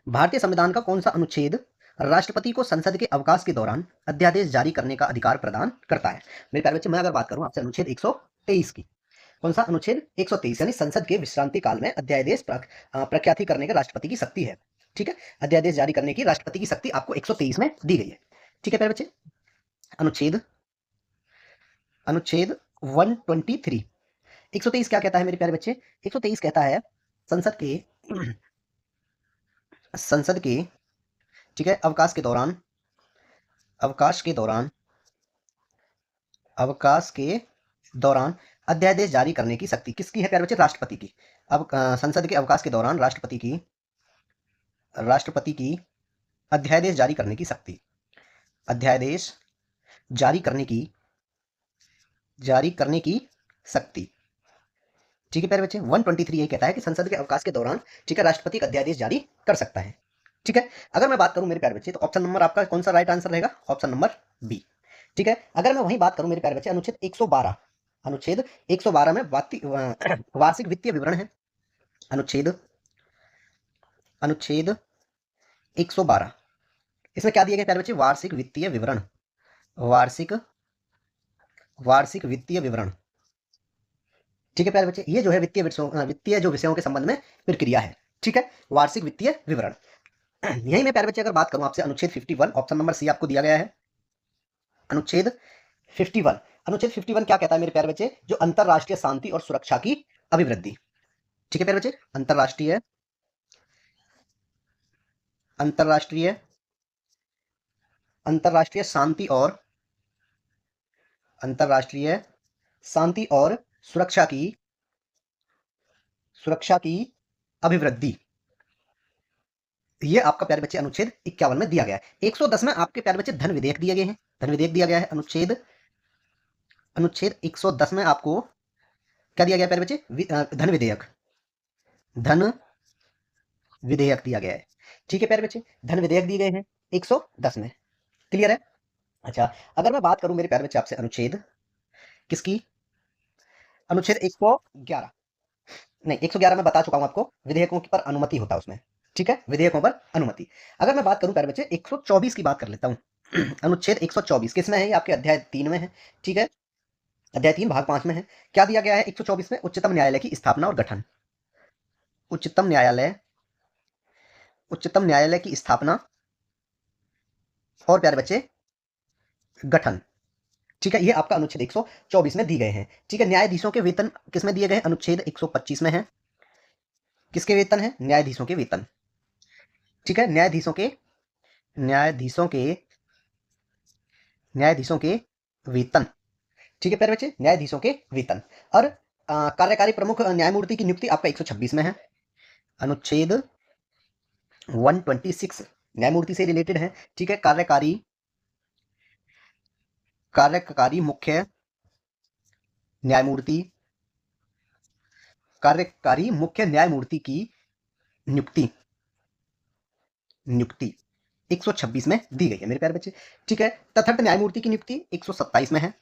Speaker 1: भारतीय संविधान का कौन सा अनुच्छेद राष्ट्रपति को संसद के अवकाश के दौरान अध्यादेश जारी करने का अधिकार प्रदान करता है? मेरे प्यारे बच्चे, मैं अगर बात करूं आपसे अनुच्छेद 123 की, कौन सा? अनुच्छेद 123, यानी संसद के विश्रांति काल में अध्यादेश प्रख्याति करने के राष्ट्रपति की शक्ति है। ठीक है, अध्यादेश जारी करने की राष्ट्रपति की शक्ति आपको 123 में दी गई है। ठीक है प्यारे बच्चे, अनुच्छेद अनुच्छेद 123, 123 क्या कहता है मेरे प्यारे बच्चे? 123 कहता है संसद के संसद के ठीक है, अवकाश के दौरान अध्यादेश जारी करने की शक्ति किसकी है प्यारे बच्चे? राष्ट्रपति की। अब संसद के अवकाश के दौरान राष्ट्रपति की अध्यादेश जारी करने की शक्ति, अध्यादेश जारी करने की शक्ति। ठीक है प्यारे बच्चे, 123 ये कहता है कि संसद के अवकाश के दौरान, ठीक है, राष्ट्रपति का अध्यादेश जारी कर सकता है। ठीक है, अगर मैं बात करूं मेरे प्यारे बच्चे, तो ऑप्शन नंबर आपका कौन सा राइट आंसर रहेगा? Option number B. ठीक है, अगर मैं वहीं बात करूं मेरे प्यारे बच्चे, अनुच्छेद 112, अनुच्छेद 112 में वार्षिक वित्तीय विवरण है। अनुच्छेद 112, इसमें क्या दिया गया प्यारे बच्चे? वार्षिक वित्तीय विवरण, वार्षिक वित्तीय विवरण। ठीक है प्यारे बच्चे, ये जो है वित्तीय जो विषयों के संबंध में प्रक्रिया है। ठीक है, वार्षिक वित्तीय विवरण। यही मैं प्यारे बच्चे अगर बात करूं आपसे, अनुच्छेद 51, ऑप्शन नंबर सी आपको दिया गया है। अनुच्छेद 51 क्या कहता है मेरे प्यारे बच्चे? जो अंतरराष्ट्रीय शांति और सुरक्षा की अभिवृद्धि। ठीक है प्यारे बच्चे, अंतरराष्ट्रीय अंतरराष्ट्रीय अंतरराष्ट्रीय शांति और अंतरराष्ट्रीय शांति और सुरक्षा की अभिवृद्धि। ये आपका प्यारे बच्चे अनुच्छेद 51 में दिया गया है। 110 में आपके प्यारे बच्चे धन विधेयक दिए गए हैं। धन विधेयक दिया गया है। अनुच्छेद 110 में आपको क्या दिया गया प्यारे बच्चे? धन विधेयक दिया गया है। ठीक है प्यारे बच्चे, धन विधेयक दिए गए हैं 110 में। क्लियर है? अच्छा, अगर मैं बात करूं मेरे प्यारे बच्चे आपसे अनुच्छेद किसकी? अनुच्छेद 111 नहीं, 111 में बता चुका हूं आपको, विधेयकों पर अनुमति होता है उसमें। ठीक है, विधेयकों पर अनुमति। अगर मैं बात करूं प्यारे बच्चे 124 की बात कर लेता हूं। अनुच्छेद 124 किसमें है? ये आपके अध्याय 3 में है। ठीक है, अध्याय 3 भाग 5 में है। क्या दिया गया है 124 में? उच्चतम न्यायालय की स्थापना और गठन। उच्चतम न्यायालय की स्थापना और प्यारे बच्चे गठन। ठीक है, ये आपका अनुच्छेद 124 में दी गए हैं। ठीक है, न्यायाधीशों के वेतन किसमें दिए गए? अनुच्छेद 125 में है। किसके वेतन है? न्यायाधीशों के वेतन। ठीक है, न्यायाधीशों के वेतन। ठीक है प्यारे बच्चे, न्यायाधीशों के वेतन। और कार्यकारी प्रमुख न्यायमूर्ति की नियुक्ति आपका 126 में है। अनुच्छेद 126 न्यायमूर्ति से रिलेटेड है। ठीक है, कार्यकारी मुख्य न्यायमूर्ति की नियुक्ति 126 में दी गई है मेरे प्यारे बच्चे। ठीक है, तथार्थ न्यायमूर्ति की नियुक्ति 127 में है।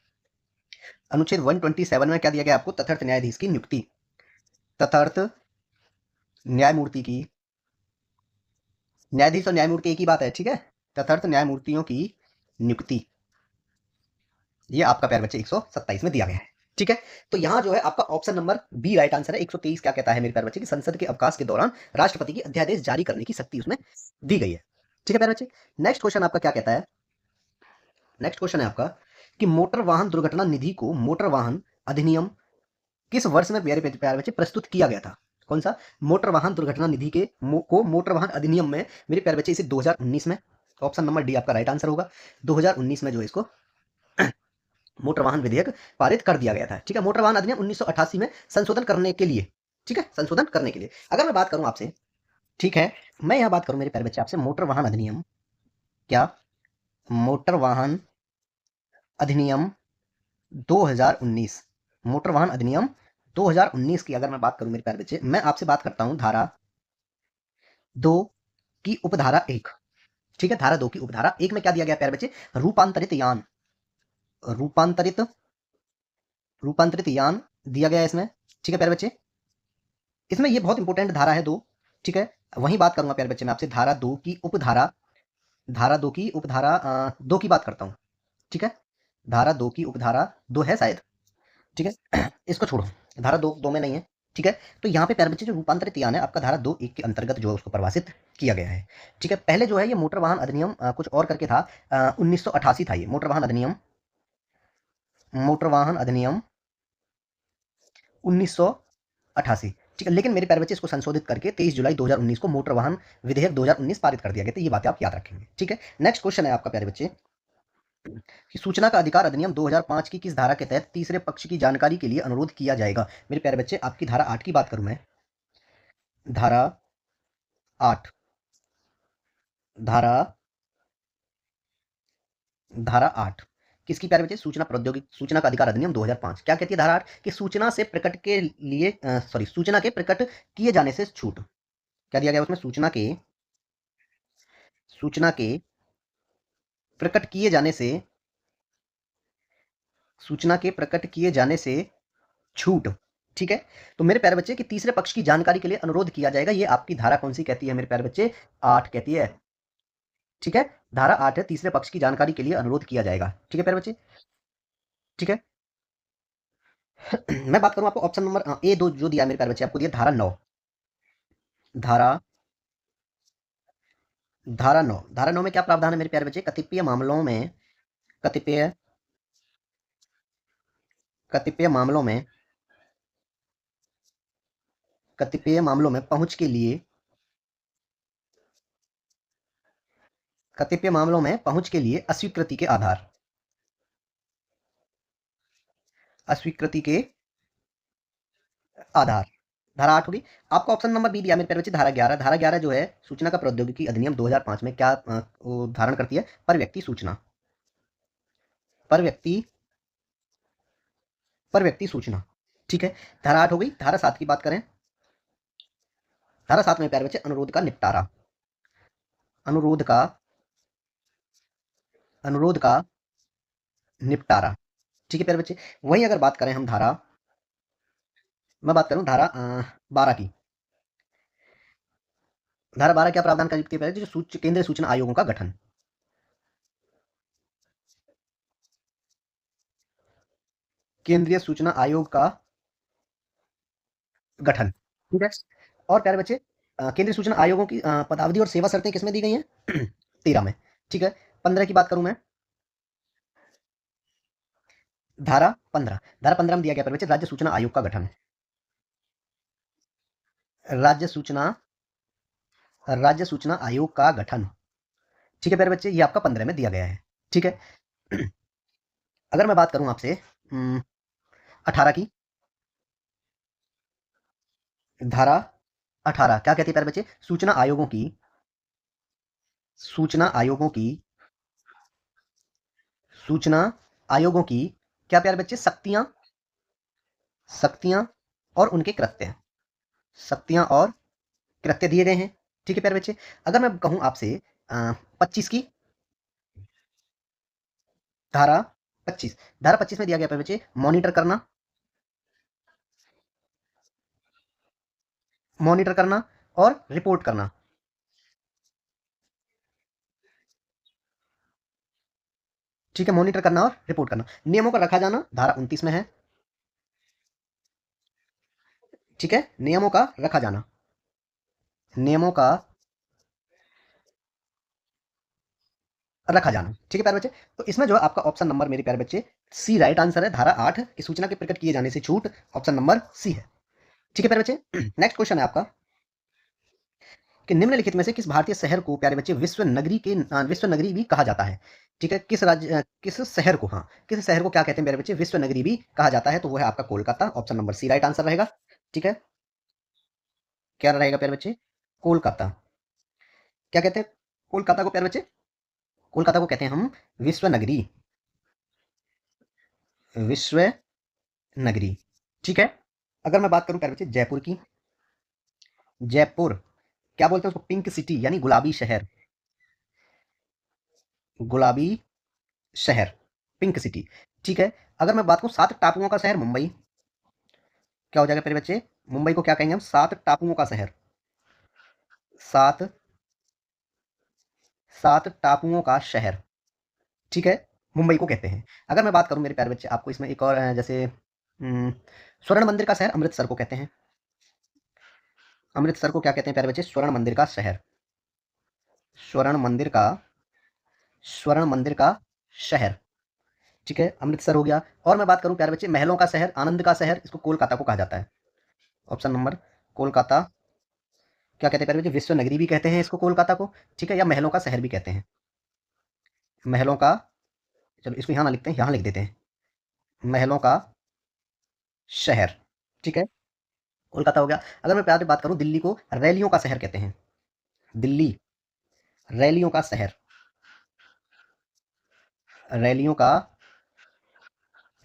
Speaker 1: अनुच्छेद 127 में क्या दिया गया आपको? तथार्थ न्यायाधीश की नियुक्ति। तथार्थ न्यायमूर्ति की, न्यायाधीश और न्यायमूर्ति एक ही बात है। ठीक है, तथार्थ न्यायमूर्तियों की नियुक्ति, ये आपका प्यारे बच्चे 127 में दिया गया है। ठीक है, तो यहां जो है आपका option number B right answer है। 123 क्या कहता है मेरे प्यारे बच्चे? कि संसद के अवकाश के दौरान राष्ट्रपति की अध्यादेश जारी करने की शक्ति उसमें दी गई है। ठीक है प्यारे बच्चे, नेक्स्ट क्वेश्चन आपका क्या कहता है? नेक्स्ट क्वेश्चन है आपका कि मोटर वाहन दुर्घटना निधि को मोटर वाहन अधिनियम किस वर्ष में प्यारे प्यारे बच्चे प्रस्तुत किया गया था? कौन सा? मोटर वाहन दुर्घटना निधि को मोटर वाहन अधिनियम में मेरे प्यारे बच्चे इसे 2019 में, ऑप्शन नंबर डी आपका राइट आंसर होगा। 2019 में जो इसको मोटर वाहन विधेयक पारित कर दिया गया था। ठीक है, मोटर वाहन अधिनियम 1988 में संशोधन करने के लिए। ठीक है, संशोधन करने के लिए अगर मैं बात करूं आपसे, ठीक है, मैं यहां बात करूं मेरे प्यारे बच्चे आपसे मोटर वाहन अधिनियम, क्या मोटर वाहन अधिनियम 2019, मोटर वाहन अधिनियम 2019 की अगर मैं बात करूं मेरे प्यारे बच्चे, मैं आपसे बात करता हूं धारा 2 की उपधारा 1। ठीक है, धारा 2 की उपधारा 1 में क्या दिया गया प्यारे बच्चे? रूपांतरित यान, रूपांतरित यान दिया गया है इसमें। ठीक है प्यारे बच्चे, इसमें ये बहुत इंपॉर्टेंट धारा है 2। ठीक है, वहीं बात करूंगा प्यारे बच्चे मैं आपसे धारा 2 की उपधारा, धारा 2 की उपधारा 2 की बात करता हूं। ठीक है, धारा 2 की उपधारा 2 है शायद। ठीक है, इसको छोड़ो, धारा 2 में नहीं है। ठीक है, तो यहाँ पे प्यारे बच्चे जो रूपांतरित यान है आपका धारा 2(1) के अंतर्गत जो है उसको परिभाषित किया गया है। ठीक है, पहले जो है ये मोटर वाहन अधिनियम कुछ और करके था, 1988 था ये मोटर वाहन अधिनियम 1988। ठीक है, लेकिन मेरे प्यारे बच्चे इसको संशोधित करके 23 जुलाई 2019 को मोटर वाहन विधेयक 2019 पारित कर दिया गया था। ये बातें आप याद रखेंगे। ठीक है, नेक्स्ट क्वेश्चन है आपका प्यारे बच्चे कि सूचना का अधिकार अधिनियम 2005 की किस धारा के तहत तीसरे पक्ष की जानकारी के लिए अनुरोध किया जाएगा? मेरे प्यारे बच्चे आपकी धारा 8 की बात करूं मैं, धारा 8, धारा 8 किसकी प्यारे बच्चे? सूचना प्रौद्योगिकी, सूचना का अधिकार अधिनियम 2005 क्या कहती है धारा 8? कि सूचना से प्रकट के लिए सूचना के प्रकट किए जाने से छूट। क्या दिया गया उसमें? सूचना के प्रकट किए जाने से, सूचना के प्रकट किए जाने से छूट। ठीक है, तो मेरे प्यारे बच्चे कि तीसरे पक्ष की जानकारी के लिए अनुरोध किया जाएगा, ये आपकी धारा कौन सी कहती है मेरे प्यारे बच्चे? 8 कहती है। ठीक है, धारा 8 है, तीसरे पक्ष की जानकारी के लिए अनुरोध किया जाएगा। ठीक है प्यारे बच्चे, ठीक है। मैं बात करूं आपको ऑप्शन नंबर A2 जो दिया मेरे प्यारे बच्चे आपको दिया धारा 9, धारा 9, धारा 9 में क्या प्रावधान है मेरे प्यारे बच्चे? कतिपय मामलों में, कतिपय कतिपय मामलों में कतिपय मामलों में पहुंच के लिए कतिपय मामलों में पहुंच के लिए अस्वीकृति के आधार, अस्वीकृति के आधार। धारा 8 होगी। आपको ऑप्शन नंबर बी दिया मेरे प्यारे बच्चे, धारा 11। धारा 11 जो है सूचना का प्रौद्योगिकी अधिनियम 2005 में क्या वो धारण करती है? पर व्यक्ति सूचना, पर व्यक्ति, पर व्यक्ति सूचना। ठीक है, धारा 8 हो गई। धारा 7 की बात करें, धारा 7 में प्यारे बच्चे अनुरोध का निपटारा, अनुरोध का, अनुरोध का निपटारा। ठीक है प्यारे बच्चे, वहीं अगर बात करें हम धारा, मैं बात करूं धारा 12 की। धारा 12 क्या प्रावधान करती है? जो केंद्रीय सूचना आयोगों का गठन, केंद्रीय सूचना आयोग का गठन। ठीक है, और प्यारे बच्चे केंद्रीय सूचना आयोगों की पदावधि और सेवा शर्तें किसमें दी गई हैं? 13 में। ठीक है, 15 की बात करूं मैं, धारा 15, धारा 15 में दिया गया प्यारे बच्चे राज्य सूचना आयोग का गठन, राज्य सूचना, राज्य सूचना आयोग का गठन। ठीक है प्यारे बच्चे, ये आपका 15 में दिया गया है। ठीक है, अगर मैं बात करूं आपसे 18 की, धारा 18 क्या कहती है प्यारे बच्चे? सूचना आयोगों की, सूचना आयोगों की, सूचना आयोगों की क्या प्यारे बच्चे? शक्तियां, शक्तियां और उनके कृत्य, शक्तियां और कृत्य दिए गए हैं। ठीक है प्यारे बच्चे, अगर मैं कहूं आपसे 25 की, धारा 25, धारा 25 में दिया गया प्यारे बच्चे मॉनिटर करना, मॉनिटर करना और रिपोर्ट करना। ठीक है, मॉनिटर करना और रिपोर्ट करना। नियमों का रखा जाना धारा 29 में है। ठीक है, नियमों का रखा जाना, नियमों का रखा जाना। ठीक है प्यारे बच्चे, तो इसमें जो है आपका ऑप्शन नंबर मेरे प्यारे बच्चे सी राइट आंसर है। धारा 8 की सूचना के प्रकट किए जाने से छूट, ऑप्शन नंबर सी है। ठीक है प्यारे बच्चे, नेक्स्ट क्वेश्चन है आपका कि निम्नलिखित में से किस भारतीय शहर को प्यारे बच्चे विश्व नगरी के विश्व नगरी भी कहा जाता है? ठीक है, किस राज्य किस शहर को, हाँ किस शहर को क्या कहते हैं प्यारे बच्चे? विश्व नगरी भी कहा जाता है, तो वो है आपका Kolkata, option number C right answer रहेगा। ठीक है, क्या रहेगा प्यारे बच्चे? कोलकाता। क्या कहते हैं कोलकाता को प्यारे बच्चे? कोलकाता को कहते हैं हम विश्व नगरी, विश्व नगरी। ठीक है, अगर मैं बात करूं प्यारे बच्चे जयपुर की, जयपुर क्या बोलते हैं उसको? पिंक सिटी, यानी गुलाबी शहर, गुलाबी शहर, पिंक सिटी। ठीक है, अगर मैं बात करूं सात टापुओं का शहर मुंबई, क्या हो जाएगा प्यारे बच्चे? मुंबई को क्या कहेंगे हम? सात टापुओं का शहर, सात, सात टापुओं का शहर। ठीक है, मुंबई को कहते हैं। अगर मैं बात करूं मेरे प्यारे बच्चे आपको इसमें एक और जैसे स्वर्ण मंदिर का शहर अमृतसर को कहते हैं, अमृतसर को क्या कहते हैं प्यारे बच्चे? स्वर्ण मंदिर का शहर, स्वर्ण मंदिर का, स्वर्ण मंदिर का शहर। ठीक है, अमृतसर हो गया। और मैं बात करूं प्यारे बच्चे महलों का शहर, आनंद का शहर, इसको कोलकाता को कहा जाता है, ऑप्शन नंबर कोलकाता। क्या कहते हैं प्यारे बच्चे? विश्व नगरी भी कहते हैं इसको कोलकाता को। ठीक है, या महलों का शहर भी कहते हैं, महलों का, चलो इसको यहाँ ना लिखते हैं, यहाँ लिख देते हैं, महलों का शहर। ठीक है, कोलकाता हो गया। अगर मैं प्यारे बात करूं दिल्ली को रैलियों का शहर कहते हैं, दिल्ली रैलियों का शहर, रैलियों का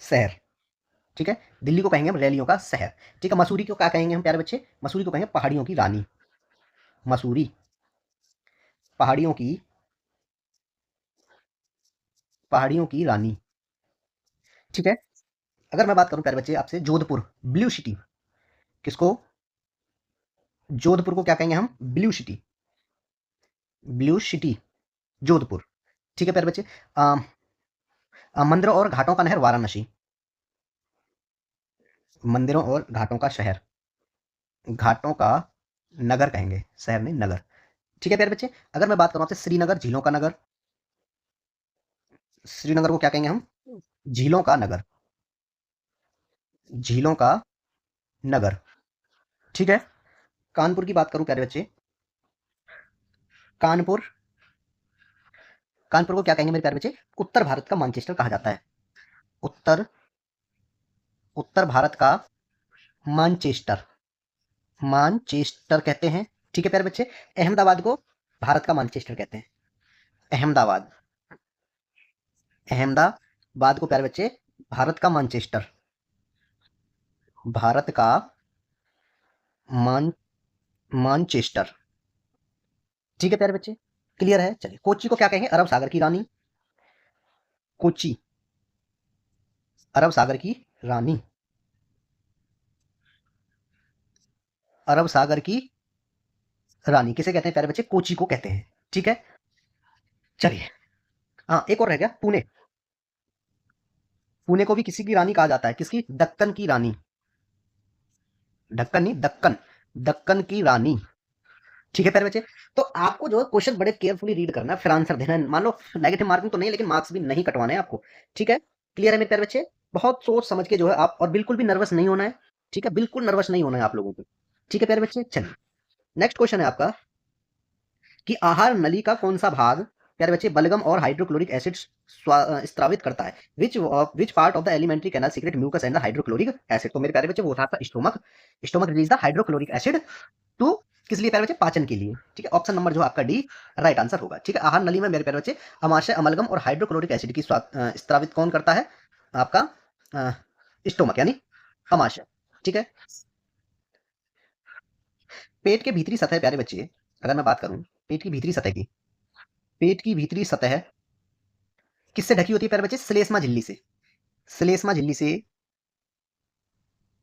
Speaker 1: शहर। ठीक है, दिल्ली को कहेंगे हम रैलियों का शहर। ठीक है, मसूरी को क्या कहेंगे हम प्यारे बच्चे? मसूरी को कहेंगे पहाड़ियों की रानी, मसूरी पहाड़ियों की, पहाड़ियों की रानी। ठीक है, अगर मैं बात करूं प्यारे बच्चे आपसे जोधपुर ब्लू सिटी, किसको? जोधपुर को क्या कहेंगे हम? Blue city, blue city Jodhpur. ठीक है प्यारे बच्चे, मंदिरों और घाटों का नहर वाराणसी, मंदिरों और घाटों का शहर, घाटों का नगर कहेंगे, शहर नहीं नगर। ठीक है प्यारे बच्चे, अगर मैं बात करूं आपसे श्रीनगर झीलों का नगर, श्रीनगर को क्या कहेंगे हम? झीलों का नगर, झीलों का नगर। ठीक है, कानपुर की बात करूं प्यारे बच्चे, कानपुर कानपुर को क्या कहेंगे मेरे प्यारे बच्चे? उत्तर भारत का मैनचेस्टर कहा जाता है। उत्तर उत्तर भारत का मैनचेस्टर, मैनचेस्टर कहते हैं। ठीक है प्यारे बच्चे। अहमदाबाद को भारत का मैनचेस्टर कहते हैं। अहमदाबाद, अहमदाबाद को प्यारे बच्चे भारत का मैनचेस्टर, भारत का मान मैनचेस्टर। ठीक है प्यारे बच्चे, क्लियर है। चलिए, कोची को क्या कहेंगे? अरब सागर की रानी। कोची अरब सागर की रानी, अरब सागर की रानी किसे कहते हैं प्यारे बच्चे? कोची को कहते हैं। ठीक है, चलिए। हाँ, एक और रह गया, पुणे। पुणे को भी किसी की रानी कहा जाता है। किसकी? दक्कन की रानी। ढक्कन नहीं, दक्कन, दक्कन की रानी। ठीक है प्यारे बच्चे। तो आपको जो है क्वेश्चन बड़े केयरफुली रीड करना है, फिर आंसर देना है। मान लो नेगेटिव मार्किंग तो नहीं, लेकिन मार्क्स भी नहीं कटवाने हैं आपको। ठीक है, क्लियर है मेरे प्यारे बच्चे? बहुत सोच समझ के जो है आप, और बिल्कुल भी नर्वस नहीं होना है। ठीक है, बिल्कुल नर्वस नहीं होना है आप लोगों को। ठीक है प्यारे बच्चे, चलिए नेक्स्ट क्वेश्चन है आपका कि आहार नली का कौन सा भाग प्यारे बच्चे बलगम और हाइड्रोक्लोरिक एसिड स्त्रावित करता है? Which part of the alimentary canal secrete mucus and the hydrochloric acid? तो मेरे प्यारे बच्चे वो था stomach. Stomach release the hydrochloric acid to, किस लिए प्यारे बच्चे? पाचन के लिए। ठीक है, ऑप्शन नंबर जो आपका डी राइट आंसर होगा। ठीक है, आहार नली में मेरे प्यारे बच्चे अमाशय, अमलगम और हाइड्रोक्लोरिक एसिड की स्त्रावित कौन करता है? आपका स्टोमक यानी अमाशय। ठीक है, पेट के भीतरी सतह प्यारे बच्चे, अगर मैं बात करूं पेट की भीतरी सतह की, पेट की भीतरी सतह किससे ढकी होती है प्यारे बच्चे? श्लेष्मा झिल्ली से। श्लेष्मा झिल्ली से,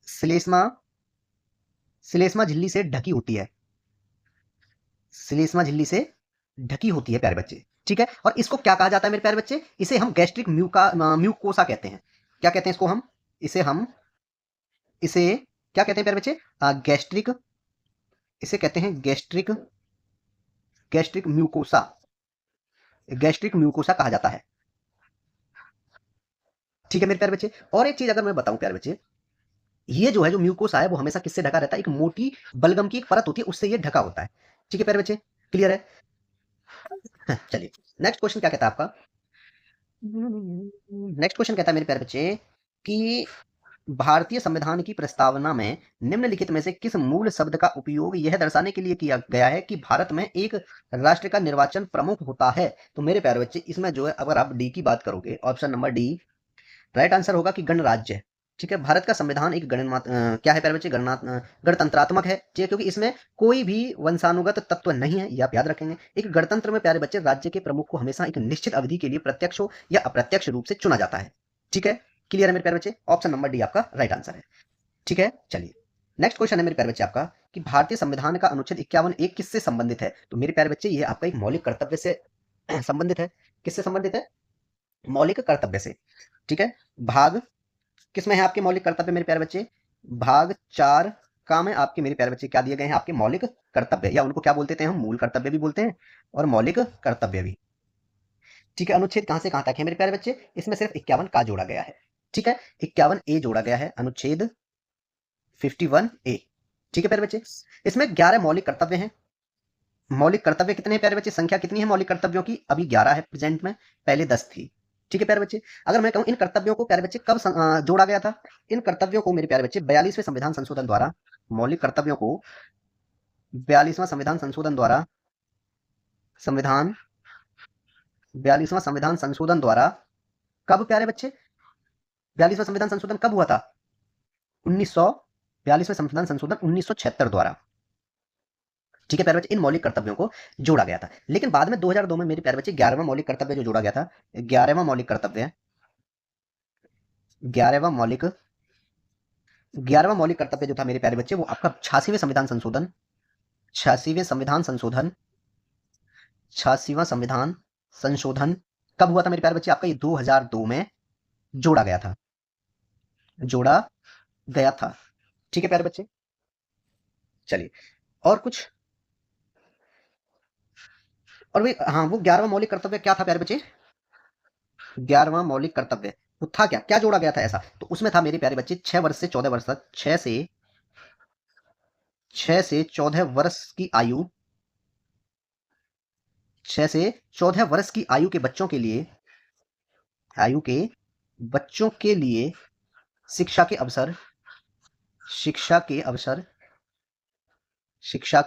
Speaker 1: श्लेष्मा श्लेष्मा झिल्ली से ढकी होती है। श्लेष्मा झिल्ली से ढकी होती है प्यारे बच्चे। ठीक है, और इसको क्या कहा जाता है मेरे प्यारे बच्चे? इसे हम गैस्ट्रिक म्यूकोसा कहते हैं। क्या कहते हैं इसको? हम इसे क्या कहते हैं प्यारे बच्चे? गैस्ट्रिक, इसे कहते हैं gastric, gastric mucosa, gastric mucosa कहा जाता है। ठीक है मेरे प्यारे बच्चे, और एक चीज अगर मैं बताऊं प्यारे बच्चे, ये जो है, जो म्यूकोसा है, वो हमेशा किससे ढका रहता है? एक मोटी बलगम की एक परत होती है, उससे ये ढका होता है। ठीक है प्यारे बच्चे, क्लियर है? चलिए, नेक्स्ट क्वेश्चन क्या कहता है आपका? नेक्स्ट क्वेश्चन कहता है मेरे प्यारे बच्चे कि भारतीय संविधान की प्रस्तावना में निम्नलिखित में से किस मूल शब्द का उपयोग यह दर्शाने के लिए किया गया है कि भारत में एक राष्ट्र का निर्वाचन प्रमुख होता है? तो मेरे प्यारे बच्चे, इसमें जो है, अगर आप डी की बात करोगे, option number D right answer होगा कि गणराज्य। ठीक है, भारत का संविधान एक क्या है प्यारे बच्चे? गणतंत्रात्मक है। ठीक है, क्योंकि इसमें कोई भी वंशानुगत तत्व नहीं है, ये आप याद रखेंगे। एक गणतंत्र में प्यारे बच्चे राज्य के प्रमुख को हमेशा एक निश्चित अवधि के लिए प्रत्यक्ष हो या अप्रत्यक्ष रूप से चुना जाता है। ठीक है, क्लियर है मेरे प्यारे बच्चे? ऑप्शन नंबर डी आपका राइट आंसर है। ठीक है, चलिए नेक्स्ट क्वेश्चन है मेरे प्यारे बच्चे आपका कि भारतीय संविधान का अनुच्छेद 51(1) किससे संबंधित है? तो मेरे प्यारे बच्चे, ये आपका एक मौलिक कर्तव्य से संबंधित है। किससे संबंधित है? मौलिक कर्तव्य से। ठीक है, भाग किसमें है आपके मौलिक कर्तव्य मेरे प्यारे बच्चे? भाग 4 का में आपके मेरे प्यारे बच्चे क्या दिए गए हैं? आपके मौलिक कर्तव्य, या उनको क्या बोलते थे हम? मूल कर्तव्य भी बोलते हैं और मौलिक कर्तव्य भी। ठीक है, अनुच्छेद कहां से कहां तक है मेरे प्यारे बच्चे? इसमें सिर्फ 51 का जोड़ा गया है। ठीक है, 51 ए जोड़ा गया है, अनुच्छेद 51 ए। ठीक है प्यारे बच्चे, इसमें 11 मौलिक कर्तव्य हैं। मौलिक कर्तव्य कितने हैं प्यारे बच्चे? संख्या कितनी है मौलिक कर्तव्यों की? अभी 11 है प्रेजेंट में, पहले 10 थी। ठीक है प्यारे बच्चे, अगर मैं कहूं इन कर्तव्यों को प्यारे बच्चे कब जोड़ा गया था? इन कर्तव्यों को मेरे प्यारे बच्चे 42वें संविधान संशोधन द्वारा, मौलिक कर्तव्यों को 42वां संविधान संशोधन द्वारा, संविधान 42वां संविधान संशोधन द्वारा कब प्यारे बच्चे? 42वां संविधान संशोधन कब हुआ था? 42वें संविधान संशोधन 1976 द्वारा। ठीक है प्यारे बच्चे, इन मौलिक कर्तव्यों को जोड़ा गया था। लेकिन बाद में 2002 में मेरे प्यारे बच्चे 11वां मौलिक कर्तव्य जो जोड़ा गया था, 11वां मौलिक कर्तव्य, 11वां मौलिक 11वां मौलिक कर्तव्य जो था मेरे प्यारे बच्चे, वो आपका 86वें संविधान संशोधन, 86वें संविधान संशोधन, 86वां संविधान संशोधन कब हुआ था मेरे प्यारे बच्चे? आपका ये 2002 में जोड़ा गया था, जोड़ा गया था। ठीक है प्यारे बच्चे, चलिए और कुछ, और भी, हाँ, वो 11वां मौलिक कर्तव्य क्या था प्यारे बच्चे? 11वां मौलिक कर्तव्य वो था क्या? क्या जोड़ा गया था ऐसा? तो उसमें था मेरे प्यारे बच्चे 6 वर्ष से 14 वर्ष तक, 6 से 14 वर्ष की आयु, 6 से 14 वर्ष की आयु के बच्चों के लिए शिक्षा के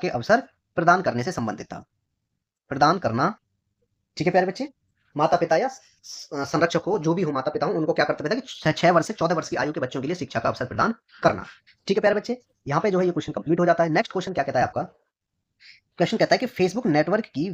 Speaker 1: अवसर प्रदान करने से संबंधित था। प्रदान करना, ठीक है प्यारे बच्चे। माता पिता या संरक्षक हो, जो भी हो माता पिता हो, उनको क्या कर्तव्य था कि 6 वर्ष से 14 वर्ष की आयु के बच्चों के लिए शिक्षा का अवसर प्रदान करना। ठीक है प्यारे बच्चे, यहाँ पे जो है ये क्वेश्चन कंप्लीट हो जाता है। नेक्स्ट क्वेश्चन क्या कहता है आपका? क्वेश्चन कहता है कि फेसबुक नेटवर्क की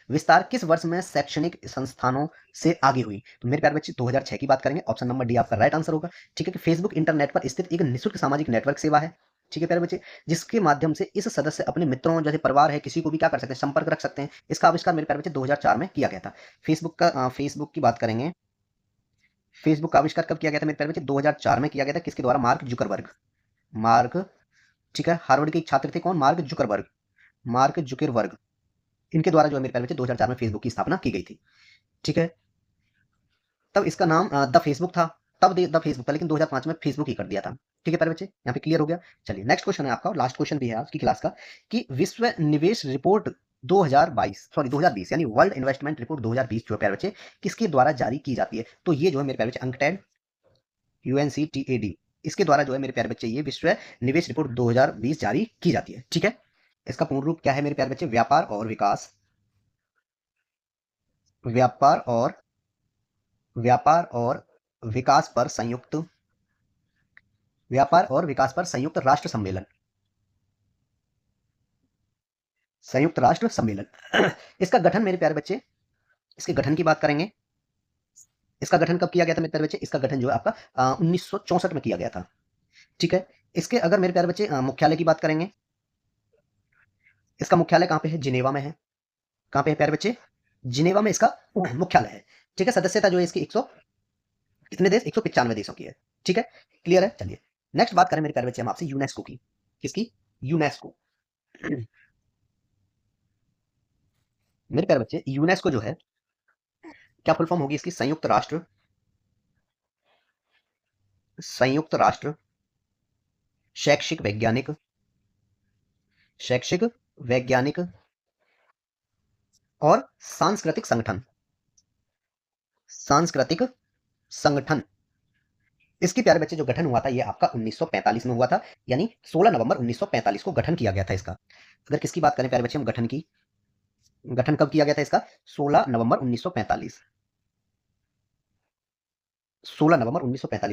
Speaker 1: विस्तार किस वर्ष में शैक्षणिक संस्थानों से आगे हुई? तो मेरे प्यारे बच्चे 2006 की बात करेंगे। ऑप्शन नंबर डी आपका राइट आंसर होगा। ठीक है कि फेसबुक इंटरनेट पर स्थित एक निःशुल्क सामाजिक नेटवर्क सेवा है। ठीक है प्यारे बच्चे, जिसके माध्यम से इस सदस्य अपने मित्रों, जैसे परिवार है, किसी को भी क्या कर सकते हैं, संपर्क रख सकते हैं। इसका आविष्कार मेरे प्यारे बच्चे 2004 में किया गया था। फेसबुक की बात करेंगे। फेसबुक का आविष्कार कब किया गया था मेरे प्यारे बच्चे? 2004 में किया गया था। किसके द्वारा? मार्क, ठीक है, हार्वर्ड के एक छात्र थे। कौन? Mark Zuckerberg. इनके द्वारा जो है मेरे प्यारे बच्चे 2004 में फेसबुक की स्थापना की गई थी। ठीक है, तब इसका नाम द फेसबुक था। तब द फेसबुक था, लेकिन 2005 में फेसबुक ही कर दिया था। ठीक है प्यारे बच्चे, यहाँ पे क्लियर हो गया। चलिए नेक्स्ट क्वेश्चन है आपका, लास्ट क्वेश्चन भी है आज की क्लास का, कि विश्व निवेश रिपोर्ट 2020 यानी वर्ल्ड इन्वेस्टमेंट रिपोर्ट 2020 जो है प्यारे बच्चे किसके द्वारा जारी की जाती है? तो ये जो है मेरे प्यारे बच्चे अंकटैड, UNCTAD, इसके द्वारा जो है मेरे प्यारे बच्चे ये विश्व निवेश रिपोर्ट 2020 जारी की जाती है। ठीक है, इसका पूर्ण रूप क्या है मेरे प्यारे बच्चे? व्यापार और विकास पर संयुक्त राष्ट्र सम्मेलन। इसका गठन मेरे प्यारे बच्चे, इसके गठन की बात करेंगे। इसका गठन कब किया गया था मेरे प्यारे बच्चे? इसका गठन जो है आपका 1964 में किया गया था। ठीक है, इसके अगर मेरे प्यारे बच्चे मुख्यालय की बात करेंगे, इसका मुख्यालय कहाँ पे है? जिनेवा में है। कहाँ पे है प्यारे बच्चे? जिनेवा में इसका मुख्यालय है। ठीक है, सदस्यता जो है इसकी 100 कितने देश? 195 देशों की है। ठीक है, क्लियर है। चलिए नेक्स्ट बात करें मेरे प्यारे बच्चे हम आपसे यूनेस्को की। किसकी? यूनेस्को। मेरे प्यारे बच्चे यूनेस्को जो है क्या फुल फॉर्म होगी इसकी? संयुक्त राष्ट्र शैक्षिक वैज्ञानिक और सांस्कृतिक संगठन। इसकी प्यारे बच्चे जो गठन हुआ था ये आपका 1945 में हुआ था, यानी 16 नवंबर 1945 को गठन किया गया था इसका। अगर किसकी बात करें प्यारे बच्चे हम गठन की, गठन कब किया गया था इसका? 16 नवंबर 1945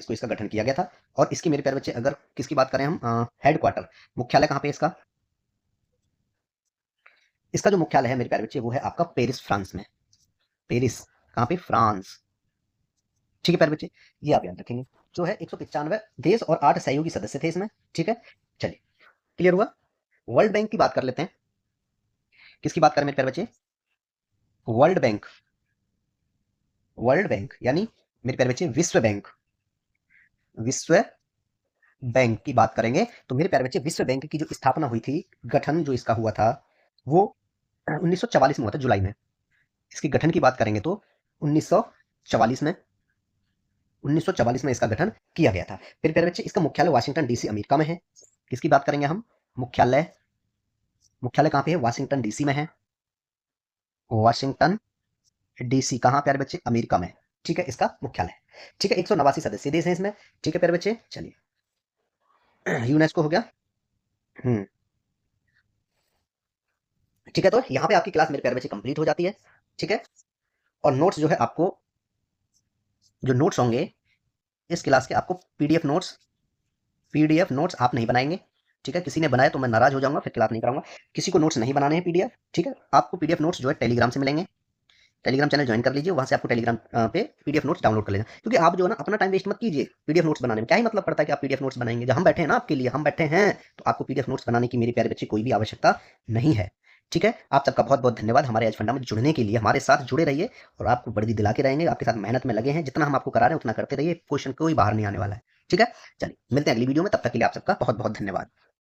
Speaker 1: को इसका गठन किया गया था। और इसकी मेरे प्यारे बच्चे अगर किसकी बात करें हम, हेडक्वार्टर, मुख्यालय कहाँ पे इसका? इसका जो मुख्यालय है मेरे प्यारे बच्चे वो है आपका पेरिस, फ्रांस में। पेरिस कहाँ पे? फ्रांस। ठीक है प्यारे बच्चे, ये आप याद रखेंगे। जो है 195 देश और 8 सहयोगी सदस्य थे इसमें। ठीक है, चलिए क्लियर हुआ। वर्ल्ड बैंक की बात कर लेते हैं। किसकी बात करें मेरे प्यारे बच्चे? वर्ल्ड बैंक यानी मेरे प्यारे बच्चे विश्व बैंक की बात करेंगे तो मेरे प्यारे बच्चे विश्व बैंक की जो स्थापना हुई थी, गठन जो इसका हुआ था वो 1944 में हुआ था, जुलाई में। इसके गठन की बात करेंगे तो 1944 में इसका गठन किया गया था। फिर प्यारे बच्चे इसका मुख्यालय वाशिंगटन डीसी अमेरिका में है। किसकी बात करेंगे हम? मुख्यालय कहाँ पे है? वाशिंगटन डीसी में है। वाशिंगटन डीसी कहाँ प्यारे बच्चे? अमेरिका में। ठीक है, इसका मुख्यालय। ठीक है, 189 सदस्य देश हैं इसमें। ठीक है प्यारे बच्चे, चलिए यूनेस्को हो गया। ठीक है, तो यहाँ पे आपकी क्लास मेरे प्यारे बच्चे कंप्लीट हो जाती है। ठीक है, और नोट्स जो है आपको, जो नोट्स होंगे इस क्लास के, आपको पीडीएफ नोट्स आप नहीं बनाएंगे। ठीक है, किसी ने बनाया तो मैं नाराज हो जाऊंगा, फिर क्लास नहीं कराऊंगा। किसी को नोट्स नहीं बनाने हैं पीडीएफ। ठीक है, आपको पीडीएफ नोट्स जो है टेलीग्राम से मिलेंगे। टेलीग्राम चैनल ज्वाइन कर लीजिए, वहां से आपको टेलीग्राम पे पीडीएफ नोट्स डाउनलोड कर लेना। क्योंकि आप जो है ना अपना टाइम वेस्ट मत कीजिए पीडीएफ नोट्स बनाने में। क्या ही मतलब पड़ता है कि आप पीडीएफ नोट्स बनाएंगे? जब हम बैठे हैं ना, आपके लिए हम बैठे हैं, तो आपको पीडीएफ नोट्स बनाने की मेरे प्यारे बच्चे कोई भी आवश्यकता नहीं है। ठीक है, आप सबका बहुत बहुत धन्यवाद हमारे एज फंडा में जुड़ने के लिए। हमारे साथ जुड़े रहिए और आपको वर्दी दिला के रहेंगे। आपके साथ मेहनत में लगे हैं, जितना हम आपको करा रहे हैं उतना करते रहिए। क्वेश्चन कोई बाहर नहीं आने वाला है। ठीक है, चलिए मिलते हैं अगली वीडियो में, तब तक के लिए आप सबका बहुत बहुत धन्यवाद।